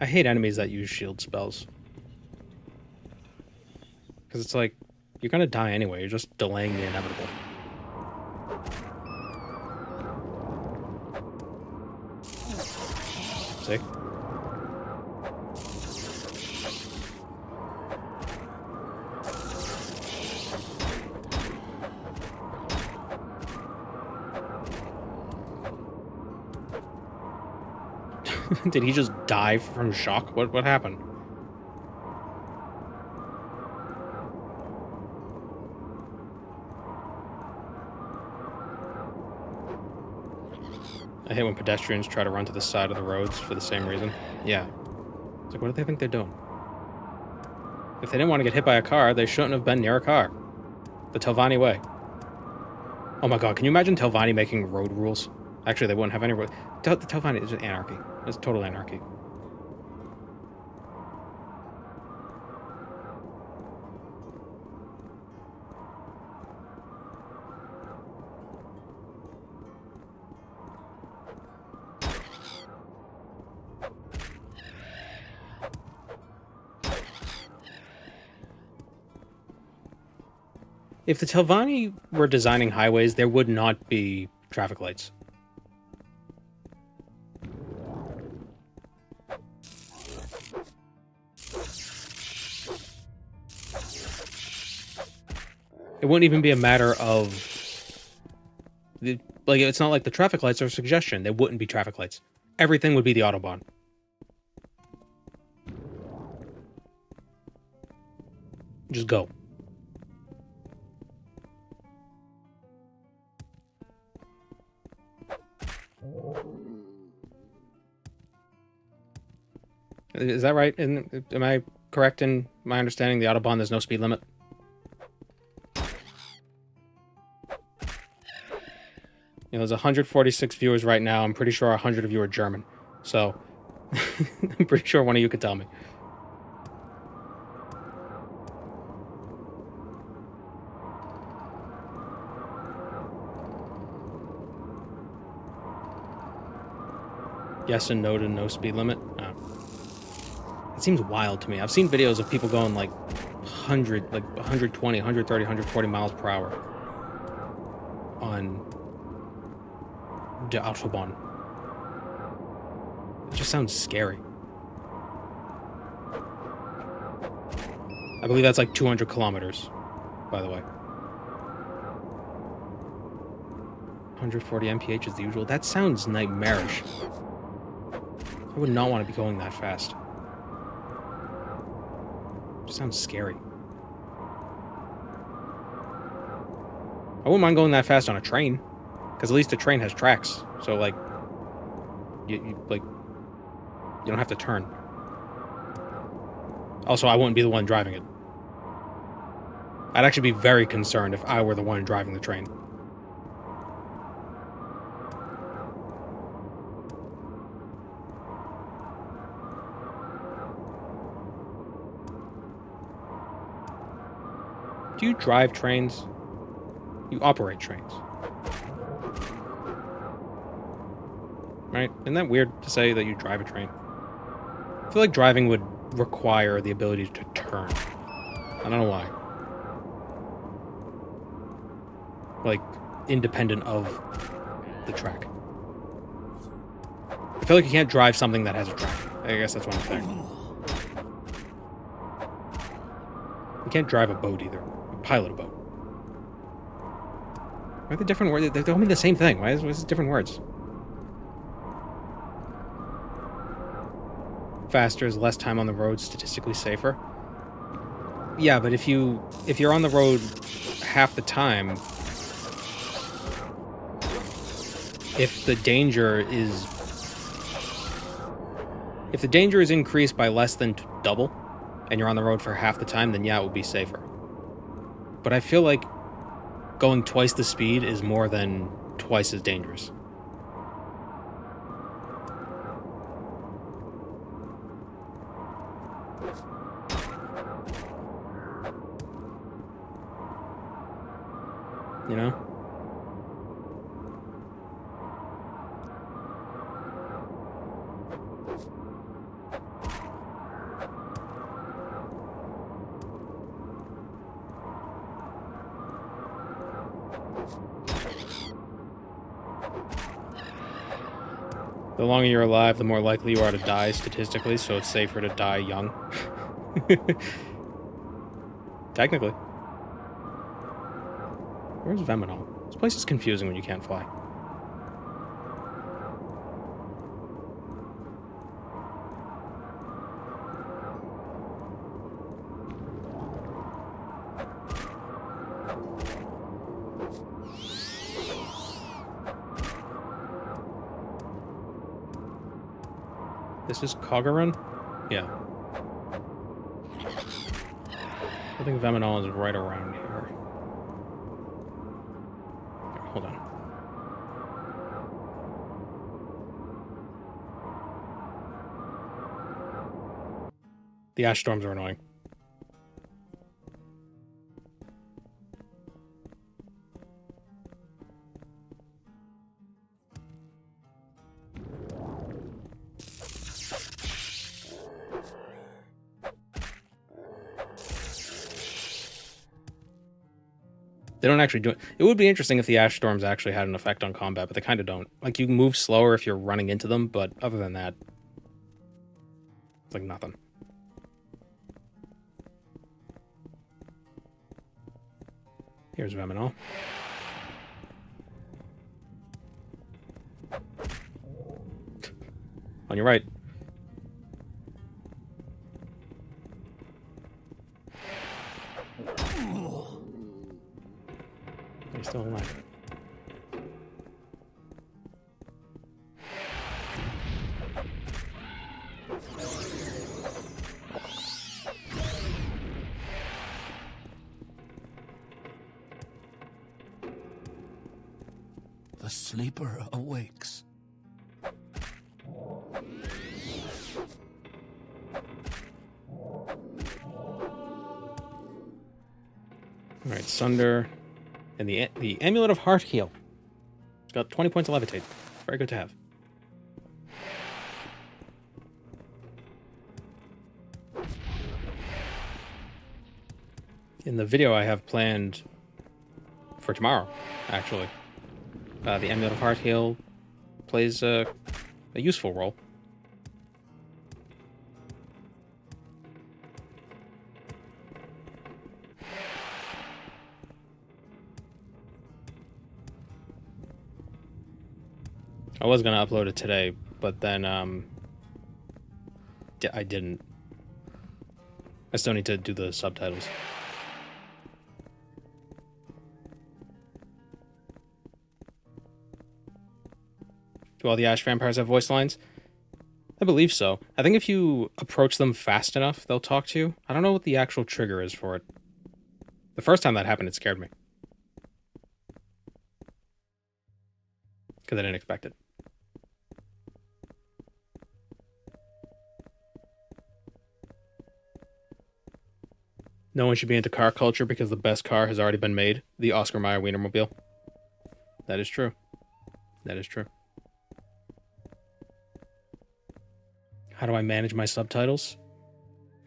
I hate enemies that use shield spells. Because it's like, you're gonna die anyway, you're just delaying the inevitable. See? Did he just die from shock? What happened? I hate when pedestrians try to run to the side of the roads for the same reason. Yeah. It's like, what do they think they're doing? If they didn't want to get hit by a car, they shouldn't have been near a car. The Telvanni way. Oh my god, can you imagine Telvanni making road rules? Actually, they wouldn't have any road. The Telvanni is just anarchy. It's total anarchy. If the Telvanni were designing highways, there would not be traffic lights. It wouldn't even be a matter of... like, it's not like the traffic lights are a suggestion. There wouldn't be traffic lights. Everything would be the Autobahn. Just go. Is that right? Am I correct in my understanding the Autobahn, there's no speed limit? You know, there's 146 viewers right now. I'm pretty sure 100 of you are German. So, I'm pretty sure one of you could tell me. Yes and no to no speed limit? Oh. It seems wild to me. I've seen videos of people going like 100, like 120, 130, 140 miles per hour on the Autobahn. It just sounds scary. I believe that's like 200 kilometers, by the way. 140 mph is the usual. That sounds nightmarish. I would not want to be going that fast. It just sounds scary. I wouldn't mind going that fast on a train, because at least a train has tracks. So like, you don't have to turn. Also, I wouldn't be the one driving it. I'd actually be very concerned if I were the one driving the train. Do you drive trains? You operate trains. Right? Isn't that weird to say that you drive a train? I feel like driving would require the ability to turn. I don't know why. Like, independent of the track. I feel like you can't drive something that has a track. I guess that's what I'm saying. You can't drive a boat either. Pilot a boat. Why are they different words? They don't mean the same thing. Why is it different words? Faster is less time on the road, statistically safer. Yeah, but if you're on the road half the time, if the danger is increased by less than double, and you're on the road for half the time, then yeah, it will be safer. But I feel like going twice the speed is more than twice as dangerous. You know? The longer you're alive, the more likely you are to die statistically, so it's safer to die young. Technically. Where's Veminal? This place is confusing when you can't fly. This is Kogarun? Yeah. I think Veminal is right around here. Okay, hold on. The ash storms are annoying. They don't actually do it. It would be interesting if the ash storms actually had an effect on combat, but they kind of don't. Like, you move slower if you're running into them, but other than that, it's like nothing. Here's Veminal. On your right. He's still alive. The sleeper awakes. Alright, Sunder. And the Amulet of Heart Heal. It's got 20 points of Levitate. Very good to have. In the video I have planned for tomorrow, actually, the Amulet of Heart Heal plays a useful role. I was going to upload it today, but then I didn't. I still need to do the subtitles. Do all the Ash Vampires have voice lines? I believe so. I think if you approach them fast enough, they'll talk to you. I don't know what the actual trigger is for it. The first time that happened, it scared me. Because I didn't expect it. No one should be into car culture because the best car has already been made. The Oscar Mayer Wienermobile. That is true. That is true. How do I manage my subtitles?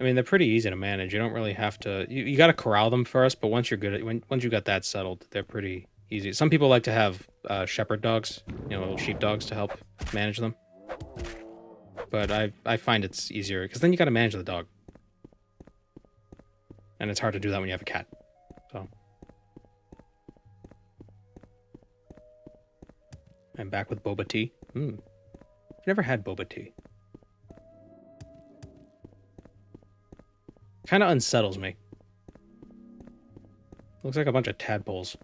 I mean, they're pretty easy to manage. You don't really have to... You got to corral them first, but once you're good at... Once you got that settled, they're pretty easy. Some people like to have shepherd dogs, little sheep dogs to help manage them. But I find it's easier, because then you got to manage the dog. And it's hard to do that when you have a cat. So. I'm back with boba tea. I've never had boba tea. Kind of unsettles me. Looks like a bunch of tadpoles.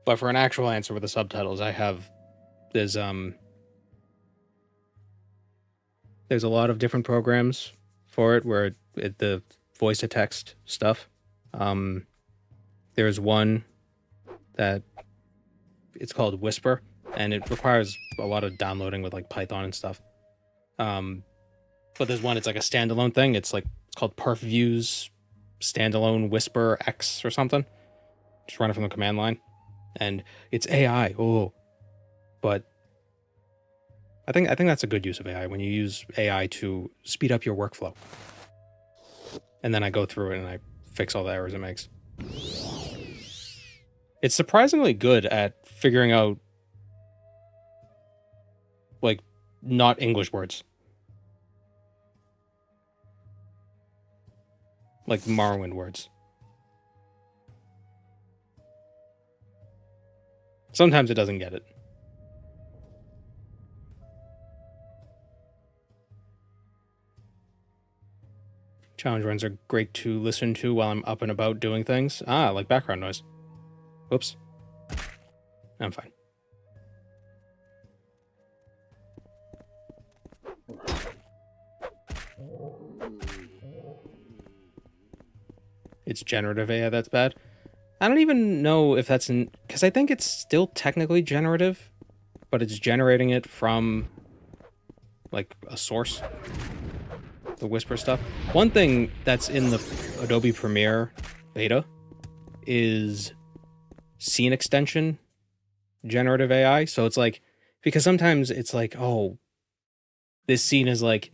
But for an actual answer with the subtitles, there's a lot of different programs for it where the voice to text stuff. There's one that it's called Whisper, and it requires a lot of downloading with like Python and stuff. But there's one, it's like a standalone thing. It's called PerfViews Standalone Whisper X or something. Just run it from the command line. And it's AI. Oh, But I think that's a good use of AI, when you use AI to speed up your workflow. And then I go through it and I fix all the errors it makes. It's surprisingly good at figuring out, like, not English words. Like Morrowind words. Sometimes it doesn't get it. Challenge runs are great to listen to while I'm up and about doing things. Ah, like background noise. Whoops. I'm fine. It's generative AI that's bad. I don't even know if that's in... Because I think it's still technically generative, but it's generating it from, like, a source. The Whisper stuff. One thing that's in the Adobe Premiere beta is scene extension generative AI. So it's like... Because sometimes it's like, oh, this scene is like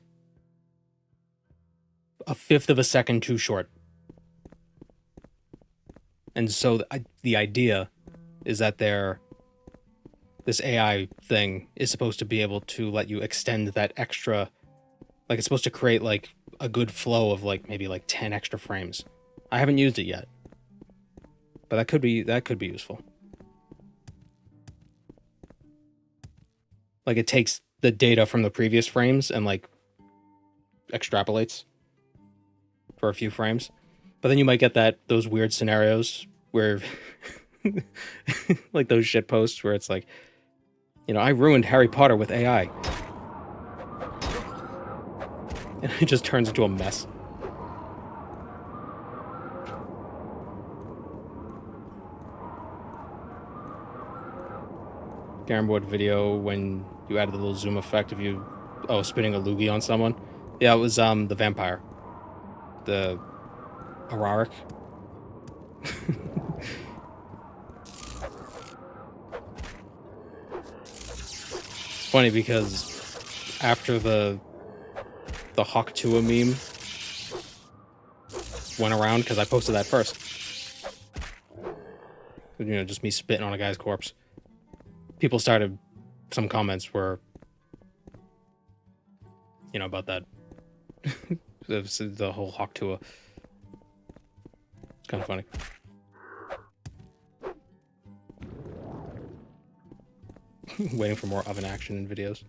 a fifth of a second too short. And so the idea is that this AI thing is supposed to be able to let you extend that extra, like it's supposed to create like a good flow of like maybe like 10 extra frames. I haven't used it yet, but that could be useful. Like it takes the data from the previous frames and like extrapolates for a few frames. But then you might get those weird scenarios where like those shit posts where it's like, you know, I ruined Harry Potter with AI. And it just turns into a mess. Gameboard video when you added the little zoom effect of you spinning a loogie on someone. Yeah, it was the vampire. The Araric. It's funny because after the Hawk Tua meme went around, because I posted that first. You know, just me spitting on a guy's corpse. People started, some comments were, you know, about that. The whole Hawk Tua. It's kind of funny. Waiting for more oven action in videos.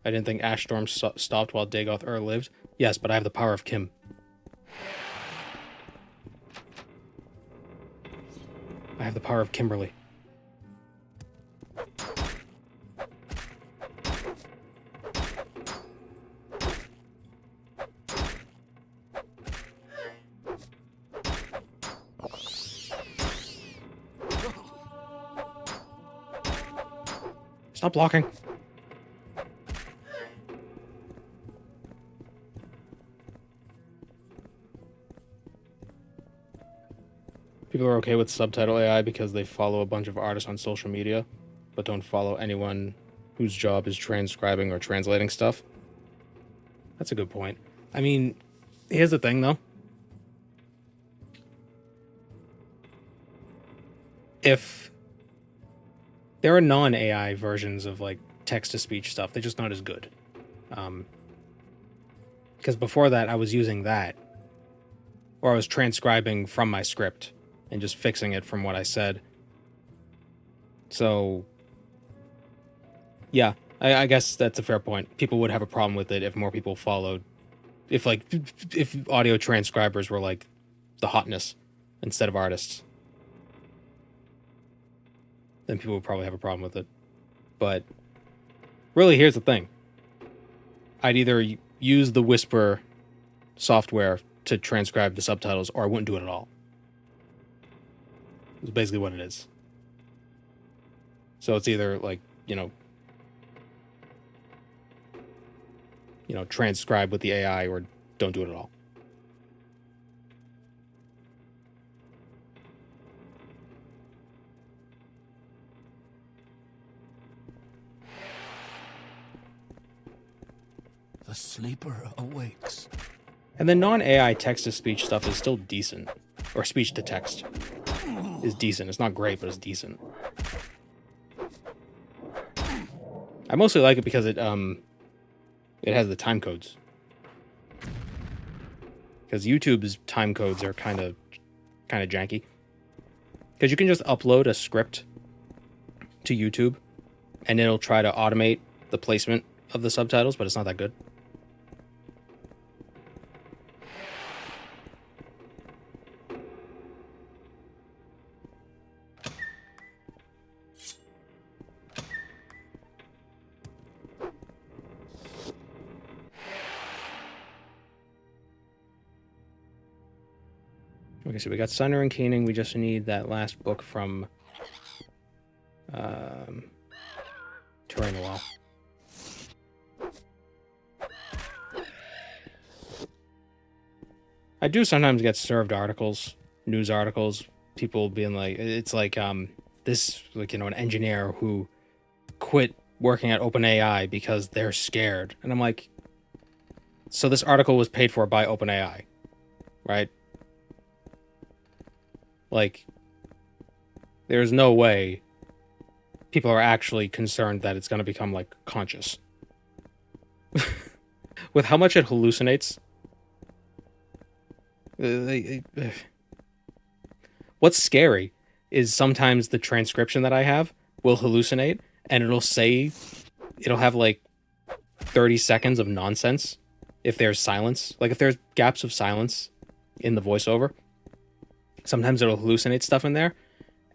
I didn't think Ash Storm stopped while Dagoth Ur lived. Yes, but I have the power of Kim. I have the power of Kimberly. Stop blocking. People are okay with subtitle AI because they follow a bunch of artists on social media, but don't follow anyone whose job is transcribing or translating stuff. That's a good point. I mean, here's the thing, though. If there are non-AI versions of, like, text-to-speech stuff, they're just not as good. Because before that, I was using that, or I was transcribing from my script and just fixing it from what I said. So, yeah, I guess that's a fair point. People would have a problem with it if more people followed. If audio transcribers were like the hotness instead of artists, then people would probably have a problem with it. But really, here's the thing. I'd either use the Whisper software to transcribe the subtitles, or I wouldn't do it at all. It's basically what it is. So it's either like, you know, transcribe with the AI or don't do it at all. The sleeper awakes. And the non-AI text-to-speech stuff is still decent. Or speech-to-text is decent. It's not great, but it's decent. I mostly like it because it has the time codes. Because YouTube's time codes are kind of janky. Because you can just upload a script to YouTube, and it'll try to automate the placement of the subtitles, but it's not that good. Okay, so we got Sunder and Keening. We just need that last book from Terrain Wall. I do sometimes get served articles, news articles, people being like, it's like this, like, you know, an engineer who quit working at OpenAI because they're scared. And I'm like, so this article was paid for by OpenAI, right? Like, there's no way people are actually concerned that it's going to become, like, conscious. With how much it hallucinates. What's scary is sometimes the transcription that I have will hallucinate, and it'll have, like, 30 seconds of nonsense if there's silence. Like, if there's gaps of silence in the voiceover. Sometimes it'll hallucinate stuff in there,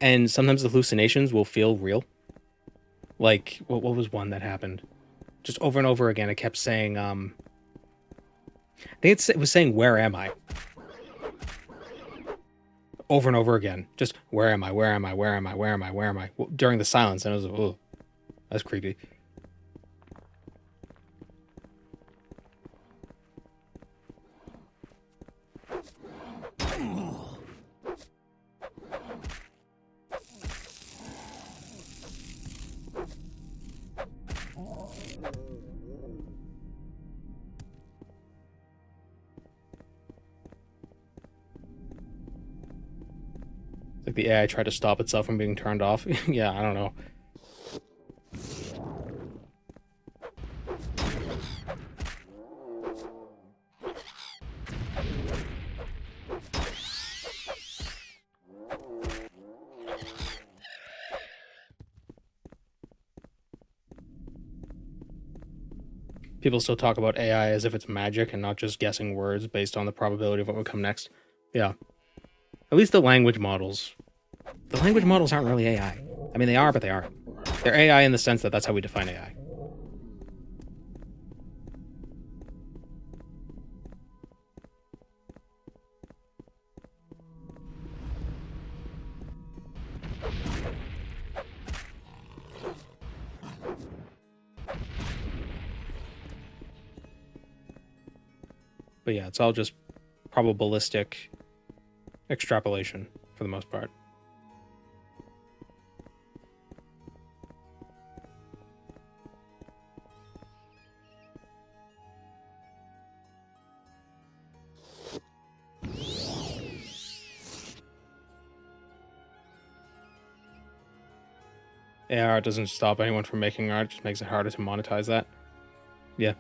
and sometimes the hallucinations will feel real. Like, what was one that happened? Just over and over again, it kept saying, I think it was saying, "Where am I?" Over and over again. Just, where am I? Where am I? Where am I? Where am I? Where am I? During the silence, and I was like, oh, that's creepy. Like the AI tried to stop itself from being turned off. Yeah, I don't know. People still talk about AI as if it's magic and not just guessing words based on the probability of what would come next. Yeah. At least the language models. The language models aren't really AI. I mean, they are, but they aren't. They're AI in the sense that that's how we define AI. But yeah, it's all just probabilistic extrapolation for the most part. AI art doesn't stop anyone from making art, just makes it harder to monetize that. Yeah.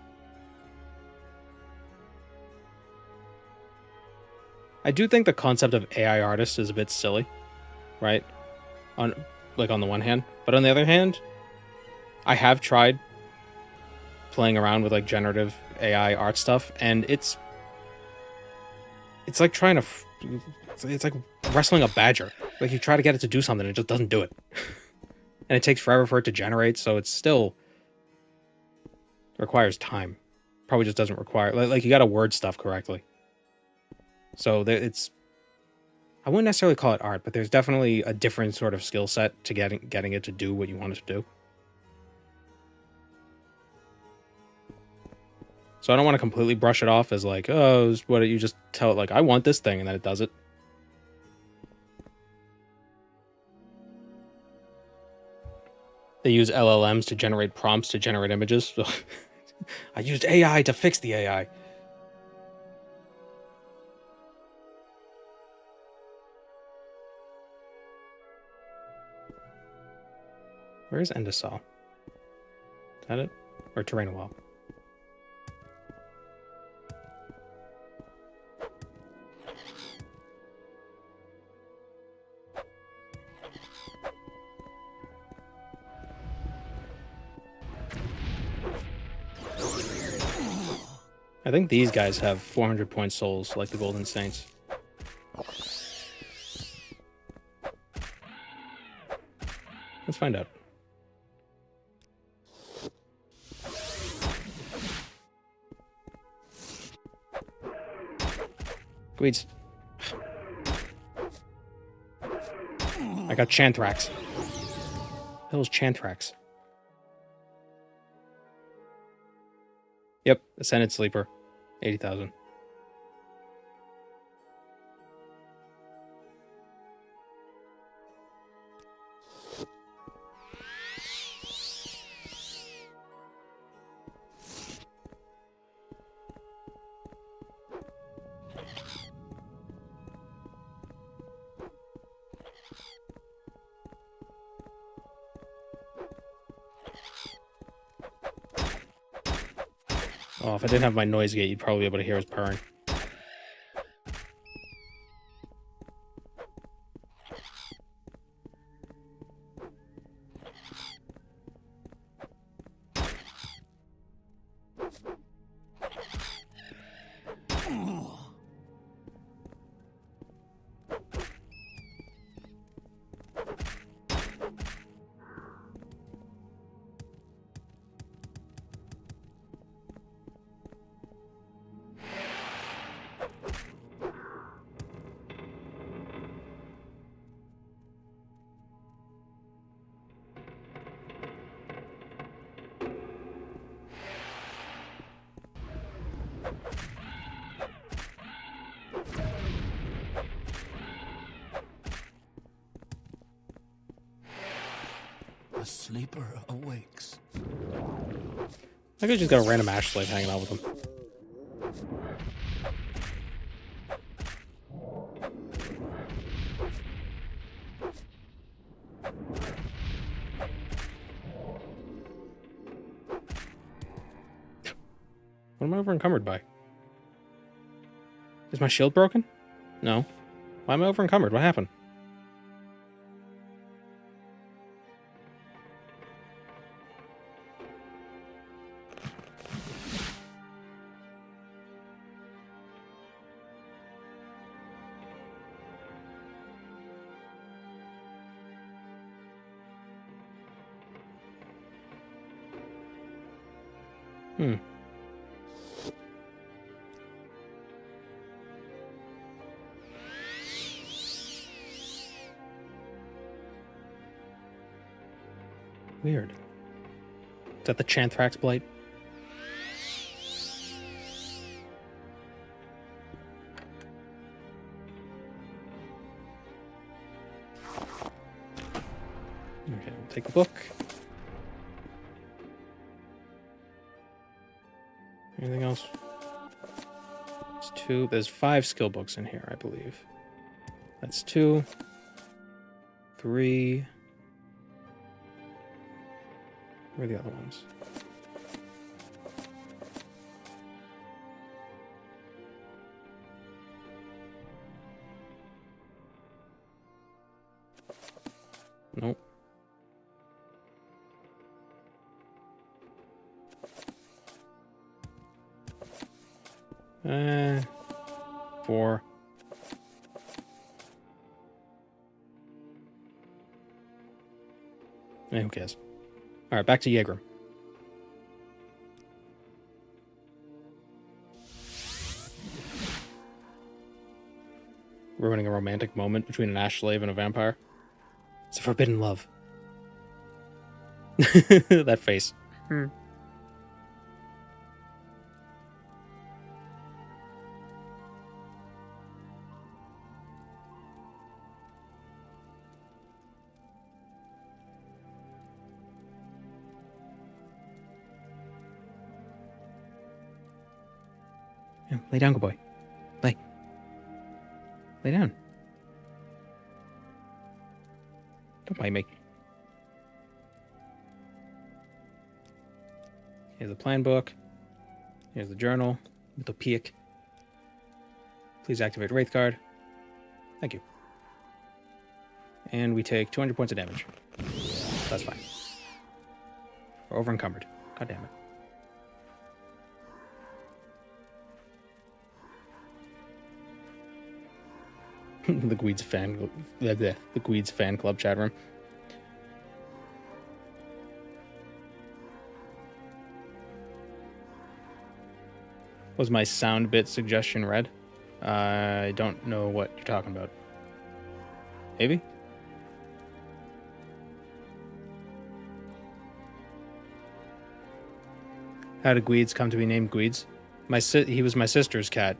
I do think the concept of AI artist is a bit silly, right? On the one hand, but on the other hand, I have tried playing around with like generative AI art stuff, and it's like trying to it's like wrestling a badger. Like you try to get it to do something, and it just doesn't do it. And it takes forever for it to generate, so it still requires time. Probably just doesn't require like you got to word stuff correctly. So it's, I wouldn't necessarily call it art, but there's definitely a different sort of skill set to getting it to do what you want it to do. So I don't want to completely brush it off as like, oh, what you just tell it like, I want this thing, and then it does it. They use LLMs to generate prompts to generate images. So I used AI to fix the AI. Where's Endosol? Is that it? Or Terranowell? I think these guys have 400 point souls like the Golden Saints. Let's find out. Gweeds. I got Chanthrax. What the hell is Chanthrax? Yep, Ascended Sleeper. 80,000. Oh, if I didn't have my noise gate, you'd probably be able to hear his purring. The sleeper awakes. I could just got a random ash slave hanging out with him. What am I over encumbered by? Is my shield broken? No. Why am I over encumbered? What happened? Weird. Is that the Chanthrax Blight? Okay, we'll take a book. Anything else? It's 2. There's 5 skill books in here, I believe. That's 2. 3. Where are the other ones? Nope. Uh, 4. Who cares? Alright, back to Yegrim. Ruining a romantic moment between an ash slave and a vampire. It's a forbidden love. That face. Yeah, lay down, good boy. Lay. Lay down. Don't bite me. Here's the plan book. Here's the journal with the peak. Please activate Wraith Guard. Thank you. And we take 200 points of damage. That's fine. We're over encumbered. God damn it. The Gweed's fan club chat room. Was my sound bit suggestion read? I don't know what you're talking about. Maybe? How did Gweeds come to be named Gweeds? He was my sister's cat.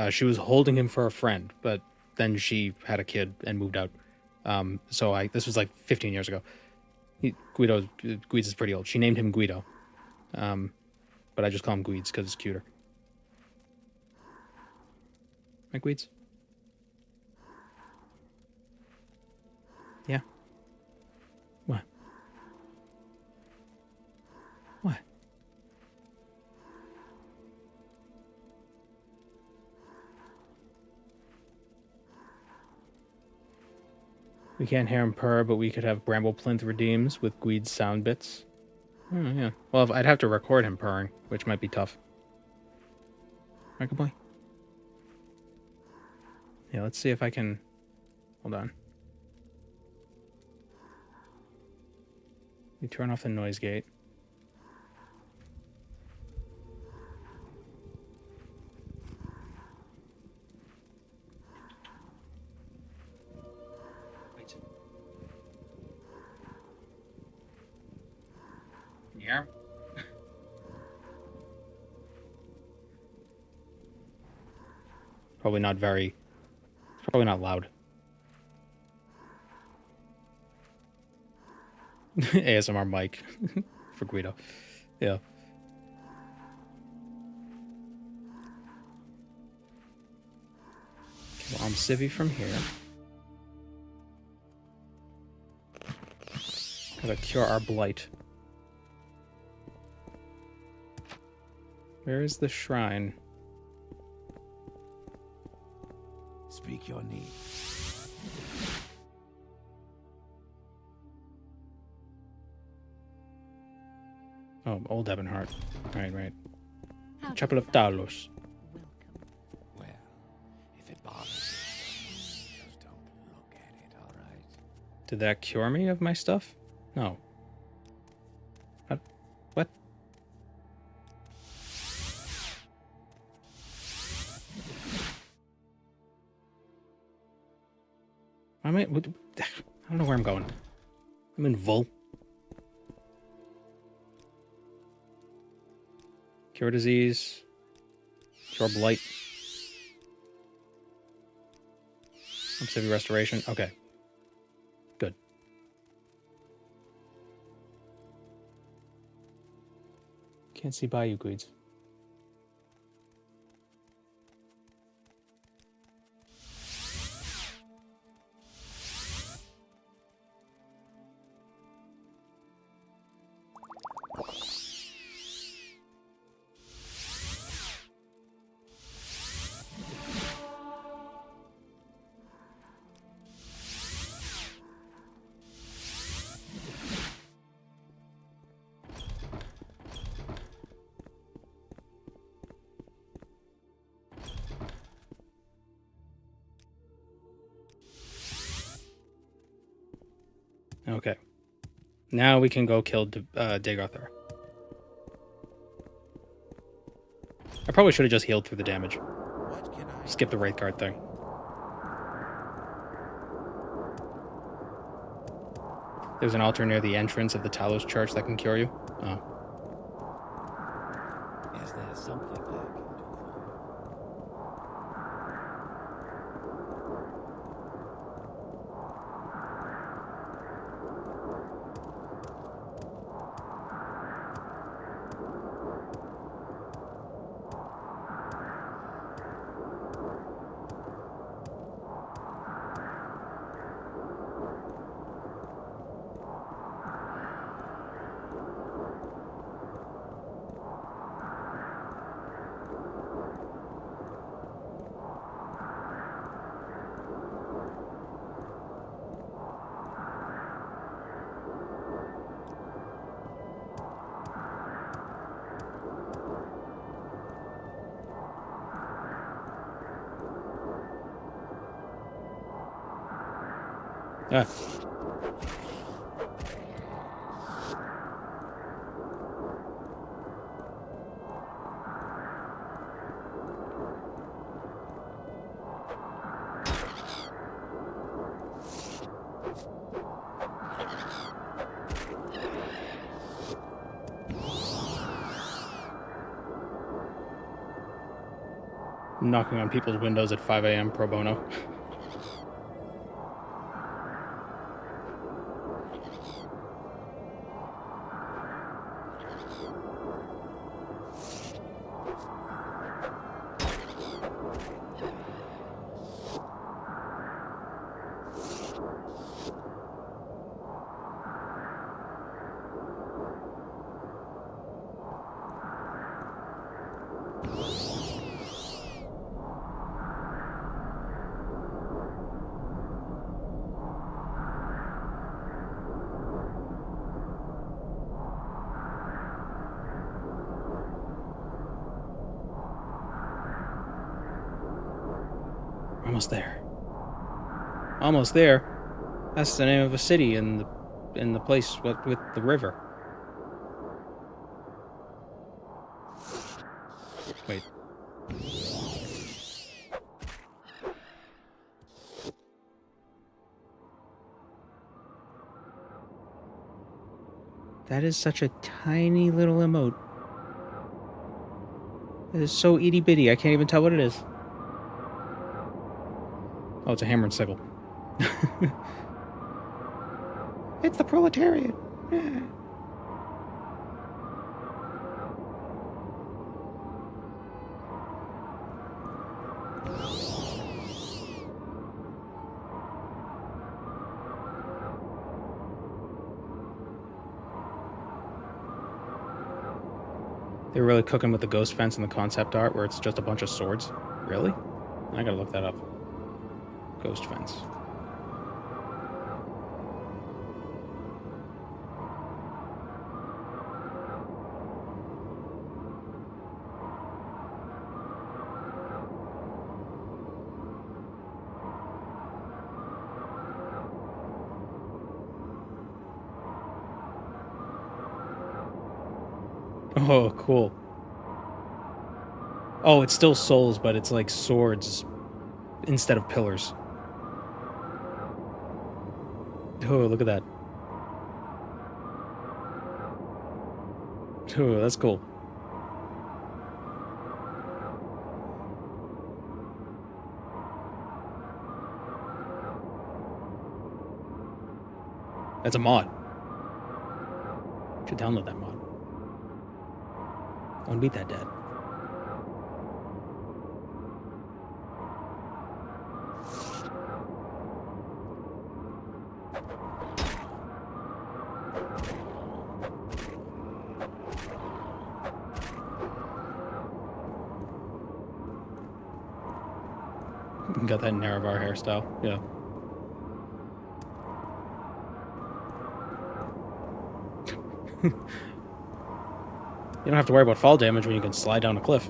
She was holding him for a friend, but then she had a kid and moved out. This was like 15 years ago. Gweeds is pretty old. She named him Guido. But I just call him Gweeds because it's cuter. Right, Gweeds? Yeah. What? What? We can't hear him purr, but we could have Bramble Plinth redeems with Gweed's sound bits. Oh, yeah. Well, I'd have to record him purring, which might be tough. Right, good boy? Yeah, let's see if I can... Hold on. We turn off the noise gate. Wait. Can you hear him? Probably not very... Probably not loud. ASMR mic for Guido. Yeah. Okay, well, I'm civvy from here. Gotta cure our blight. Where is the shrine? Speak your need. Oh, old Ebonheart. Right. Chapel of Talos. Well, if it bothers you, just don't look at it, all right? Did that cure me of my stuff? No. What? I don't know where I'm going. I'm in Vul. Cure disease. Cure blight. Civvy restoration. Okay. Good. Can't see by you, Gweeds. Okay. Now we can go kill Dagoth Ur. I probably should have just healed through the damage. What can I... Skip the Wraith Guard thing. There's an altar near the entrance of the Talos Church that can cure you. Oh. Is there something I can do for Ah. Knocking on people's windows at 5 a.m. pro bono. Almost there. Almost there. That's the name of a city in the place with the river. Wait. That is such a tiny little emote. It is so itty bitty, I can't even tell what it is. Oh, it's a hammer and sickle. It's the proletariat. Yeah. They're really cooking with the ghost fence and the concept art where it's just a bunch of swords. Really? I gotta look that up. Ghost fence. Oh, cool. Oh, it's still souls, but it's like swords instead of pillars. Oh, look at that. Oh, that's cool. That's a mod. Should download that mod. I want to beat that dad. Got that Nerevar hairstyle, yeah. You don't have to worry about fall damage when you can slide down a cliff.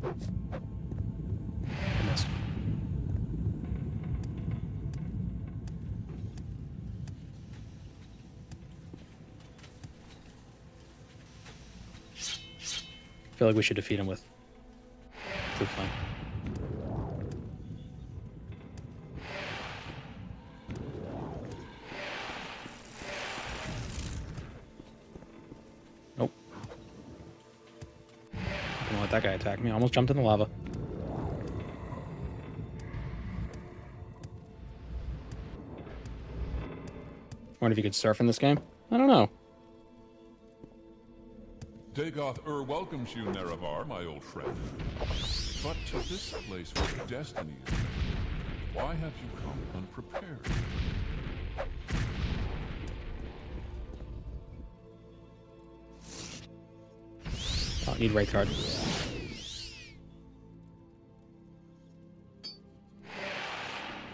I missed. I feel like we should defeat him with Trueflame. Nope. I'm gonna let that guy attack me. I almost jumped in the lava. Wonder if you could surf in this game? I don't know. Dagoth Ur welcomes you, Nerevar, my old friend. But to this place where destiny is made, why have you come unprepared? Oh, I need right card.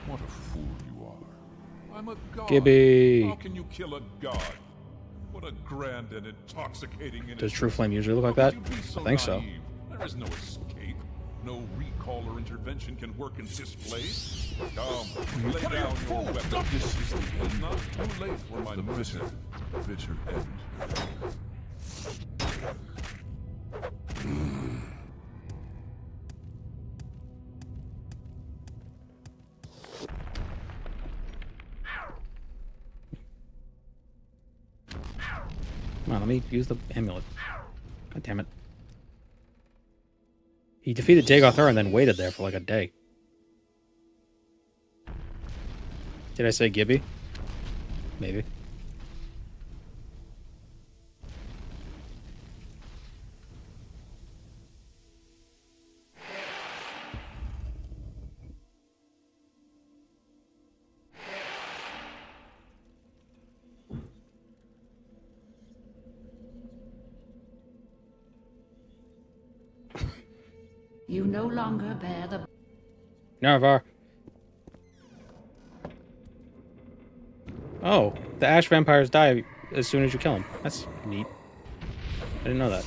What a fool you are. I'm a god. Gibby. How can you kill a god? What a grand and intoxicating. Does Trueflame usually look like that? How could you be so I think so. naive? There is no escape. No recall or intervention can work in this place. Come, lay down your weapon. This is the end. Not too late for my bitter end. Come on, let me use the amulet. God damn it. He defeated Dagoth Ur and then waited there for like a day. Did I say Gibby? Maybe. You no longer bear the... Naravar. Oh, the ash vampires die as soon as you kill them. That's neat. I didn't know that.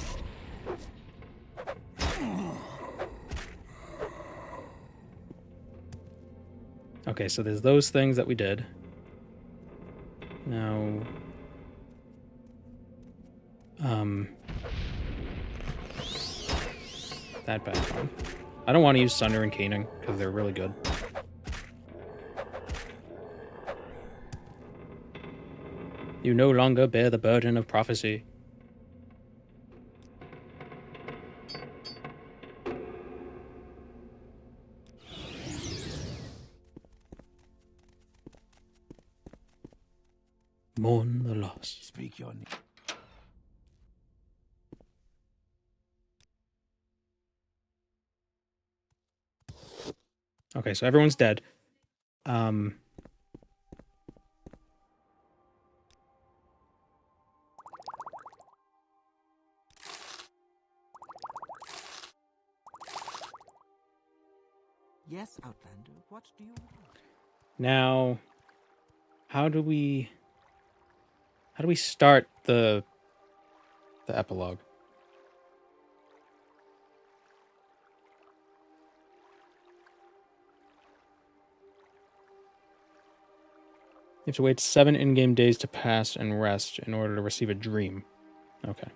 Okay, so there's those things that we did. Now... that back on. I don't want to use Sunder and Caning, because they're really good. You no longer bear the burden of prophecy. Mourn the loss. Speak your name. Okay, so everyone's dead. Yes, Outlander, what do you want? Now, how do we start the epilogue? You have to wait 7 in-game days to pass and rest in order to receive a dream. Okay.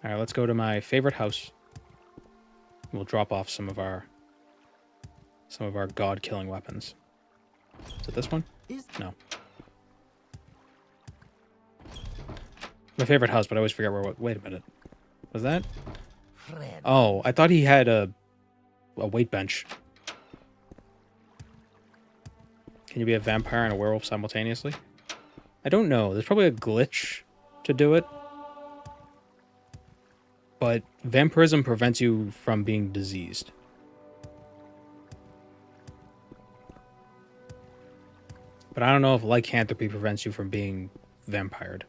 Alright, let's go to my favorite house. We'll drop off some of our god-killing weapons. Is it this one? No. My favorite house, but I always forget where... Wait a minute. Was that? Oh, I thought he had a weight bench. Can you be a vampire and a werewolf simultaneously? I don't know. There's probably a glitch to do it. But vampirism prevents you from being diseased. But I don't know if lycanthropy prevents you from being vampired.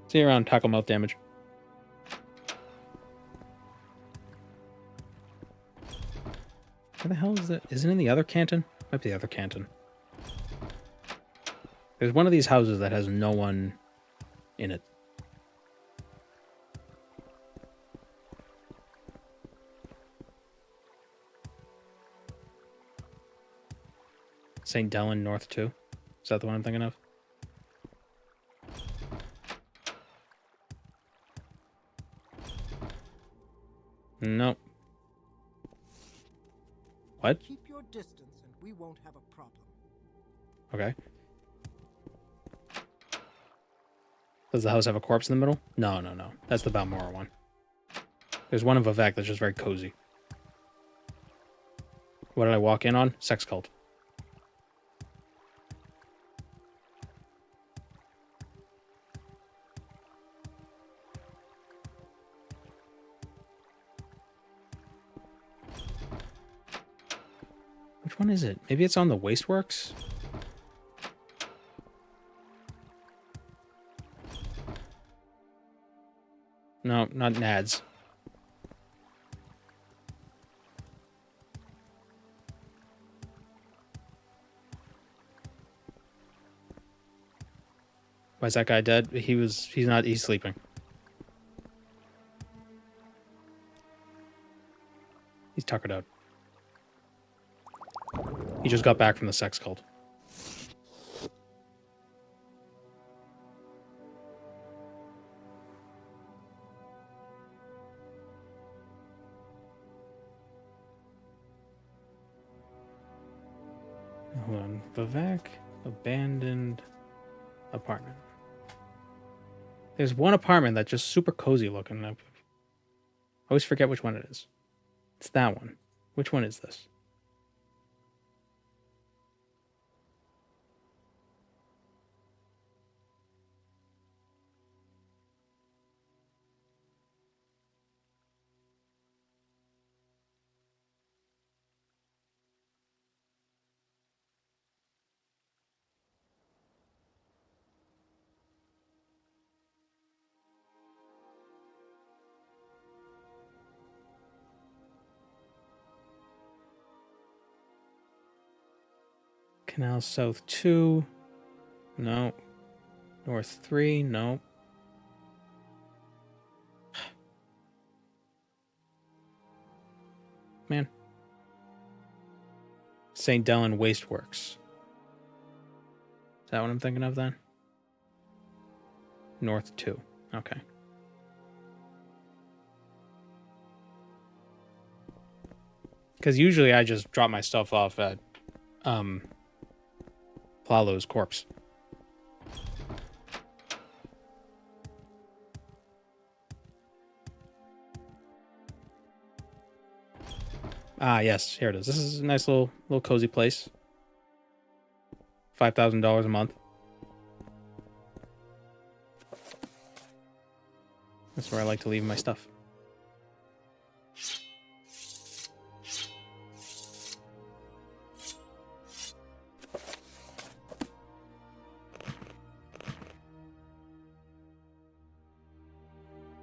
See you around, tackle mouth damage. Where the hell is that? Isn't it in the other canton? Might be the other canton. There's one of these houses that has no one in it. St. Dellen North 2? Is that the one I'm thinking of? Nope. What? Keep your distance and we won't have a problem. Okay. Does the house have a corpse in the middle? No. That's the Balmora one. There's one in Vivek that's just very cozy. What did I walk in on? Sex cult. Which one is it? Maybe it's on the Wasteworks? No, not Nads. Why is that guy dead? He's sleeping. He's tuckered out. He just got back from the sex cult. Hold on. Vivek, abandoned apartment. There's one apartment that's just super cozy looking. I always forget which one it is. It's that one. Which one is this? Canal South 2. No. North 3. No. Man. St. Dellen Waste Works. Is that what I'm thinking of then? North 2. Okay. Because usually I just drop my stuff off at Plalo's corpse. Ah, yes, here it is. This is a nice little cozy place. $5,000 a month. That's where I like to leave my stuff.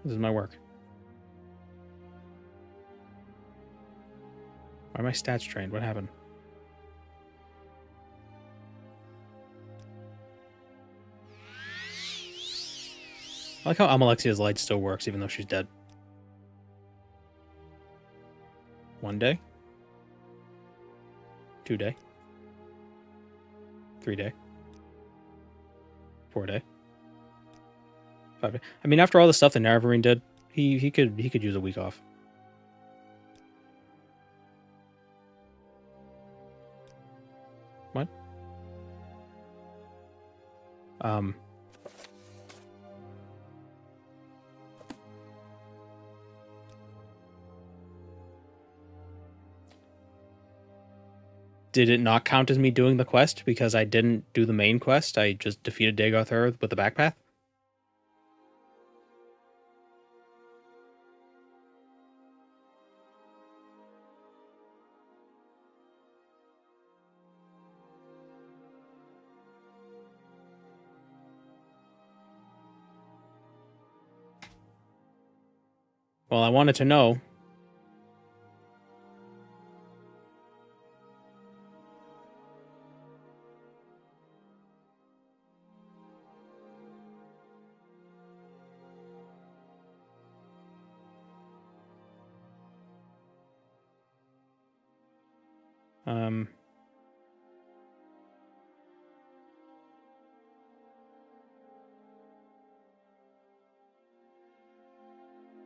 This is my work. Why are my stats trained? What happened? I like how Almalexia's light still works even though she's dead. 1 day? 2 day? 3 day? 4 day? 5 day? I mean, after all the stuff that Naravarine did, he could use a week off. What? Did it not count as me doing the quest because I didn't do the main quest? I just defeated Dagoth Ur with the backpath? Well, I wanted to know.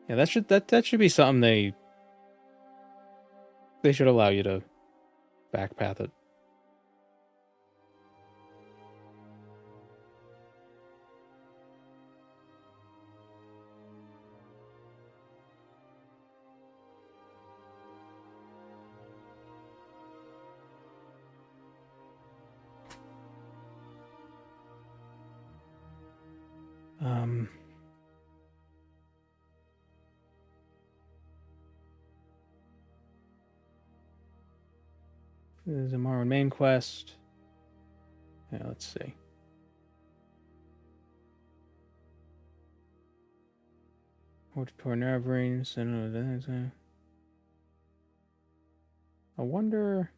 Yeah, that should be something they should allow you to backpath it. There's a Morrowind main quest. Yeah, let's see. Hortitor Naravarine. I wonder.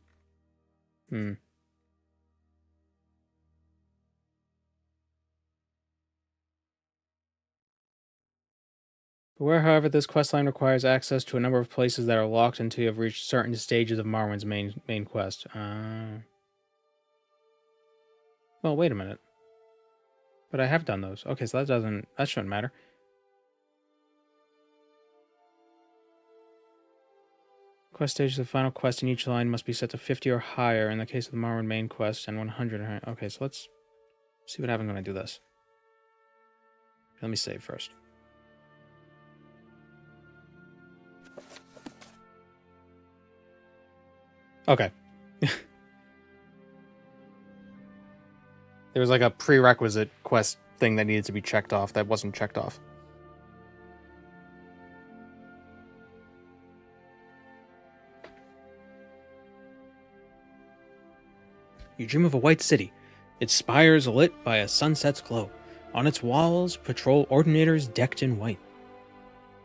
Beware, however, this questline requires access to a number of places that are locked until you have reached certain stages of Morrowind's main quest. Well, wait a minute. But I have done those. Okay, so that shouldn't matter. Quest stage, the final quest in each line must be set to 50 or higher in the case of the Morrowind main quest, and 100 or higher. Okay, so let's see what happens when I do this. Let me save first. Okay. There was like a prerequisite quest thing that needed to be checked off that wasn't checked off. You dream of a white city, its spires lit by a sunset's glow. On its walls patrol ordinators decked in white.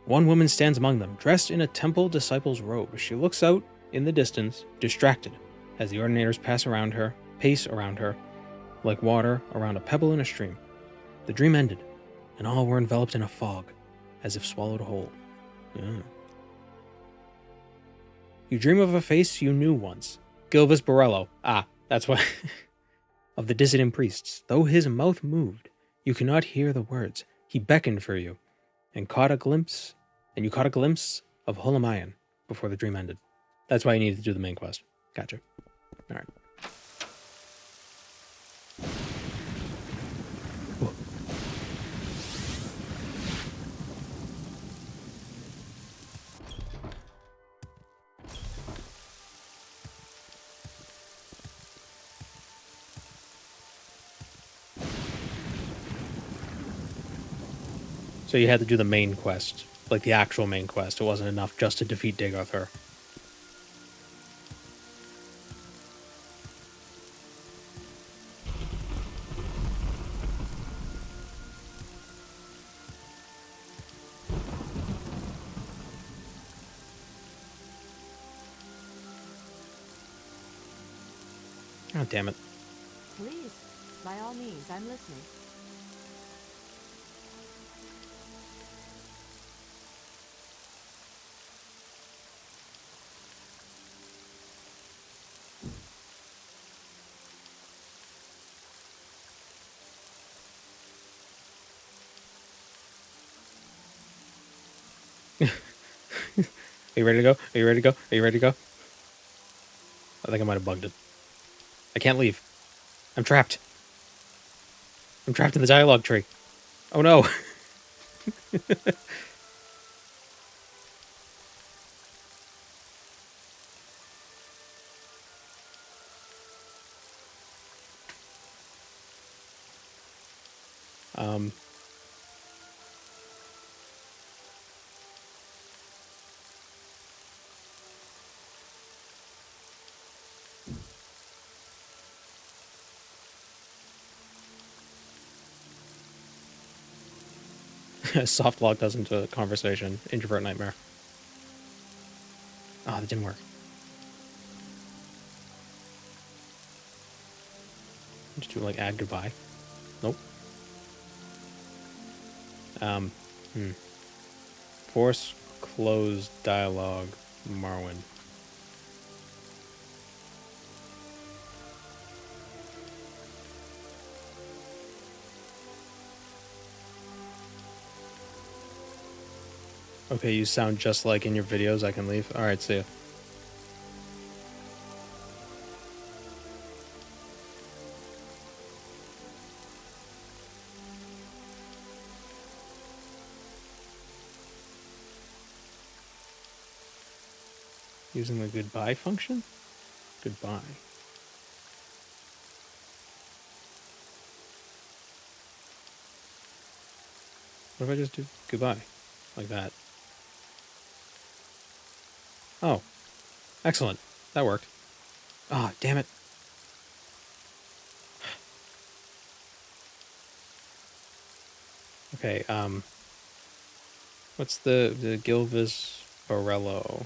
One woman stands among them, dressed in a temple disciple's robe. She looks out in the distance, distracted, as the ordinators pace around her, like water around a pebble in a stream. The dream ended, and all were enveloped in a fog, as if swallowed whole. You dream of a face you knew once. Gilvis Borello. Ah, that's what... of the dissident priests. Though his mouth moved, you could not hear the words. He beckoned for you, and you caught a glimpse of Holamayan before the dream ended. That's why you needed to do the main quest. Gotcha. All right. Whoa. So you had to do the main quest, like the actual main quest. It wasn't enough just to defeat Dagoth Ur. Oh, damn it. Please, by all means, I'm listening. Are you ready to go? Are you ready to go? Are you ready to go? I think I might have bugged it. I can't leave. I'm trapped. I'm trapped in the dialogue tree. Oh no. Soft locked us into a conversation. Introvert nightmare. Oh, that didn't work. Just do like add goodbye. Nope. Force close dialogue Morrowind. Okay, you sound just like in your videos. I can leave. All right, see ya. Using the goodbye function? Goodbye. What if I just do goodbye? Like that. Oh. Excellent. That worked. Ah, oh, damn it. Okay, what's the Gilvis Borello?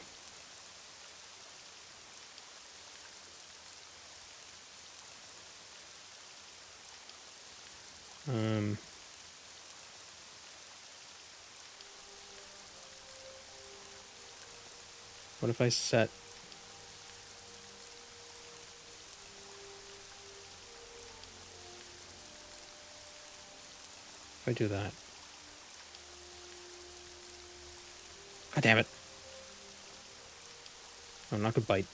What if I set... If I do that... God damn it. I'm not gonna bite.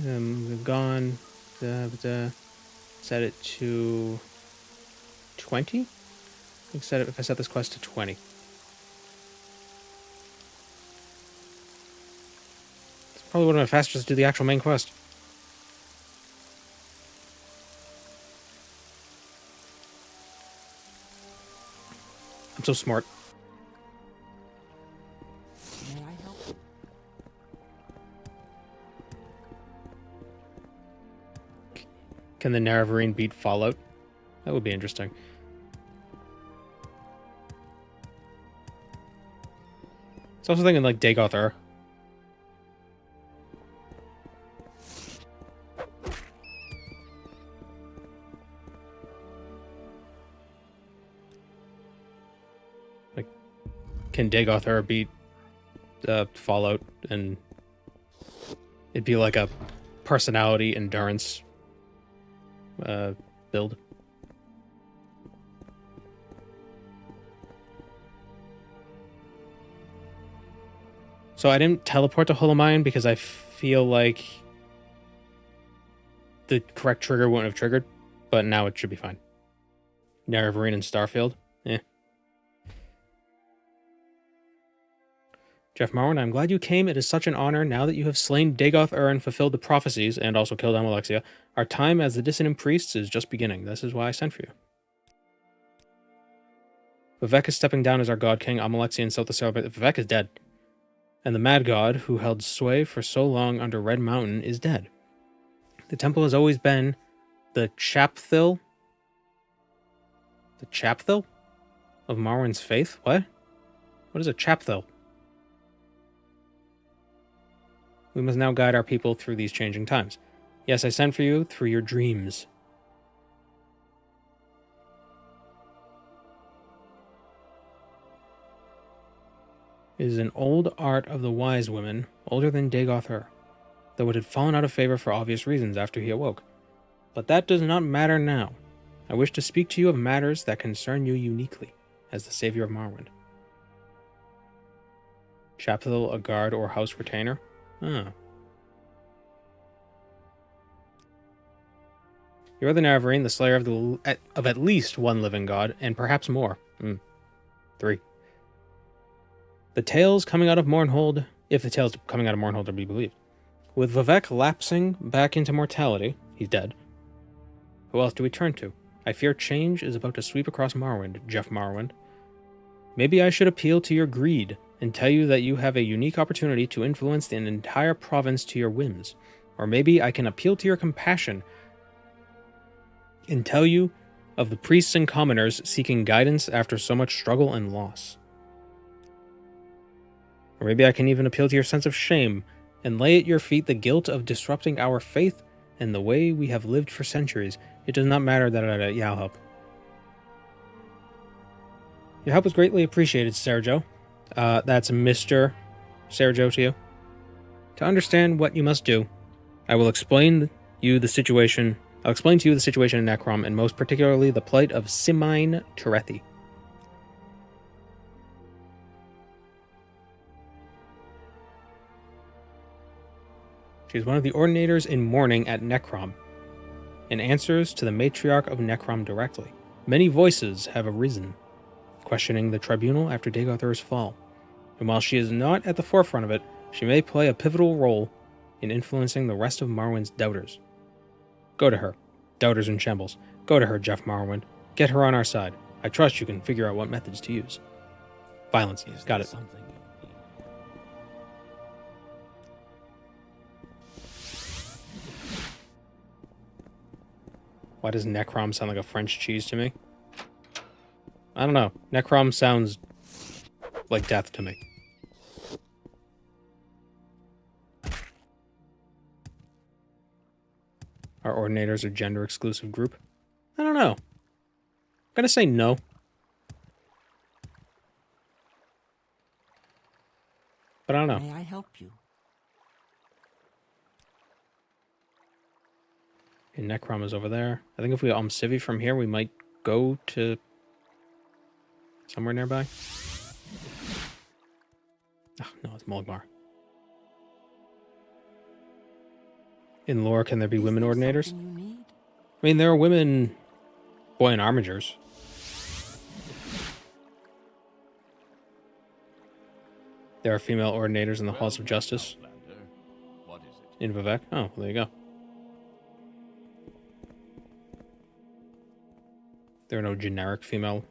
We've gone. Set it to 20. If I set this quest to 20. It's probably one of my fastest to do the actual main quest. I'm so smart. May I help you? Can the Nerevarine beat Fallout? That would be interesting. It's also thinking like Dagoth Ur. Like, can Dagoth Ur beat Fallout? And it'd be like a personality endurance build. So I didn't teleport to Holomine because I feel like the correct trigger wouldn't have triggered, but now it should be fine. Nerevarine and Starfield. Jeff Morrowind, I'm glad you came. It is such an honor. Now that you have slain Dagoth Ur and fulfilled the prophecies, and also killed Almalexia, our time as the dissonant priests is just beginning. This is why I sent for you. Vivek is stepping down as our god king. Almalexia and Sota celebrate. Vivek is dead. And the mad god, who held sway for so long under Red Mountain, is dead. The temple has always been the chapthil? The chapthil? Of Morrowind's faith? What? What is a chapthil? We must now guide our people through these changing times. Yes, I sent for you through your dreams. It is an old art of the wise women, older than Dagoth Ur, though it had fallen out of favor for obvious reasons after he awoke. But that does not matter now. I wish to speak to you of matters that concern you uniquely, as the savior of Morrowind. Chapthil, a guard or house retainer? Ah. You are the Nerevarine, the slayer of at least one living god, and perhaps more. 3. The tales coming out of Mournhold, if the tales coming out of Mournhold are to be believed. With Vivek lapsing back into mortality, he's dead. Who else do we turn to? I fear change is about to sweep across Morrowind, Jeff Morrowind. Maybe I should appeal to your greed and tell you that you have a unique opportunity to influence an entire province to your whims. Or maybe I can appeal to your compassion and tell you of the priests and commoners seeking guidance after so much struggle and loss. Or maybe I can even appeal to your sense of shame and lay at your feet the guilt of disrupting our faith and the way we have lived for centuries. It does not matter that yeah, I'll help. Your help was greatly appreciated, Sergio. That's Mr. Sergio to you. To understand what you must do, I will explain to you the situation in Necrom, and most particularly the plight of Simine Terethi. She is one of the ordinators in mourning at Necrom, and answers to the matriarch of Necrom directly. Many voices have arisen, questioning the Tribunal after Dagoth Ur's fall, and while she is not at the forefront of it, she may play a pivotal role in influencing the rest of Morrowind's doubters. Go to her. Doubters in shambles. Go to her, Jeff Morrowind. Get her on our side. I trust you can figure out what methods to use. Violence. Got it. Why does Necrom sound like a French cheese to me? I don't know. Necrom sounds like death to me. Are Ordinators a gender-exclusive group? I don't know. I'm gonna say no. But I don't know. May I help you? And Necrom is over there. I think if we Civi from here, we might go to somewhere nearby. Oh, no, it's Mulgmar. In lore, can there be women Ordinators? I mean, there are women boy and armigers. There are female Ordinators in the Halls of Justice. What is it? In Vivek. Oh, well, there you go. There are no generic female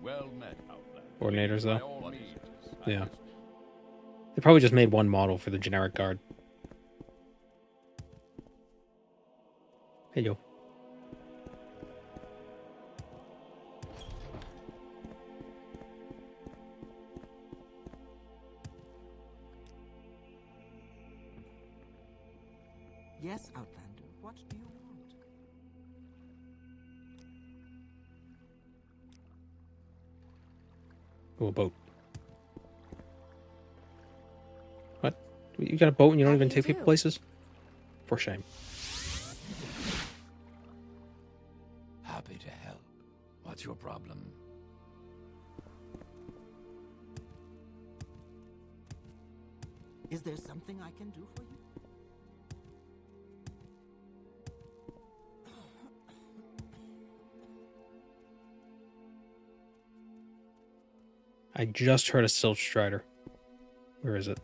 Well met, Outlander. Ordinators, By though. all means, Yeah. They probably just made one model for the generic guard. Hey, yo. Yes, Outlander. What do you want? Oh, a boat. What? You got a boat and you don't even take people places? For shame. happy to help. What's your problem? Is there something I can do for you? I just heard a Silt Strider. Where is it?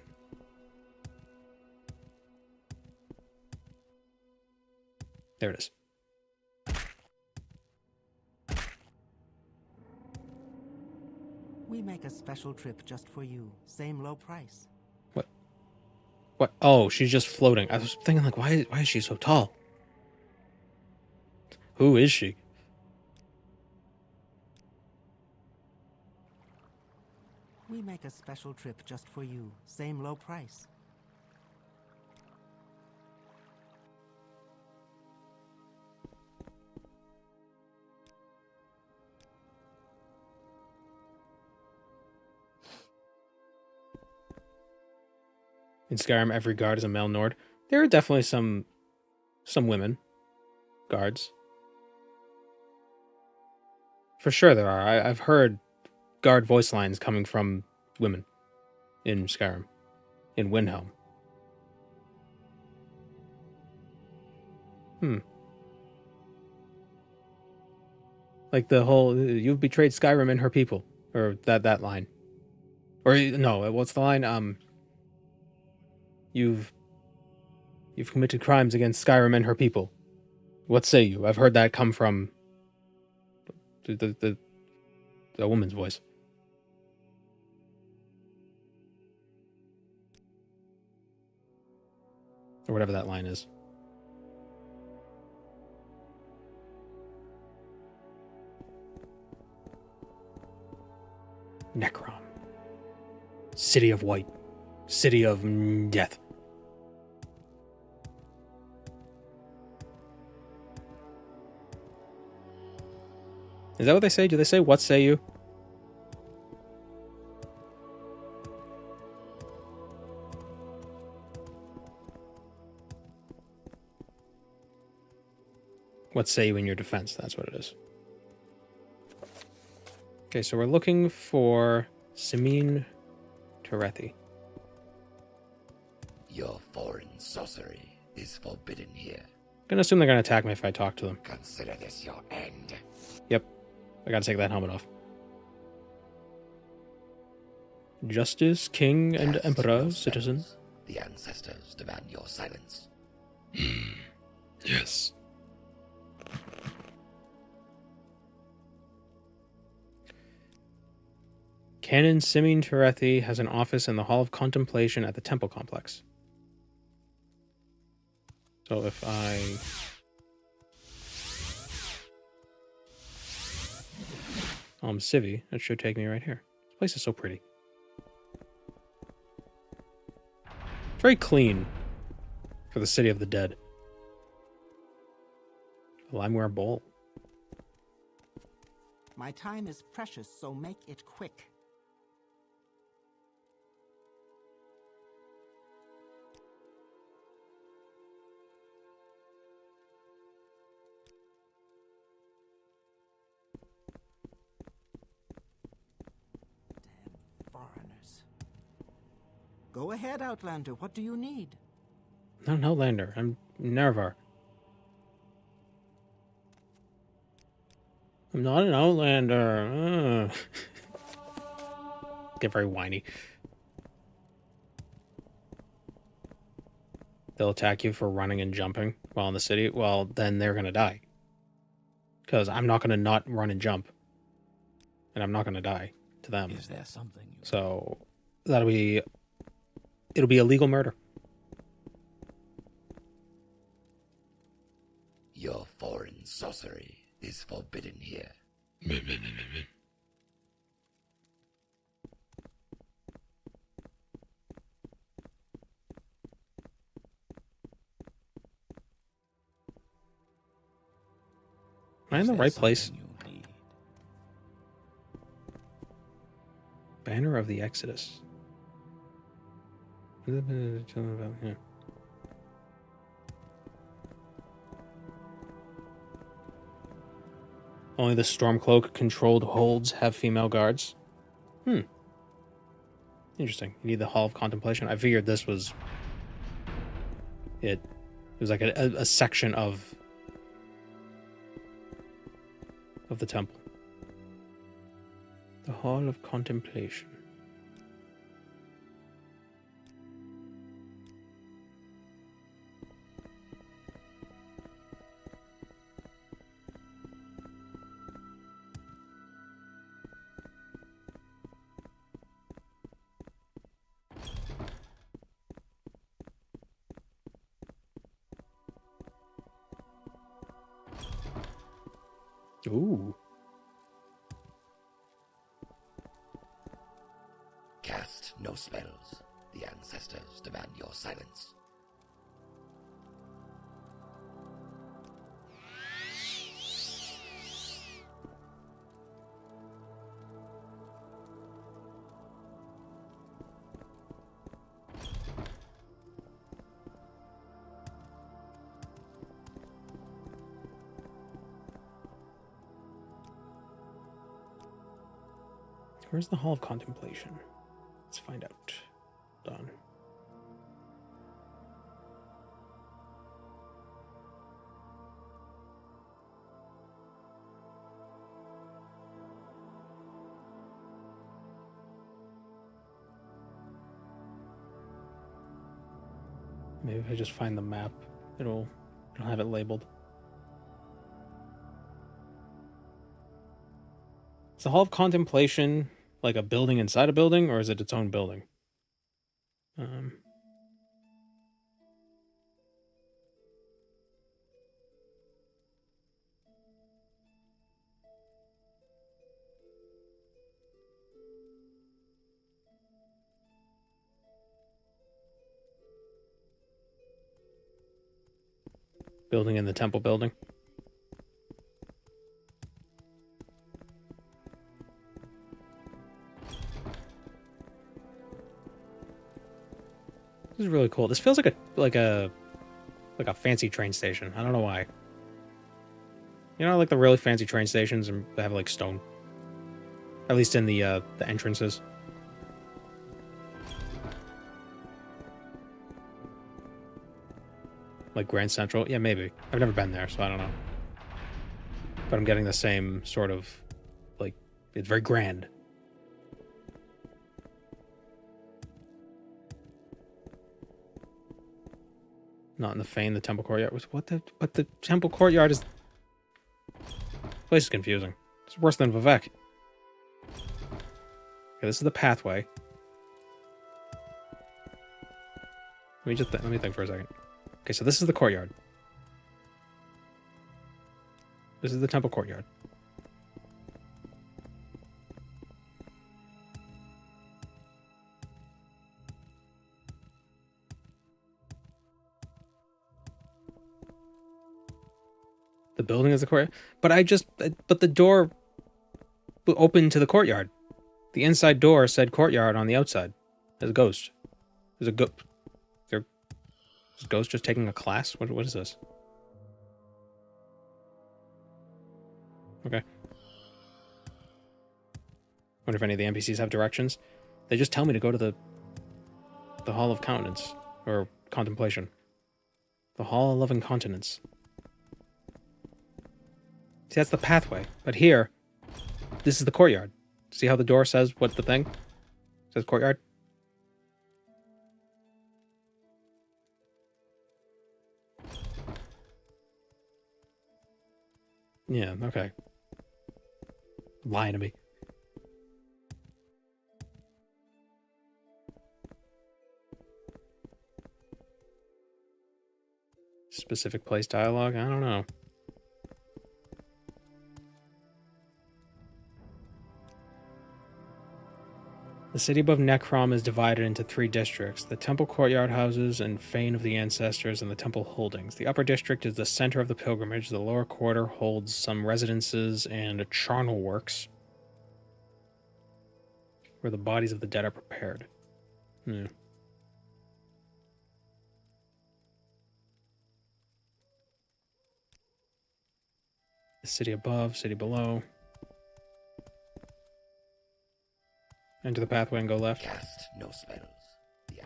There it is. We make a special trip just for you. Same low price. What? What? Oh, she's just floating. I was thinking, like, why is she so tall? Who is she? We make a special trip just for you. Same low price. In Skyrim, every guard is a male Nord. There are definitely some women guards. For sure there are. I've heard guard voice lines coming from women in Skyrim, in Windhelm. Like the whole, you've betrayed Skyrim and her people. Or that line. Or, no, what's the line? You've committed crimes against Skyrim and her people. What say you? I've heard that come from the woman's voice. Or whatever that line is. Necrom. City of White. City of Death. Is that what they say? Do they say, what say you? What say you in your defense? That's what it is. Okay, so we're looking for Simin Terethi. Your foreign sorcery is forbidden here. I'm gonna assume they're gonna attack me if I talk to them. Consider this your end. Yep. I gotta take that helmet off. Justice, King, and Cast Emperor, your citizen. spells. The ancestors demand your silence. Yes. Canon Simin Terethi has an office in the Hall of Contemplation at the Temple Complex. So if I... Civi. That should take me right here. This place is so pretty. It's very clean for the City of the Dead. A limeware bowl. My time is precious, so make it quick. Damn foreigners. Go ahead, Outlander. What do you need? Not an Outlander. I'm Nervar. I'm not an Outlander. Get very whiny. They'll attack you for running and jumping while in the city. Well, then they're going to die. Because I'm not going to not run and jump. And I'm not going to die to them. Is there something you... So that'll be... It'll be illegal murder. Your foreign sorcery is forbidden here. Am I in the right place? Banner of the Exodus. Yeah. Only the Stormcloak controlled holds have female guards. Interesting. You need the Hall of Contemplation. I figured this was it. It was like a section of the temple. The Hall of Contemplation. Ooh. Cast no spells. The ancestors demand your silence. Where's the Hall of Contemplation? Let's find out. Done. Maybe if I just find the map, it'll have it labeled. Is the Hall of Contemplation like a building inside a building, or is it its own building? Building in the temple building. This is really cool. This feels like a fancy train station. I don't know why. You know, like the really fancy train stations and they have like stone. At least in the entrances. Like Grand Central? Yeah, maybe. I've never been there, so I don't know. But I'm getting the same sort of, like, it's very grand. Not in the Fane, the Temple Courtyard. But the Temple Courtyard is... This place is confusing. It's worse than Vivek. Okay, this is the pathway. Let me think for a second. Okay, so this is the courtyard. This is the temple courtyard. building is the courtyard. But the door opened to the courtyard. The inside door said courtyard on the outside. There's a ghost. There's a ghost just taking a class? What is this? Okay. Wonder if any of the NPCs have directions. They just tell me to go to the Hall of Countenance. Or Contemplation. The Hall of Loving Continents. See, that's the pathway. But here, this is the courtyard. See how the door says what the thing? It says courtyard? Yeah, okay. Lying to me. Specific place dialogue? I don't know. The city above Necrom is divided into 3 districts: the Temple Courtyard Houses and Fane of the Ancestors, and the Temple Holdings. The upper district is the center of the pilgrimage. The lower quarter holds some residences and a charnel works, where the bodies of the dead are prepared. Hmm. The city above, city below. Enter the pathway and go left. Cast no spells. Yeah.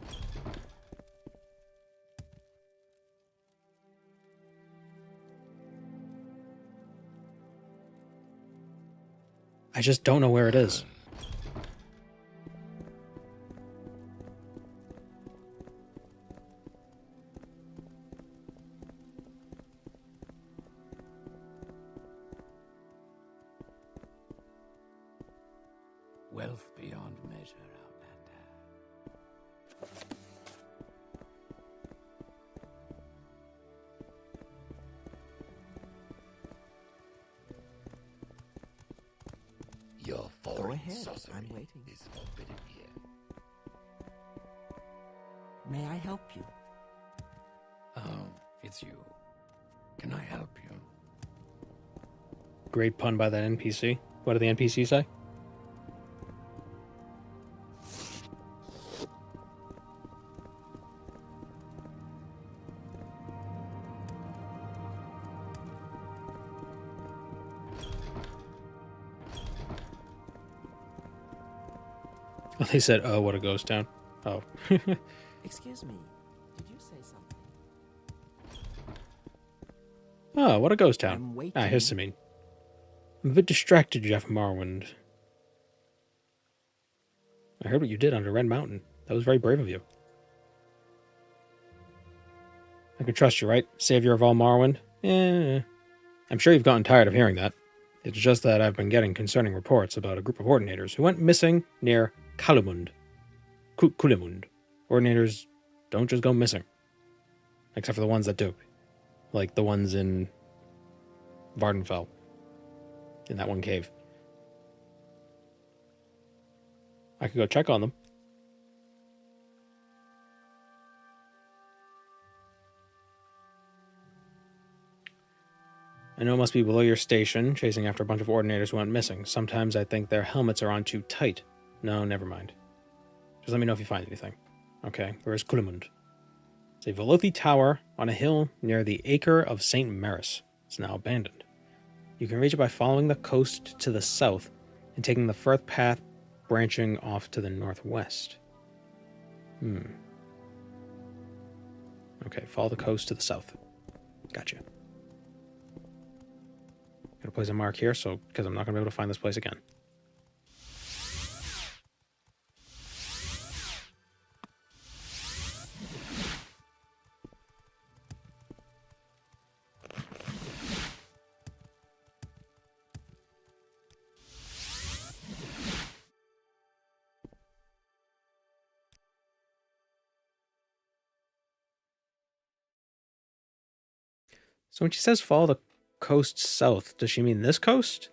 I just don't know where it is. Wealth beyond measure, Outlander. Your Go foreign ahead. sorcery I'm waiting. is forbidden here. May I help you? Oh, it's you. Can I help you? Great pun by that NPC. What did the NPC say? Oh, they said, oh, what a ghost town. Oh. Excuse me. Did you say something? Oh, what a ghost I'm town. waiting. Ah, here's Samine. I'm a bit distracted, Jeff Morrowind. I heard what you did under Red Mountain. That was very brave of you. I can trust you, right? Savior of all Morrowind? Eh. I'm sure you've gotten tired of hearing that. It's just that I've been getting concerning reports about a group of Ordinators who went missing near Kalimund. Kulimund. Ordinators don't just go missing. Except for the ones that do. Like the ones in Vardenfell. In that one cave. I could go check on them. I know it must be below your station, chasing after a bunch of Ordinators who went missing. Sometimes I think their helmets are on too tight. No, never mind. Just let me know if you find anything. Okay, where's Kulimund? It's a Velothi tower on a hill near the Acre of St. Maris. It's now abandoned. You can reach it by following the coast to the south and taking the Firth path branching off to the northwest. Okay, follow the coast to the south. Gotcha. Gonna place a mark here, so because I'm not gonna be able to find this place again. So when she says follow the coast south, does she mean this coast?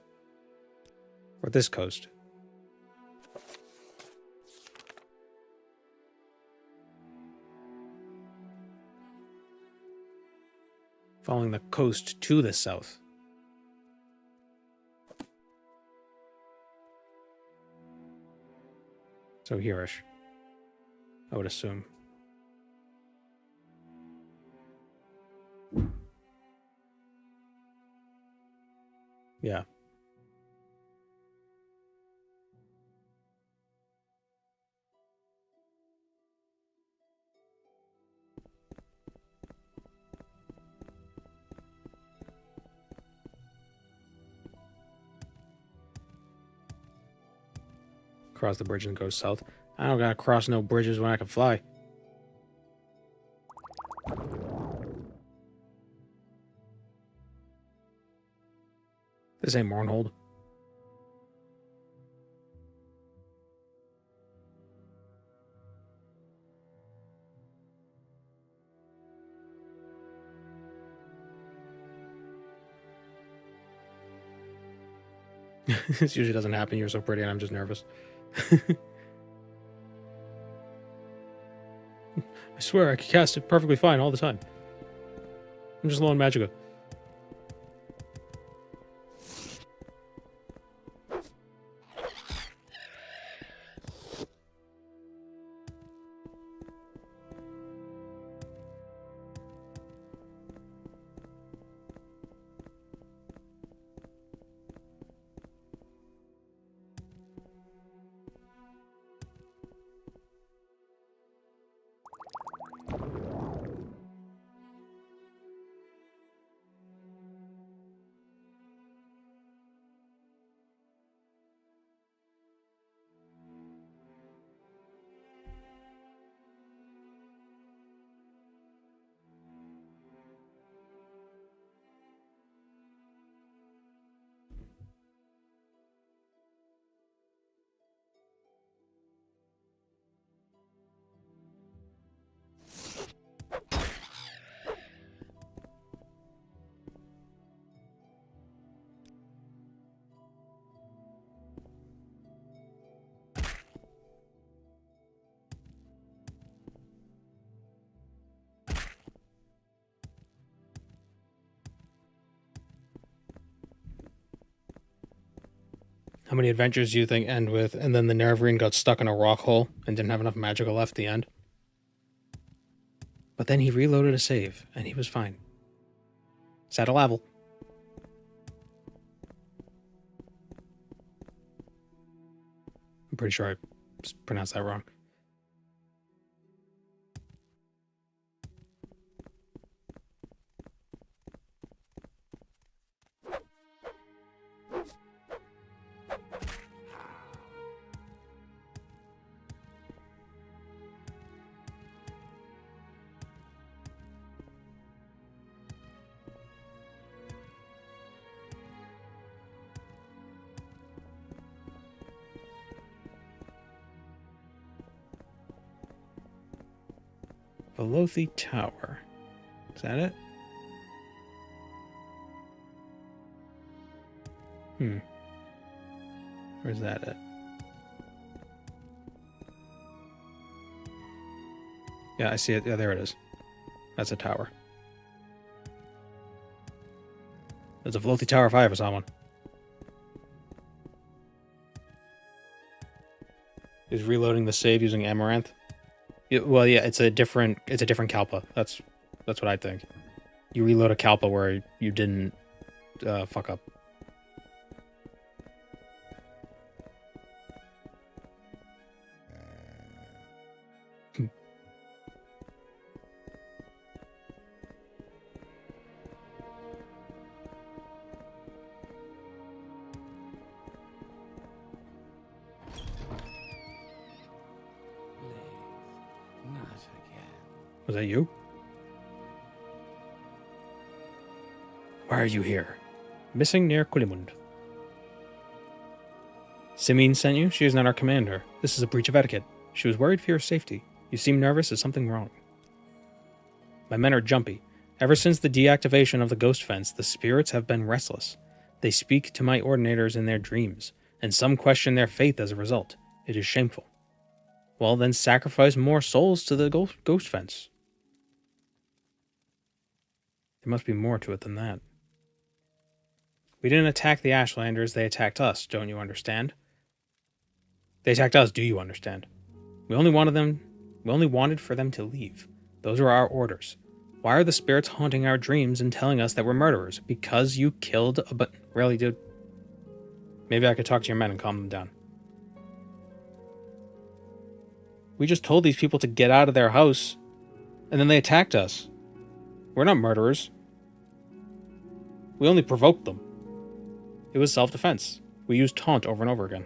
Or this coast? Following the coast to the south. So here-ish, I would assume. Yeah. Cross the bridge and go south. I don't gotta cross no bridges when I can fly. This ain't Mournhold. This usually doesn't happen. You're so pretty and I'm just nervous. I swear I could cast it perfectly fine all the time. I'm just low on Magicka. How many adventures do you think end with, and then the Nervrine got stuck in a rock hole and didn't have enough Magicka left at the end? But then he reloaded a save, and he was fine. Sadalavel. I'm pretty sure I pronounced that wrong. Velothi Tower. Is that it? Or is that it? Yeah, I see it. Yeah, there it is. That's a tower. There's a Velothi Tower if I ever saw one. He's reloading the save using Amaranth. Well, yeah, it's a different Kalpa. That's what I think. You reload a Kalpa where you didn't fuck up. Was that you? Why are you here? Missing near Kulimund. Simine sent you? She is not our commander. This is a breach of etiquette. She was worried for your safety. You seem nervous. Is something wrong? My men are jumpy. Ever since the deactivation of the ghost fence, the spirits have been restless. They speak to my ordinators in their dreams, and some question their faith as a result. It is shameful. Well, then sacrifice more souls to the ghost fence. There must be more to it than that. We didn't attack the Ashlanders, they attacked us, don't you understand? They attacked us, do you understand? We only wanted for them to leave. Those were our orders. Why are the spirits haunting our dreams and telling us that we're murderers? Because you killed a really, dude? Maybe I could talk to your men and calm them down. We just told these people to get out of their house, and then they attacked us. We're not murderers. We only provoked them. It was self-defense. We used taunt over and over again.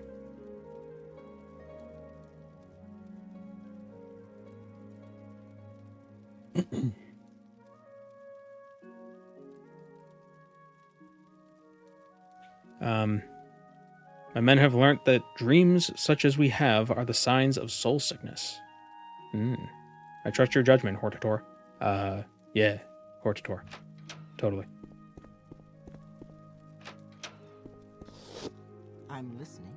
My men have learnt that dreams such as we have are the signs of soul sickness. I trust your judgment, Hortator. Yeah, Hortator. Totally. I'm listening.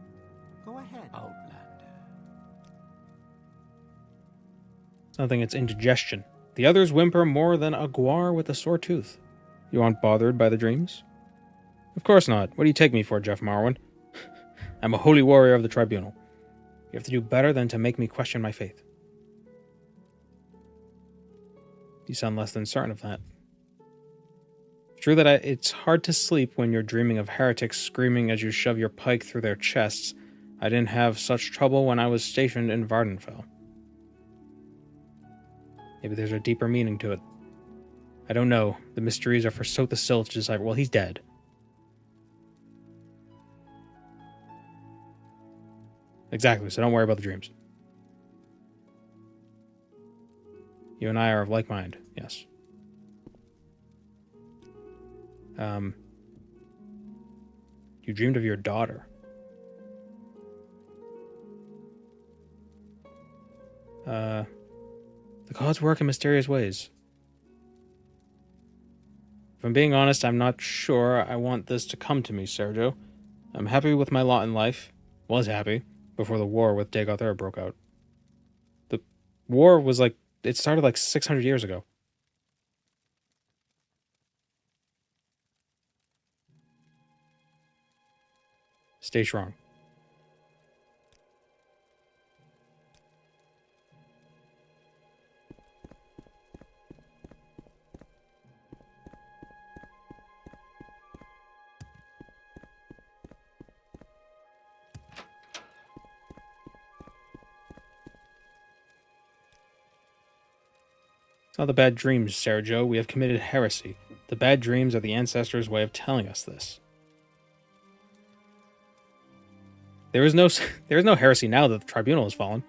Go ahead. Outlander. Something it's indigestion. The others whimper more than a guar with a sore tooth. You aren't bothered by the dreams? Of course not. What do you take me for, Jeff Morrowind? I'm a holy warrior of the Tribunal. You have to do better than to make me question my faith. You sound less than certain of that. It's true that it's hard to sleep when you're dreaming of heretics screaming as you shove your pike through their chests. I didn't have such trouble when I was stationed in Vardenfell. Maybe there's a deeper meaning to it. I don't know. The mysteries are for Sotha Sil to decipher. Well, he's dead. Exactly, so don't worry about the dreams. You and I are of like mind, yes. You dreamed of your daughter. The gods work in mysterious ways. If I'm being honest, I'm not sure I want this to come to me, Sergio. I'm happy with my lot in life. Was happy before the war with Dagoth Ur broke out. The war was it started 600 years ago. Stay strong. It's not the bad dreams, Sergio. We have committed heresy. The bad dreams are the ancestors' way of telling us this. There is no heresy now that the Tribunal has fallen.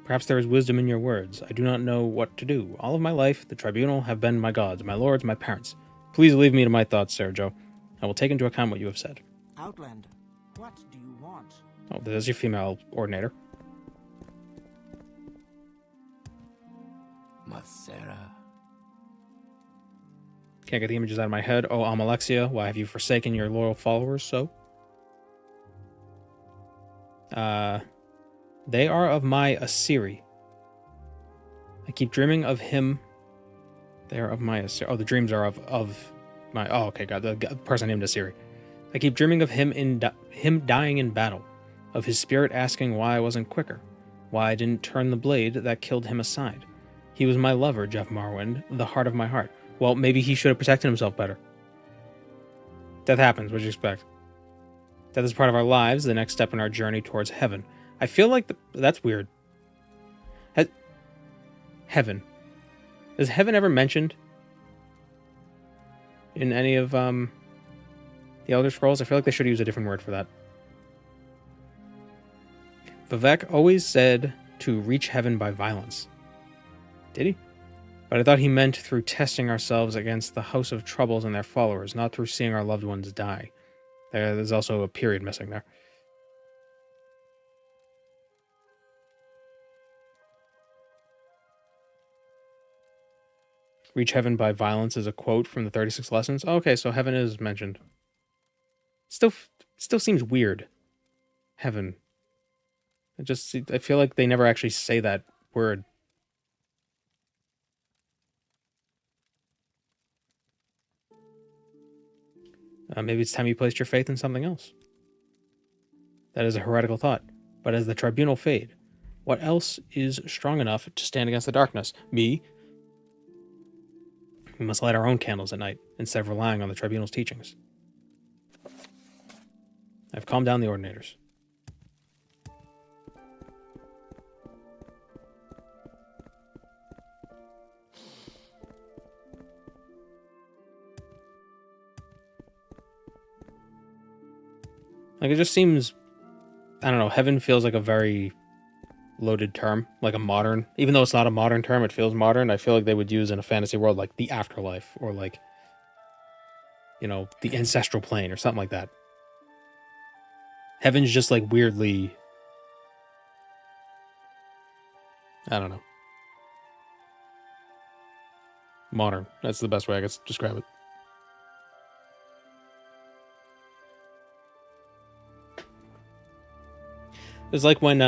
Perhaps there is wisdom in your words. I do not know what to do. All of my life, the Tribunal have been my gods, my lords, my parents. Please leave me to my thoughts, Sergio. I will take into account what you have said. Outlander, what do you want? Oh, there's your female ordinator. Masera. Can't get the images out of my head. Oh, Almalexia, why have you forsaken your loyal followers so? They are of my Asiri. I keep dreaming of him. They are of my Asiri. Oh, the dreams are of my... Oh, okay, God, the person named Asiri. I keep dreaming of him him dying in battle, of his spirit asking why I wasn't quicker, why I didn't turn the blade that killed him aside. He was my lover, Jeff Morrowind, the heart of my heart. Well, maybe he should have protected himself better. Death happens, what do you expect? Death is part of our lives, the next step in our journey towards heaven. I feel like that's weird. Heaven. Is heaven ever mentioned in any of the Elder Scrolls? I feel like they should use a different word for that. Vivek always said to reach heaven by violence. Did he? But I thought he meant through testing ourselves against the House of Troubles and their followers, not through seeing our loved ones die. There's also a period missing there. Reach heaven by violence is a quote from the 36 Lessons. Oh, okay, so heaven is mentioned. Still seems weird. Heaven. I feel like they never actually say that word. Maybe it's time you placed your faith in something else. That is a heretical thought. But as the Tribunal fade, What else is strong enough to stand against the darkness? Me? We must light our own candles at night, instead of relying on the Tribunal's teachings. I've calmed down the Ordinators. Like, it just seems, I don't know, heaven feels like a very loaded term, like a modern, even though it's not a modern term, it feels modern. I feel like they would use in a fantasy world like the afterlife, or like, you know, the ancestral plane or something like that. Heaven's just like weirdly, I don't know. Modern. That's the best way I could describe it. It's like when,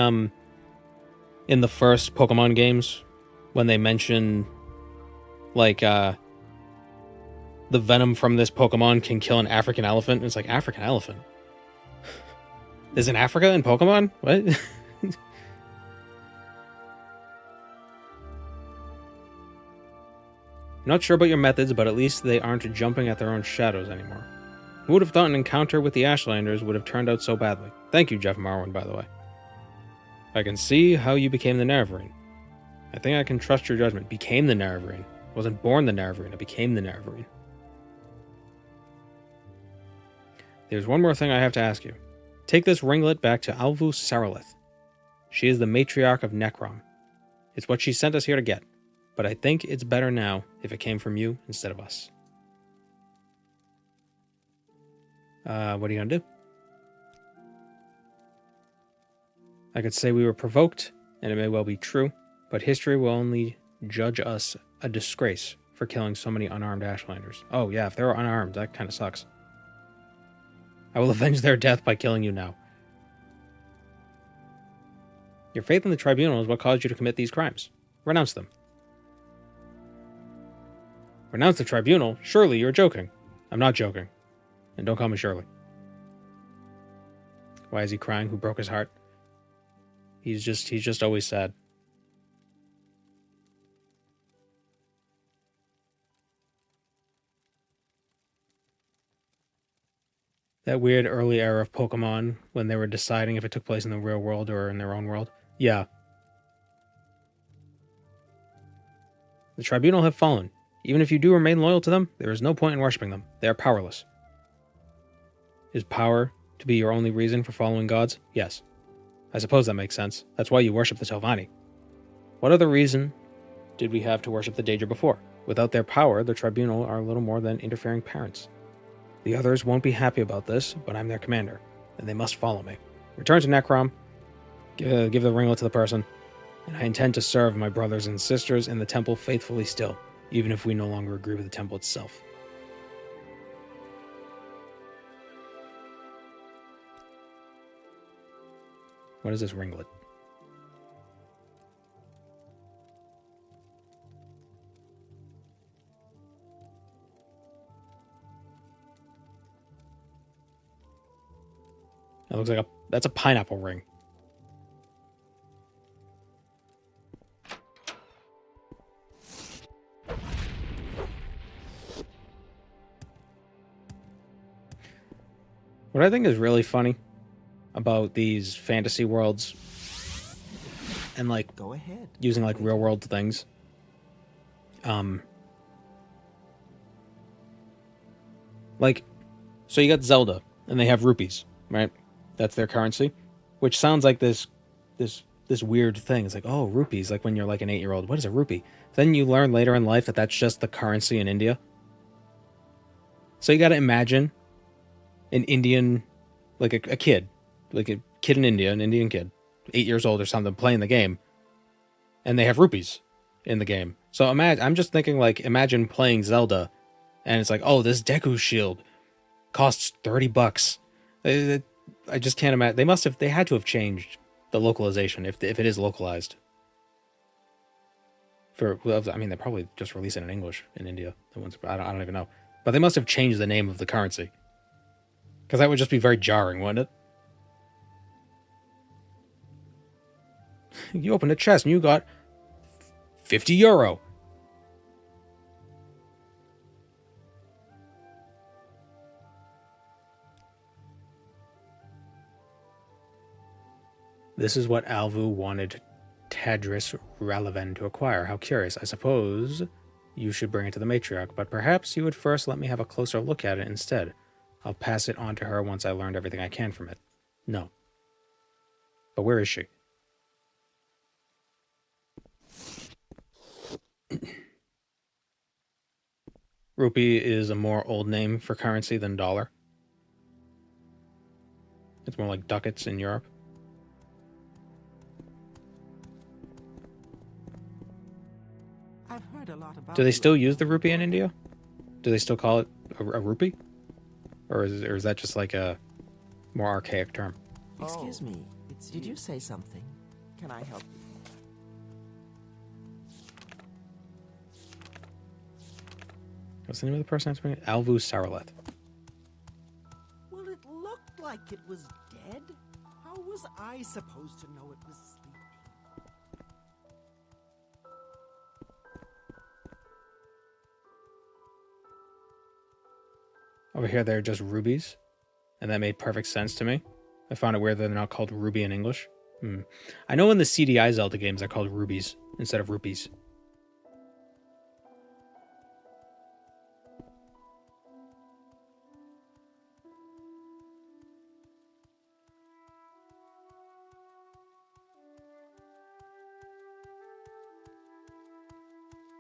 in the first Pokemon games, when they mention, like, the venom from this Pokemon can kill an African elephant. It's like, African elephant? Is in Africa in Pokemon? What? Not sure about your methods, but at least they aren't jumping at their own shadows anymore. Who would have thought an encounter with the Ashlanders would have turned out so badly? Thank you, Jeff Marwin, by the way. I can see how you became the Nerevarine. I think I can trust your judgment. Became the Nerevarine. I wasn't born the Nerevarine, I became the Nerevarine. There's one more thing I have to ask you. Take this ringlet back to Alvu Saralith. She is the matriarch of Necrom. It's what she sent us here to get, but I think it's better now if it came from you instead of us. What are you gonna do? I could say we were provoked, and it may well be true, but history will only judge us a disgrace for killing so many unarmed Ashlanders. Oh yeah, if they were unarmed, that kind of sucks. I will avenge their death by killing you now. Your faith in the Tribunal is what caused you to commit these crimes. Renounce them. Renounce the Tribunal? Surely you're joking. I'm not joking. And don't call me Shirley. Why is he crying? Who broke his heart? He's just always sad. That weird early era of Pokemon when they were deciding if it took place in the real world or in their own world. Yeah. The Tribunal have fallen. Even if you do remain loyal to them, there is no point in worshipping them. They are powerless. Is power to be your only reason for following gods? Yes. I suppose that makes sense. That's why you worship the Telvanni. What other reason did we have to worship the Daedra before? Without their power, the Tribunal are little more than interfering parents. The others won't be happy about this, but I'm their commander, and they must follow me. Return to Necrom, give the ringlet to the person, and I intend to serve my brothers and sisters in the temple faithfully still, even if we no longer agree with the temple itself. What is this ringlet? That looks like that's a pineapple ring. What I think is really funny about these fantasy worlds and like go ahead, using like real world things. Like, so you got Zelda and they have rupees, right? That's their currency, which sounds like this weird thing. It's like, oh, rupees, like when you're like an 8-year-old. What is a rupee? Then you learn later in life that that's just the currency in India. So you got to imagine an Indian, like a kid, like a kid in India, an Indian kid, 8 years old or something, playing the game, and they have rupees in the game. So I'm just thinking, like, imagine playing Zelda, and it's like, oh, this Deku shield costs $30. I just can't imagine. They had to have changed the localization if it is localized. I mean, they probably just release it in English in India. I don't even know, but they must have changed the name of the currency, because that would just be very jarring, wouldn't it? You opened a chest and you got 50 euro. This is what Alvu wanted Tadris Ralaven to acquire. How curious. I suppose you should bring it to the matriarch, but perhaps you would first let me have a closer look at it instead. I'll pass it on to her once I learned everything I can from it. No. But where is she? Rupee is a more old name for currency than dollar. It's more like ducats in Europe. I've heard a lot about. Do they still use the rupee in India? Do they still call it a rupee? Or is that just like a more archaic term? Excuse me. Did you say something? Can I help you? What's the name of the person I'm speaking? Alvu Saraleth. Well, it looked like it was dead. How was I supposed to know it was sleeping? Over here, they're just rubies, and that made perfect sense to me. I found it weird that they're not called ruby in English. I know in the CDI Zelda games they're called rubies instead of rupees.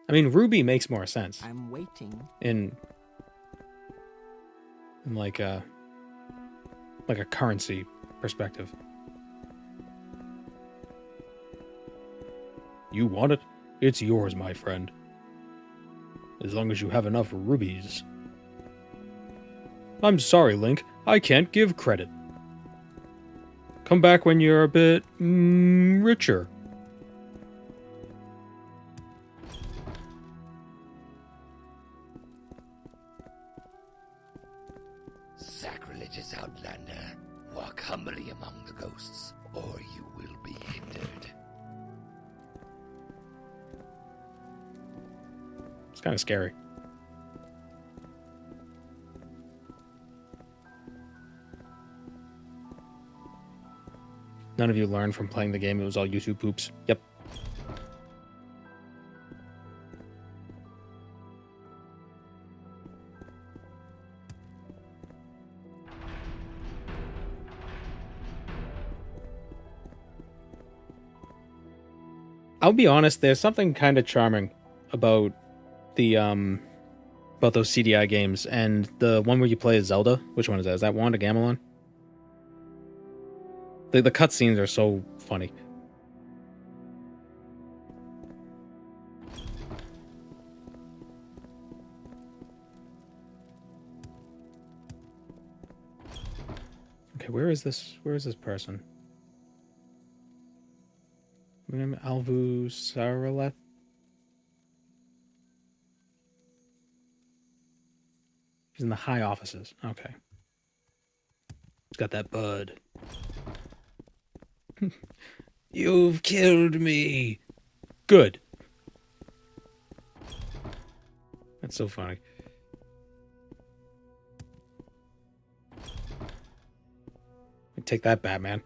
I mean, ruby makes more sense. I'm waiting. In like a currency perspective. You want it? It's yours, my friend. As long as you have enough rubies. I'm sorry, Link. I can't give credit. Come back when you're a bit richer. Sacrilegious outlander, walk humbly among the ghosts, or you will be hindered. It's kind of scary. None of you learned from playing the game. It was all YouTube poops. Yep. I'll be honest, there's something kind of charming about the about those CDI games, and the one where you play as Zelda. Which one is that? Is that Wanda Gamelon? The cutscenes are so funny. Okay, where is this person? Alvu Saraleth? He's in the high offices. Okay. He's got that bud. You've killed me. Good. That's so funny. Take that, Batman.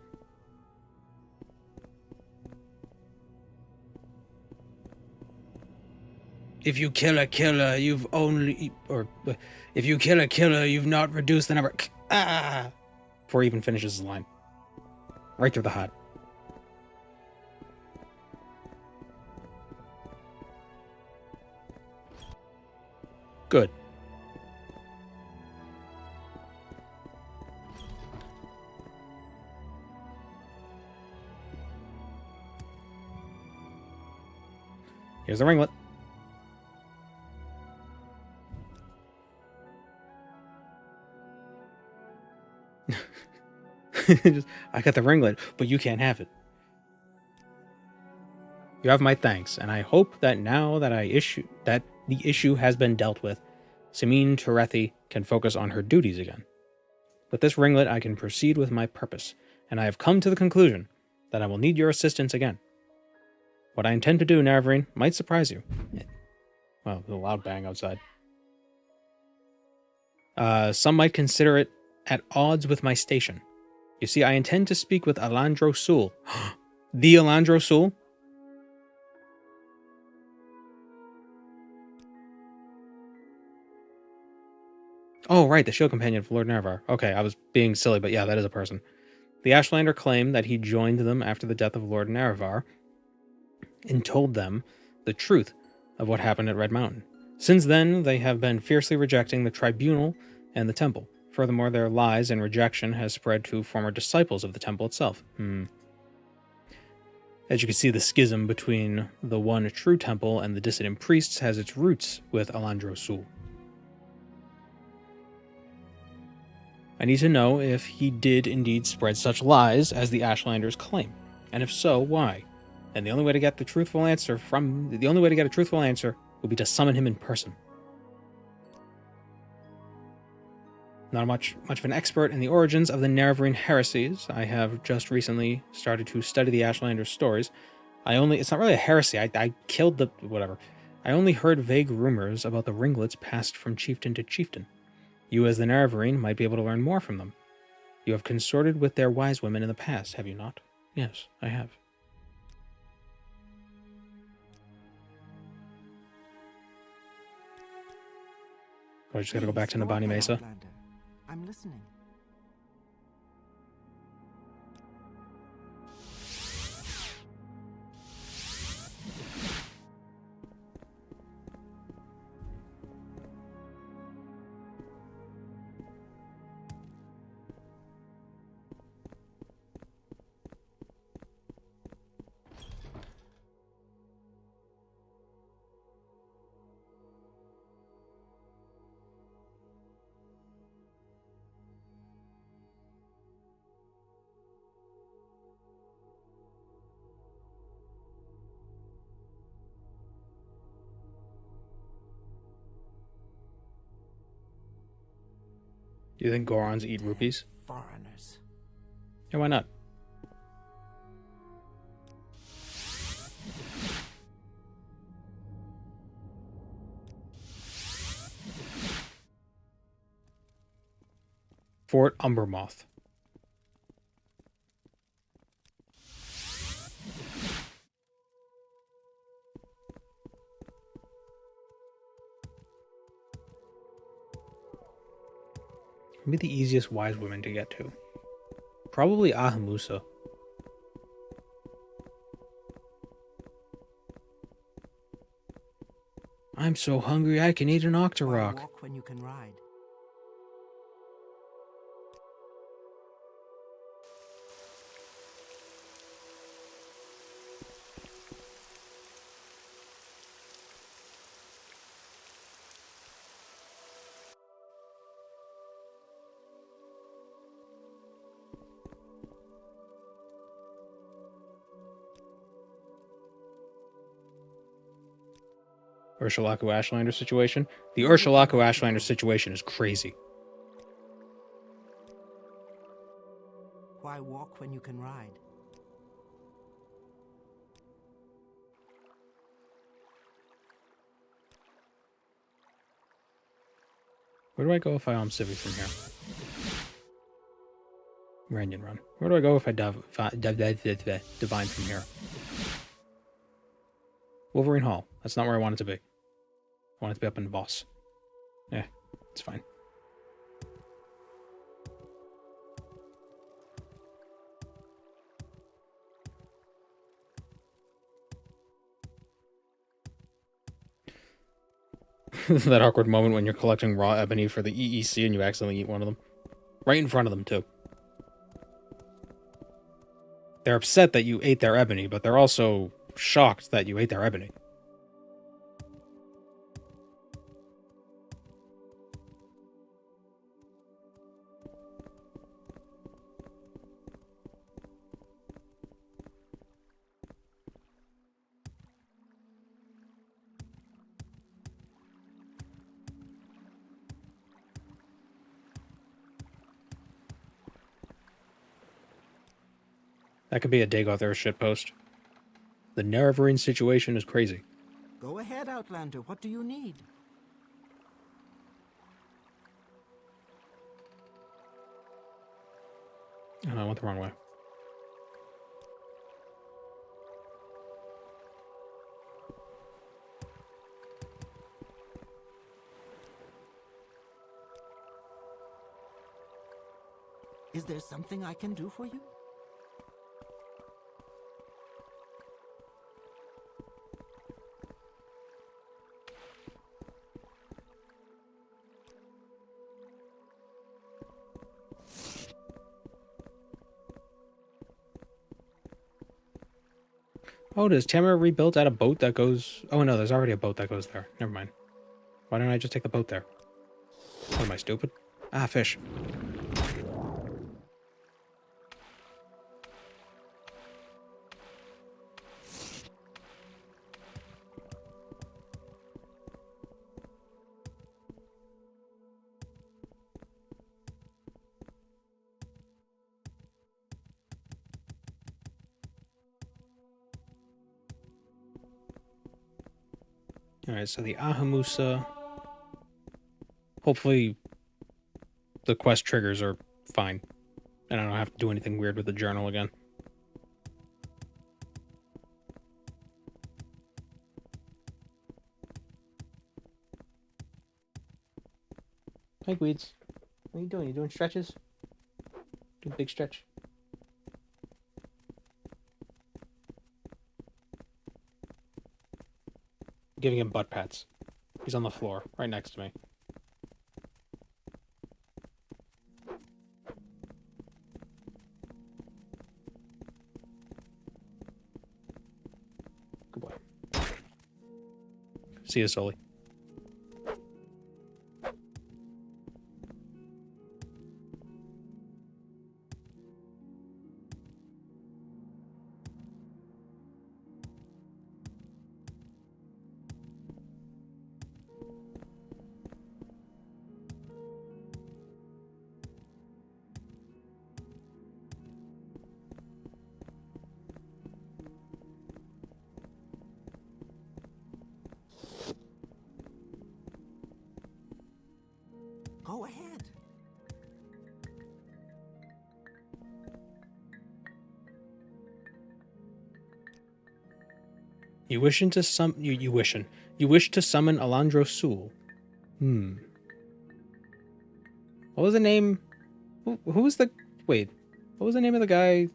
If you kill a killer, you've only... Or, if you kill a killer, you've not reduced the number... Ah! Before he even finishes his line. Right through the heart. Good. Here's the ringlet. I got the ringlet, but you can't have it. You have my thanks, and I hope that now that the issue has been dealt with, Simin Terethi can focus on her duties again. With this ringlet, I can proceed with my purpose, and I have come to the conclusion that I will need your assistance again. What I intend to do, Navarine, might surprise you. Well, there's a loud bang outside. Some might consider it at odds with my station. You see, I intend to speak with Alandro Sul. The Alandro Sul? Oh, right, the shield companion of Lord Nerevar. Okay, I was being silly, but yeah, that is a person. The Ashlander claim that he joined them after the death of Lord Nerevar and told them the truth of what happened at Red Mountain. Since then, they have been fiercely rejecting the Tribunal and the Temple. Furthermore, their lies and rejection has spread to former disciples of the Temple itself. As you can see, the schism between the one true Temple and the dissident priests has its roots with Alandro Sul. I need to know if he did indeed spread such lies as the Ashlanders claim, and if so, why? And the only way to get a truthful answer will be to summon him in person. Not much of an expert in the origins of the Nerevarine heresies. I have just recently started to study the Ashlanders' stories. It's not really a heresy. I killed the whatever. I only heard vague rumors about the ringlets passed from chieftain to chieftain. You, as the Nerevarine, might be able to learn more from them. You have consorted with their wise women in the past, have you not? Yes, I have. I just gotta go back to Nabani Mesa. I'm listening. Do you think Gorons eat rupees? Foreigners. Yeah, why not? Fort Umbermoth. Maybe the easiest wise women to get to. Probably Ahamusa. I'm so hungry I can eat an Octorok. Walk when you can ride. Urshulaku Ashlander situation. The Urshulaku Ashlander situation is crazy. Why walk when you can ride? Where do I go if I Civi from here? Ranyan Run. Where do I go if I divine from here? Wolverine Hall. That's not where I want it to be. I want it to be up in Voss. Yeah, it's fine. That awkward moment when you're collecting raw ebony for the EEC and you accidentally eat one of them. Right in front of them, too. They're upset that you ate their ebony, but they're also shocked that you ate their ebony. That could be a Dagoth Ur shitpost. The Nerevarine situation is crazy. Go ahead, Outlander. What do you need? Oh, no, I went the wrong way. Is there something I can do for you? Oh, does Tamara rebuild at a boat that goes... Oh, no, there's already a boat that goes there. Never mind. Why don't I just take the boat there? What, am I stupid? Ah, fish. Alright, so the Ahamusa... Hopefully the quest triggers are fine. And I don't have to do anything weird with the journal again. Hey, Weeds. What are you doing? You doing stretches? Do a big stretch. Giving him butt pats. He's on the floor, right next to me. Good boy. See you, Sully. Go ahead. You wish to summon Alandro Sul. What was the name? Who was the... Wait. What was the name of the guy?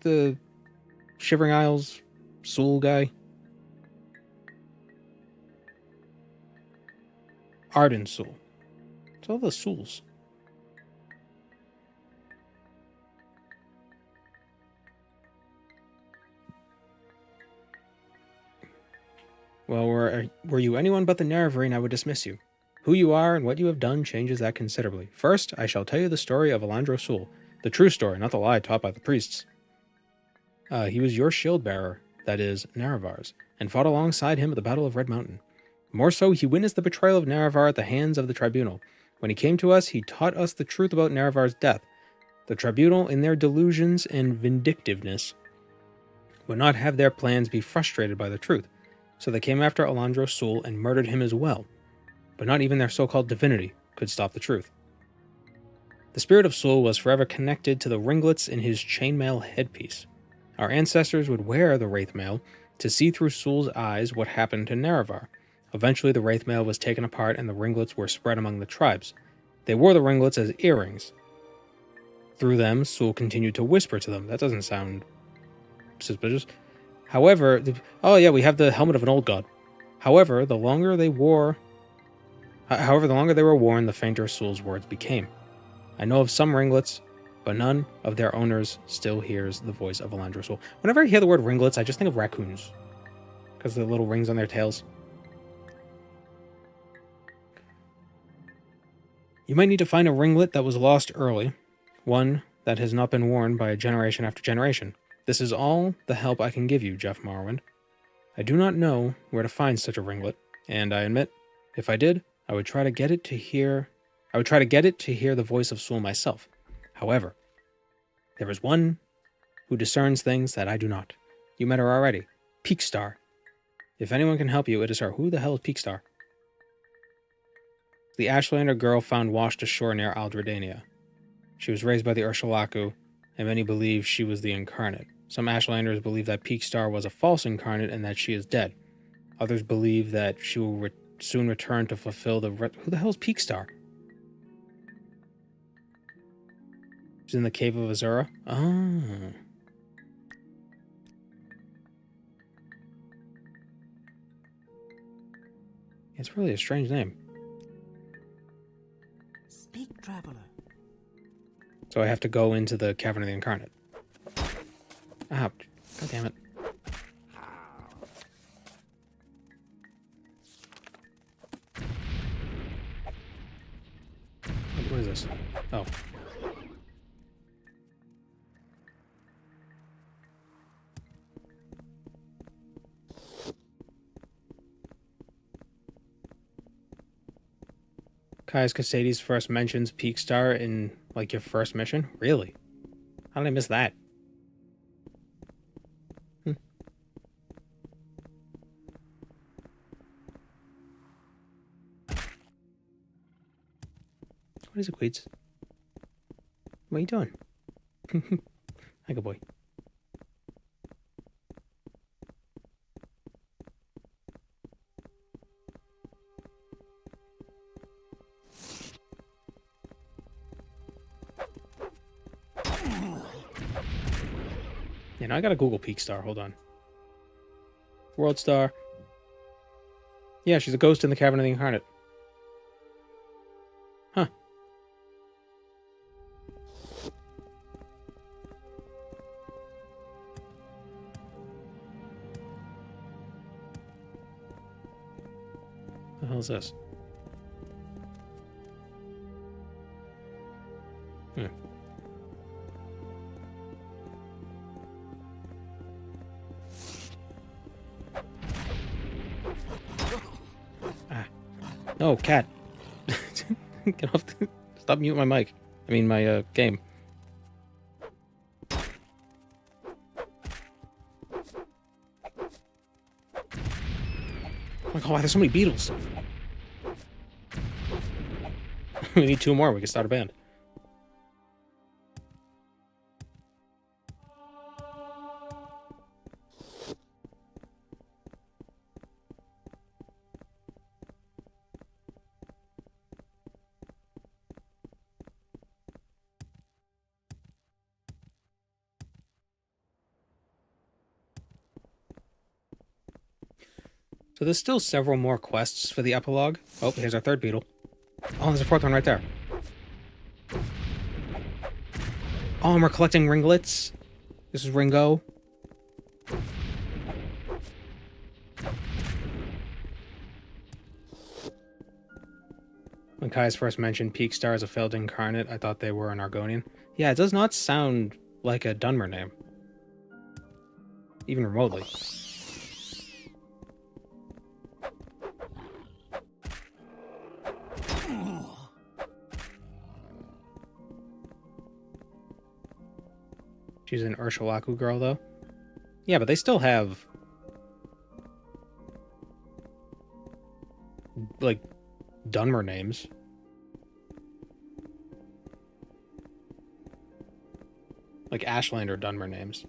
The Shivering Isles Sul guy? Arden Sul. It's all the Suls. Well, were you anyone but the Nerevarine, I would dismiss you. Who you are and what you have done changes that considerably. First, I shall tell you the story of Alandro Sul. The true story, not the lie taught by the priests. He was your shield bearer, that is, Nerevar's, and fought alongside him at the Battle of Red Mountain. More so, he witnessed the betrayal of Nerevar at the hands of the Tribunal. When he came to us, he taught us the truth about Nerevar's death. The Tribunal, in their delusions and vindictiveness, would not have their plans be frustrated by the truth, so they came after Alandro Sul and murdered him as well. But not even their so-called divinity could stop the truth. The spirit of Sul was forever connected to the ringlets in his chainmail headpiece. Our ancestors would wear the wraithmail to see through Sul's eyes what happened to Nerevar. Eventually, the wraithmail was taken apart and the ringlets were spread among the tribes. They wore the ringlets as earrings. Through them, Sul continued to whisper to them. That doesn't sound suspicious. However, oh yeah, we have the helmet of an old god. However, the longer they were worn, the fainter Sul's words became. I know of some ringlets, but none of their owners still hears the voice of Alandro Sul. Whenever I hear the word ringlets, I just think of raccoons. Because of the little rings on their tails. You might need to find a ringlet that was lost early. One that has not been worn by generation after generation. This is all the help I can give you, Jeff Morrowind. I do not know where to find such a ringlet, and I admit, if I did, I would try to get it to hear the voice of Sul myself. However, there is one who discerns things that I do not. You met her already. Peakstar. If anyone can help you, it is her. Who the hell is Peakstar? The Ashlander girl found washed ashore near Aldredania. She was raised by the Urshulaku, and many believe she was the incarnate. Some Ashlanders believe that Peakstar was a false incarnate and that she is dead. Others believe that she will soon return to fulfill the... Who the hell is Peakstar? She's in the Cave of Azura? Ah. It's really a strange name. Speak, traveler. So I have to go into the Cavern of the Incarnate. Ah, god damn it. What is this? Oh. Caius Casades first mentions Peakstar in, like, your first mission? Really? How did I miss that? What is it, Queets? What are you doing? Hi, good boy. Yeah, now I gotta Google Peakstar. Hold on. World Star. Yeah, she's a ghost in the Cavern of the Incarnate. Huh. What the hell is this? No, cat. Get off the... Stop muting my mic. I mean, my, game. Oh my god, why there's so many beetles? We need 2 more, we can start a band. So there's still several more quests for the epilogue. Oh, here's our 3rd beetle. Oh, there's a 4th one right there. Oh, and we're collecting ringlets. This is Ringo. When Kai's first mentioned Peakstar as a failed incarnate, I thought they were an Argonian. Yeah, it does not sound like a Dunmer name. Even remotely. She's an Urshulaku girl, though. Yeah, but they still have... like, Dunmer names. Like Ashlander Dunmer names.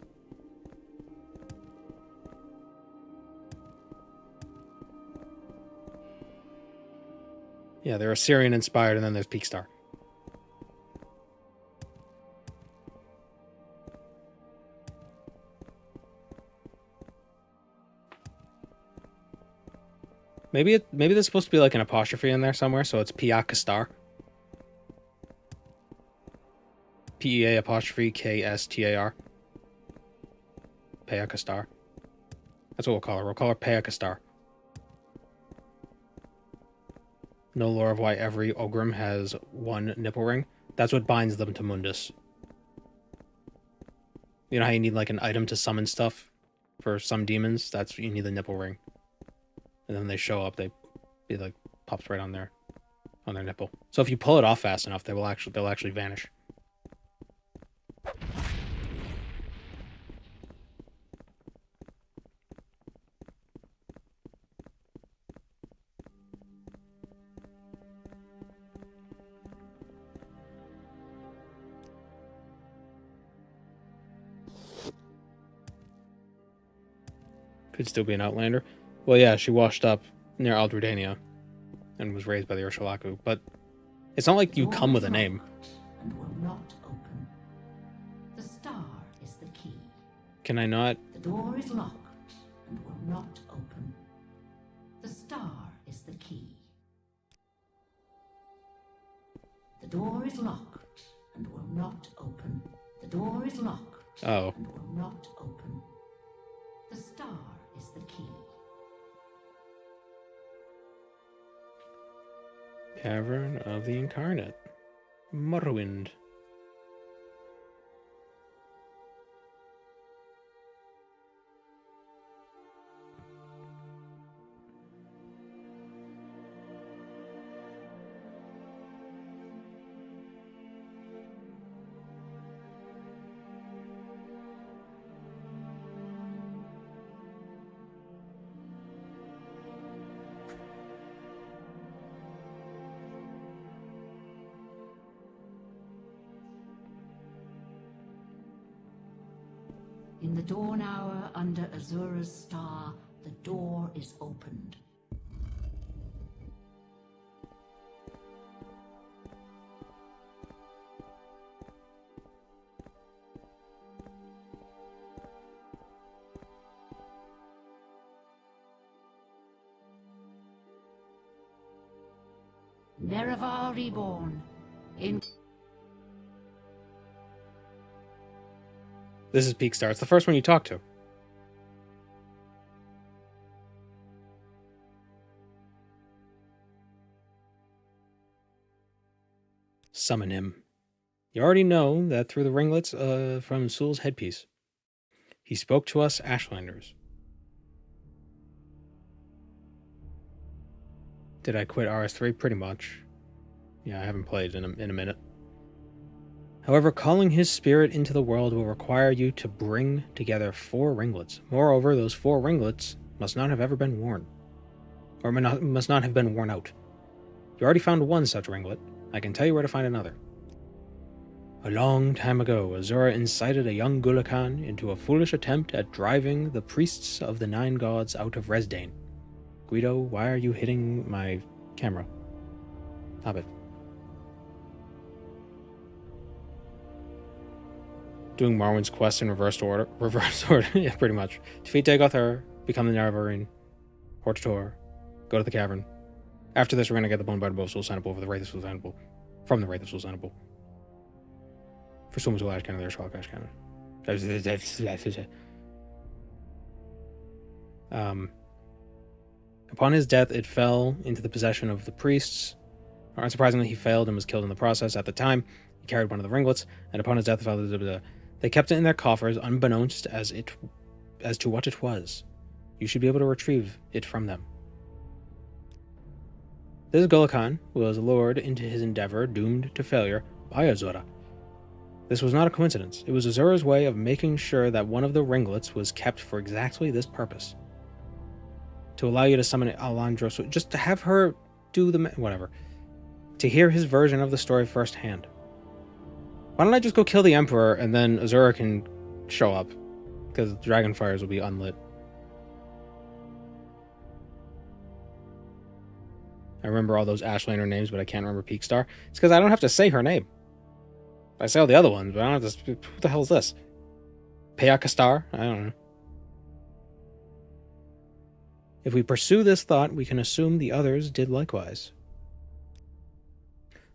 Yeah, they're Assyrian inspired, and then there's Peakstar. Maybe there's supposed to be like an apostrophe in there somewhere, so it's Piakastar. P-E-A apostrophe K-S-T-A-R. Piakastar. That's what we'll call her. We'll call her Piakastar. No lore of why every Ogrim has 1 nipple ring. That's what binds them to Mundus. You know how you need like an item to summon stuff for some demons? That's what you need, the nipple ring. And then when they show up, it like pops right on their nipple. So if you pull it off fast enough, they'll actually vanish. Could still be an Outlander. Well, yeah, she washed up near Aldredania and was raised by the Urshulaku, but it's not like you come with a name. And will not open. The star is the key. Can I not? The door is locked and will not open. The star is the key. The door is locked and will not open. The door is locked and will not open. The star is the key. Cavern of the Incarnate. Morrowind. In the dawn hour under Azura's star, the door is opened. Nerevar reborn. In This is Peak Star. It's the first one you talk to. Summon him. You already know that through the ringlets from Sul's headpiece. He spoke to us Ashlanders. Did I quit RS3? Pretty much. Yeah, I haven't played in a minute. However, calling his spirit into the world will require you to bring together 4 ringlets. Moreover, those 4 ringlets must not have ever been worn. Or must not have been worn out. You already found one such ringlet. I can tell you where to find another. A long time ago, Azura incited a young Gulakan into a foolish attempt at driving the priests of the 9 gods out of Resdain. Guido, why are you hitting my camera? Stop it. Doing Morrowind's quest in reverse order. Yeah, pretty much. Defeat Dagoth Ur, become the Nerevarine, Hortator, go to the cavern. After this, we're going to get the Bonebite Bow Soul Sanable for the Wraith of Soul Sanable. From the Wraith of Soul Sanable. For Summons Ash Cannon, there's Shark Ash Cannon. Upon his death, it fell into the possession of the priests. Unsurprisingly, he failed and was killed in the process. At the time, he carried one of the ringlets, and upon his death, it fell. They kept it in their coffers, unbeknownst as to what it was. You should be able to retrieve it from them. This Gulakan was lured into his endeavor, doomed to failure, by Azura. This was not a coincidence. It was Azura's way of making sure that one of the ringlets was kept for exactly this purpose. To allow you to summon Alandros, just to have her do the... whatever. To hear his version of the story firsthand. Why don't I just go kill the Emperor and then Azura can show up? Because Dragonfires will be unlit. I remember all those Ashlander names, but I can't remember Peak Star. It's because I don't have to say her name. I say all the other ones, but I don't have to... What the hell is this? Payakastar? I don't know. If we pursue this thought, we can assume the others did likewise.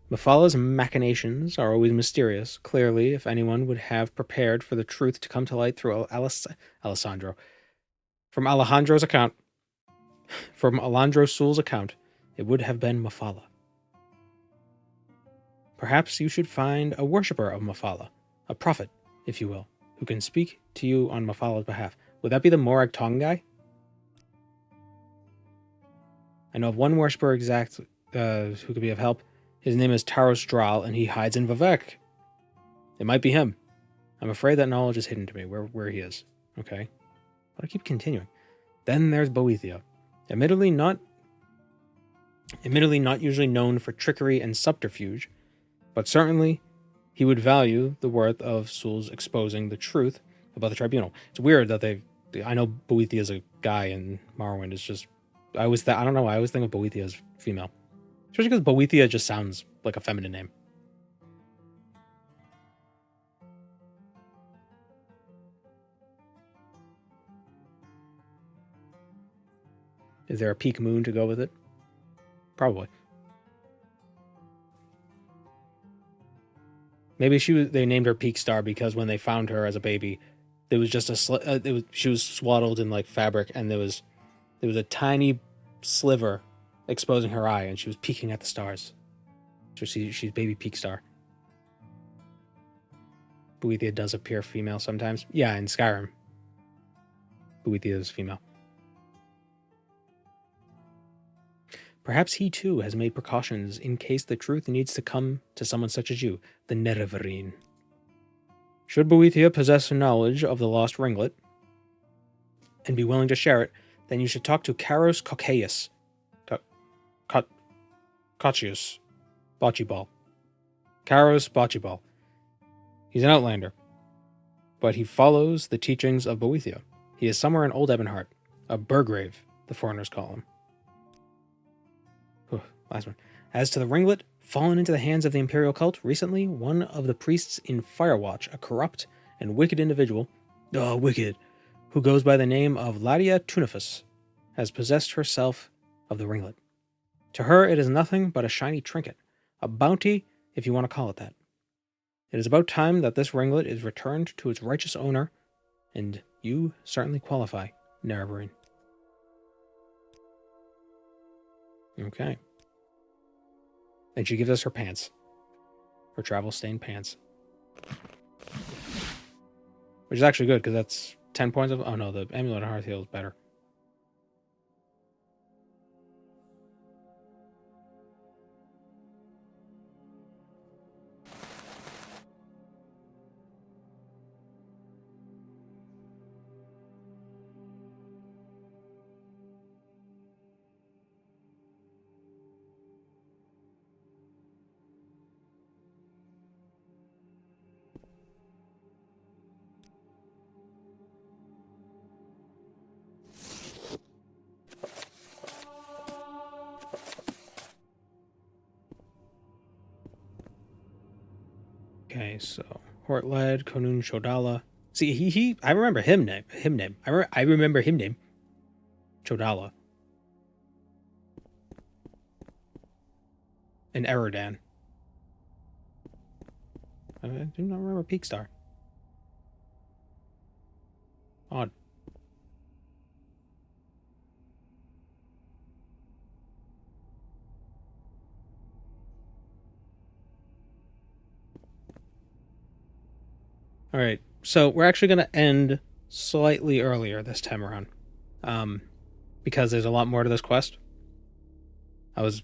Mephalah's machinations are always mysterious. Clearly, if anyone would have prepared for the truth to come to light through Alessandro. From Alejandro's account, from Alandro Sul's account, it would have been Mephalah. Perhaps you should find a worshipper of Mephalah, a prophet, if you will, who can speak to you on Mephalah's behalf. Would that be the Morag Tong guy? I know of one worshipper who could be of help. His name is Taros Dral, and he hides in Vivek. It might be him. I'm afraid that knowledge is hidden to me, where he is. Okay. But I keep continuing. Then there's Boethia. Admittedly not usually known for trickery and subterfuge, but certainly he would value the worth of Sul's exposing the truth about the Tribunal. It's weird that I know Boethia is a guy in Morrowind is just... I don't know why I always think of Boethia as female. Especially because Boethia just sounds like a feminine name. Is there a peak moon to go with it? Probably. Maybe they named her Peak Star because when they found her as a baby, there was just she was swaddled in like fabric, and there was a tiny sliver exposing her eye, and she was peeking at the stars. So she's baby Peak Star. Boethia does appear female sometimes. Yeah, in Skyrim, Boethia is female. Perhaps he too has made precautions in case the truth needs to come to someone such as you, the Nerevarine. Should Boethia possess knowledge of the lost ringlet and be willing to share it, then you should talk to Karos Cocceius. Cocceius. Bocce-ball. Karos Bocce-ball. He's an outlander, but he follows the teachings of Boethia. He is somewhere in Old Ebonheart, a Burgrave, the foreigners call him. Last one. As to the ringlet, fallen into the hands of the Imperial cult, recently one of the priests in Firewatch, a corrupt and wicked individual, who goes by the name of Ladia Tunifus, has possessed herself of the ringlet. To her, it is nothing but a shiny trinket, a bounty, if you want to call it that. It is about time that this ringlet is returned to its righteous owner, and you certainly qualify, Nerevarine. Okay. And she gives us her pants. Her travel-stained pants. Which is actually good, because that's 10 points of... Oh no, the Amulet of Hearth Heal is better. Okay, so Hortled, Konun Chodala. See, I remember him name. I remember him name. Chodala. And Eridan. I do not remember Peakstar. Odd. All right, so we're actually going to end slightly earlier this time around, because there's a lot more to this quest. I was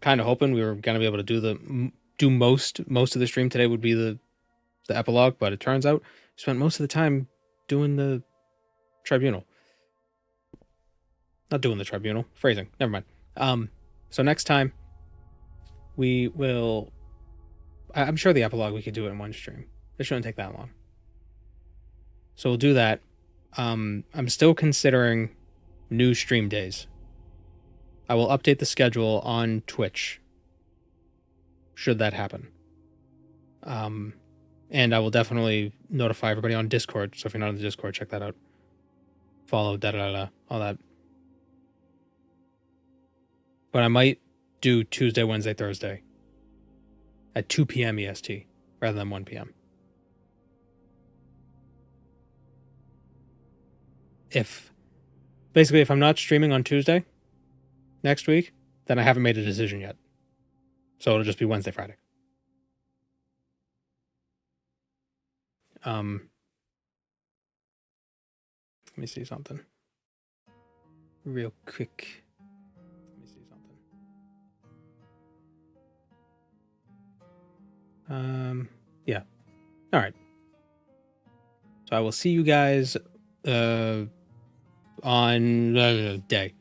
kind of hoping we were going to be able to do most of the stream today would be the epilogue, but it turns out we spent most of the time doing the Tribunal. Not doing the Tribunal, phrasing. Never mind. So next time we will. I'm sure the epilogue we could do it in one stream. It shouldn't take that long. So we'll do that. I'm still considering new stream days. I will update the schedule on Twitch, should that happen. And I will definitely notify everybody on Discord. So if you're not on the Discord, check that out. Follow, all that. But I might do Tuesday, Wednesday, Thursday at 2 p.m. EST rather than 1 p.m. If I'm not streaming on Tuesday next week, then I haven't made a decision yet. So it'll just be Wednesday, Friday. Let me see something real quick. Yeah. All right. So I will see you guys on day.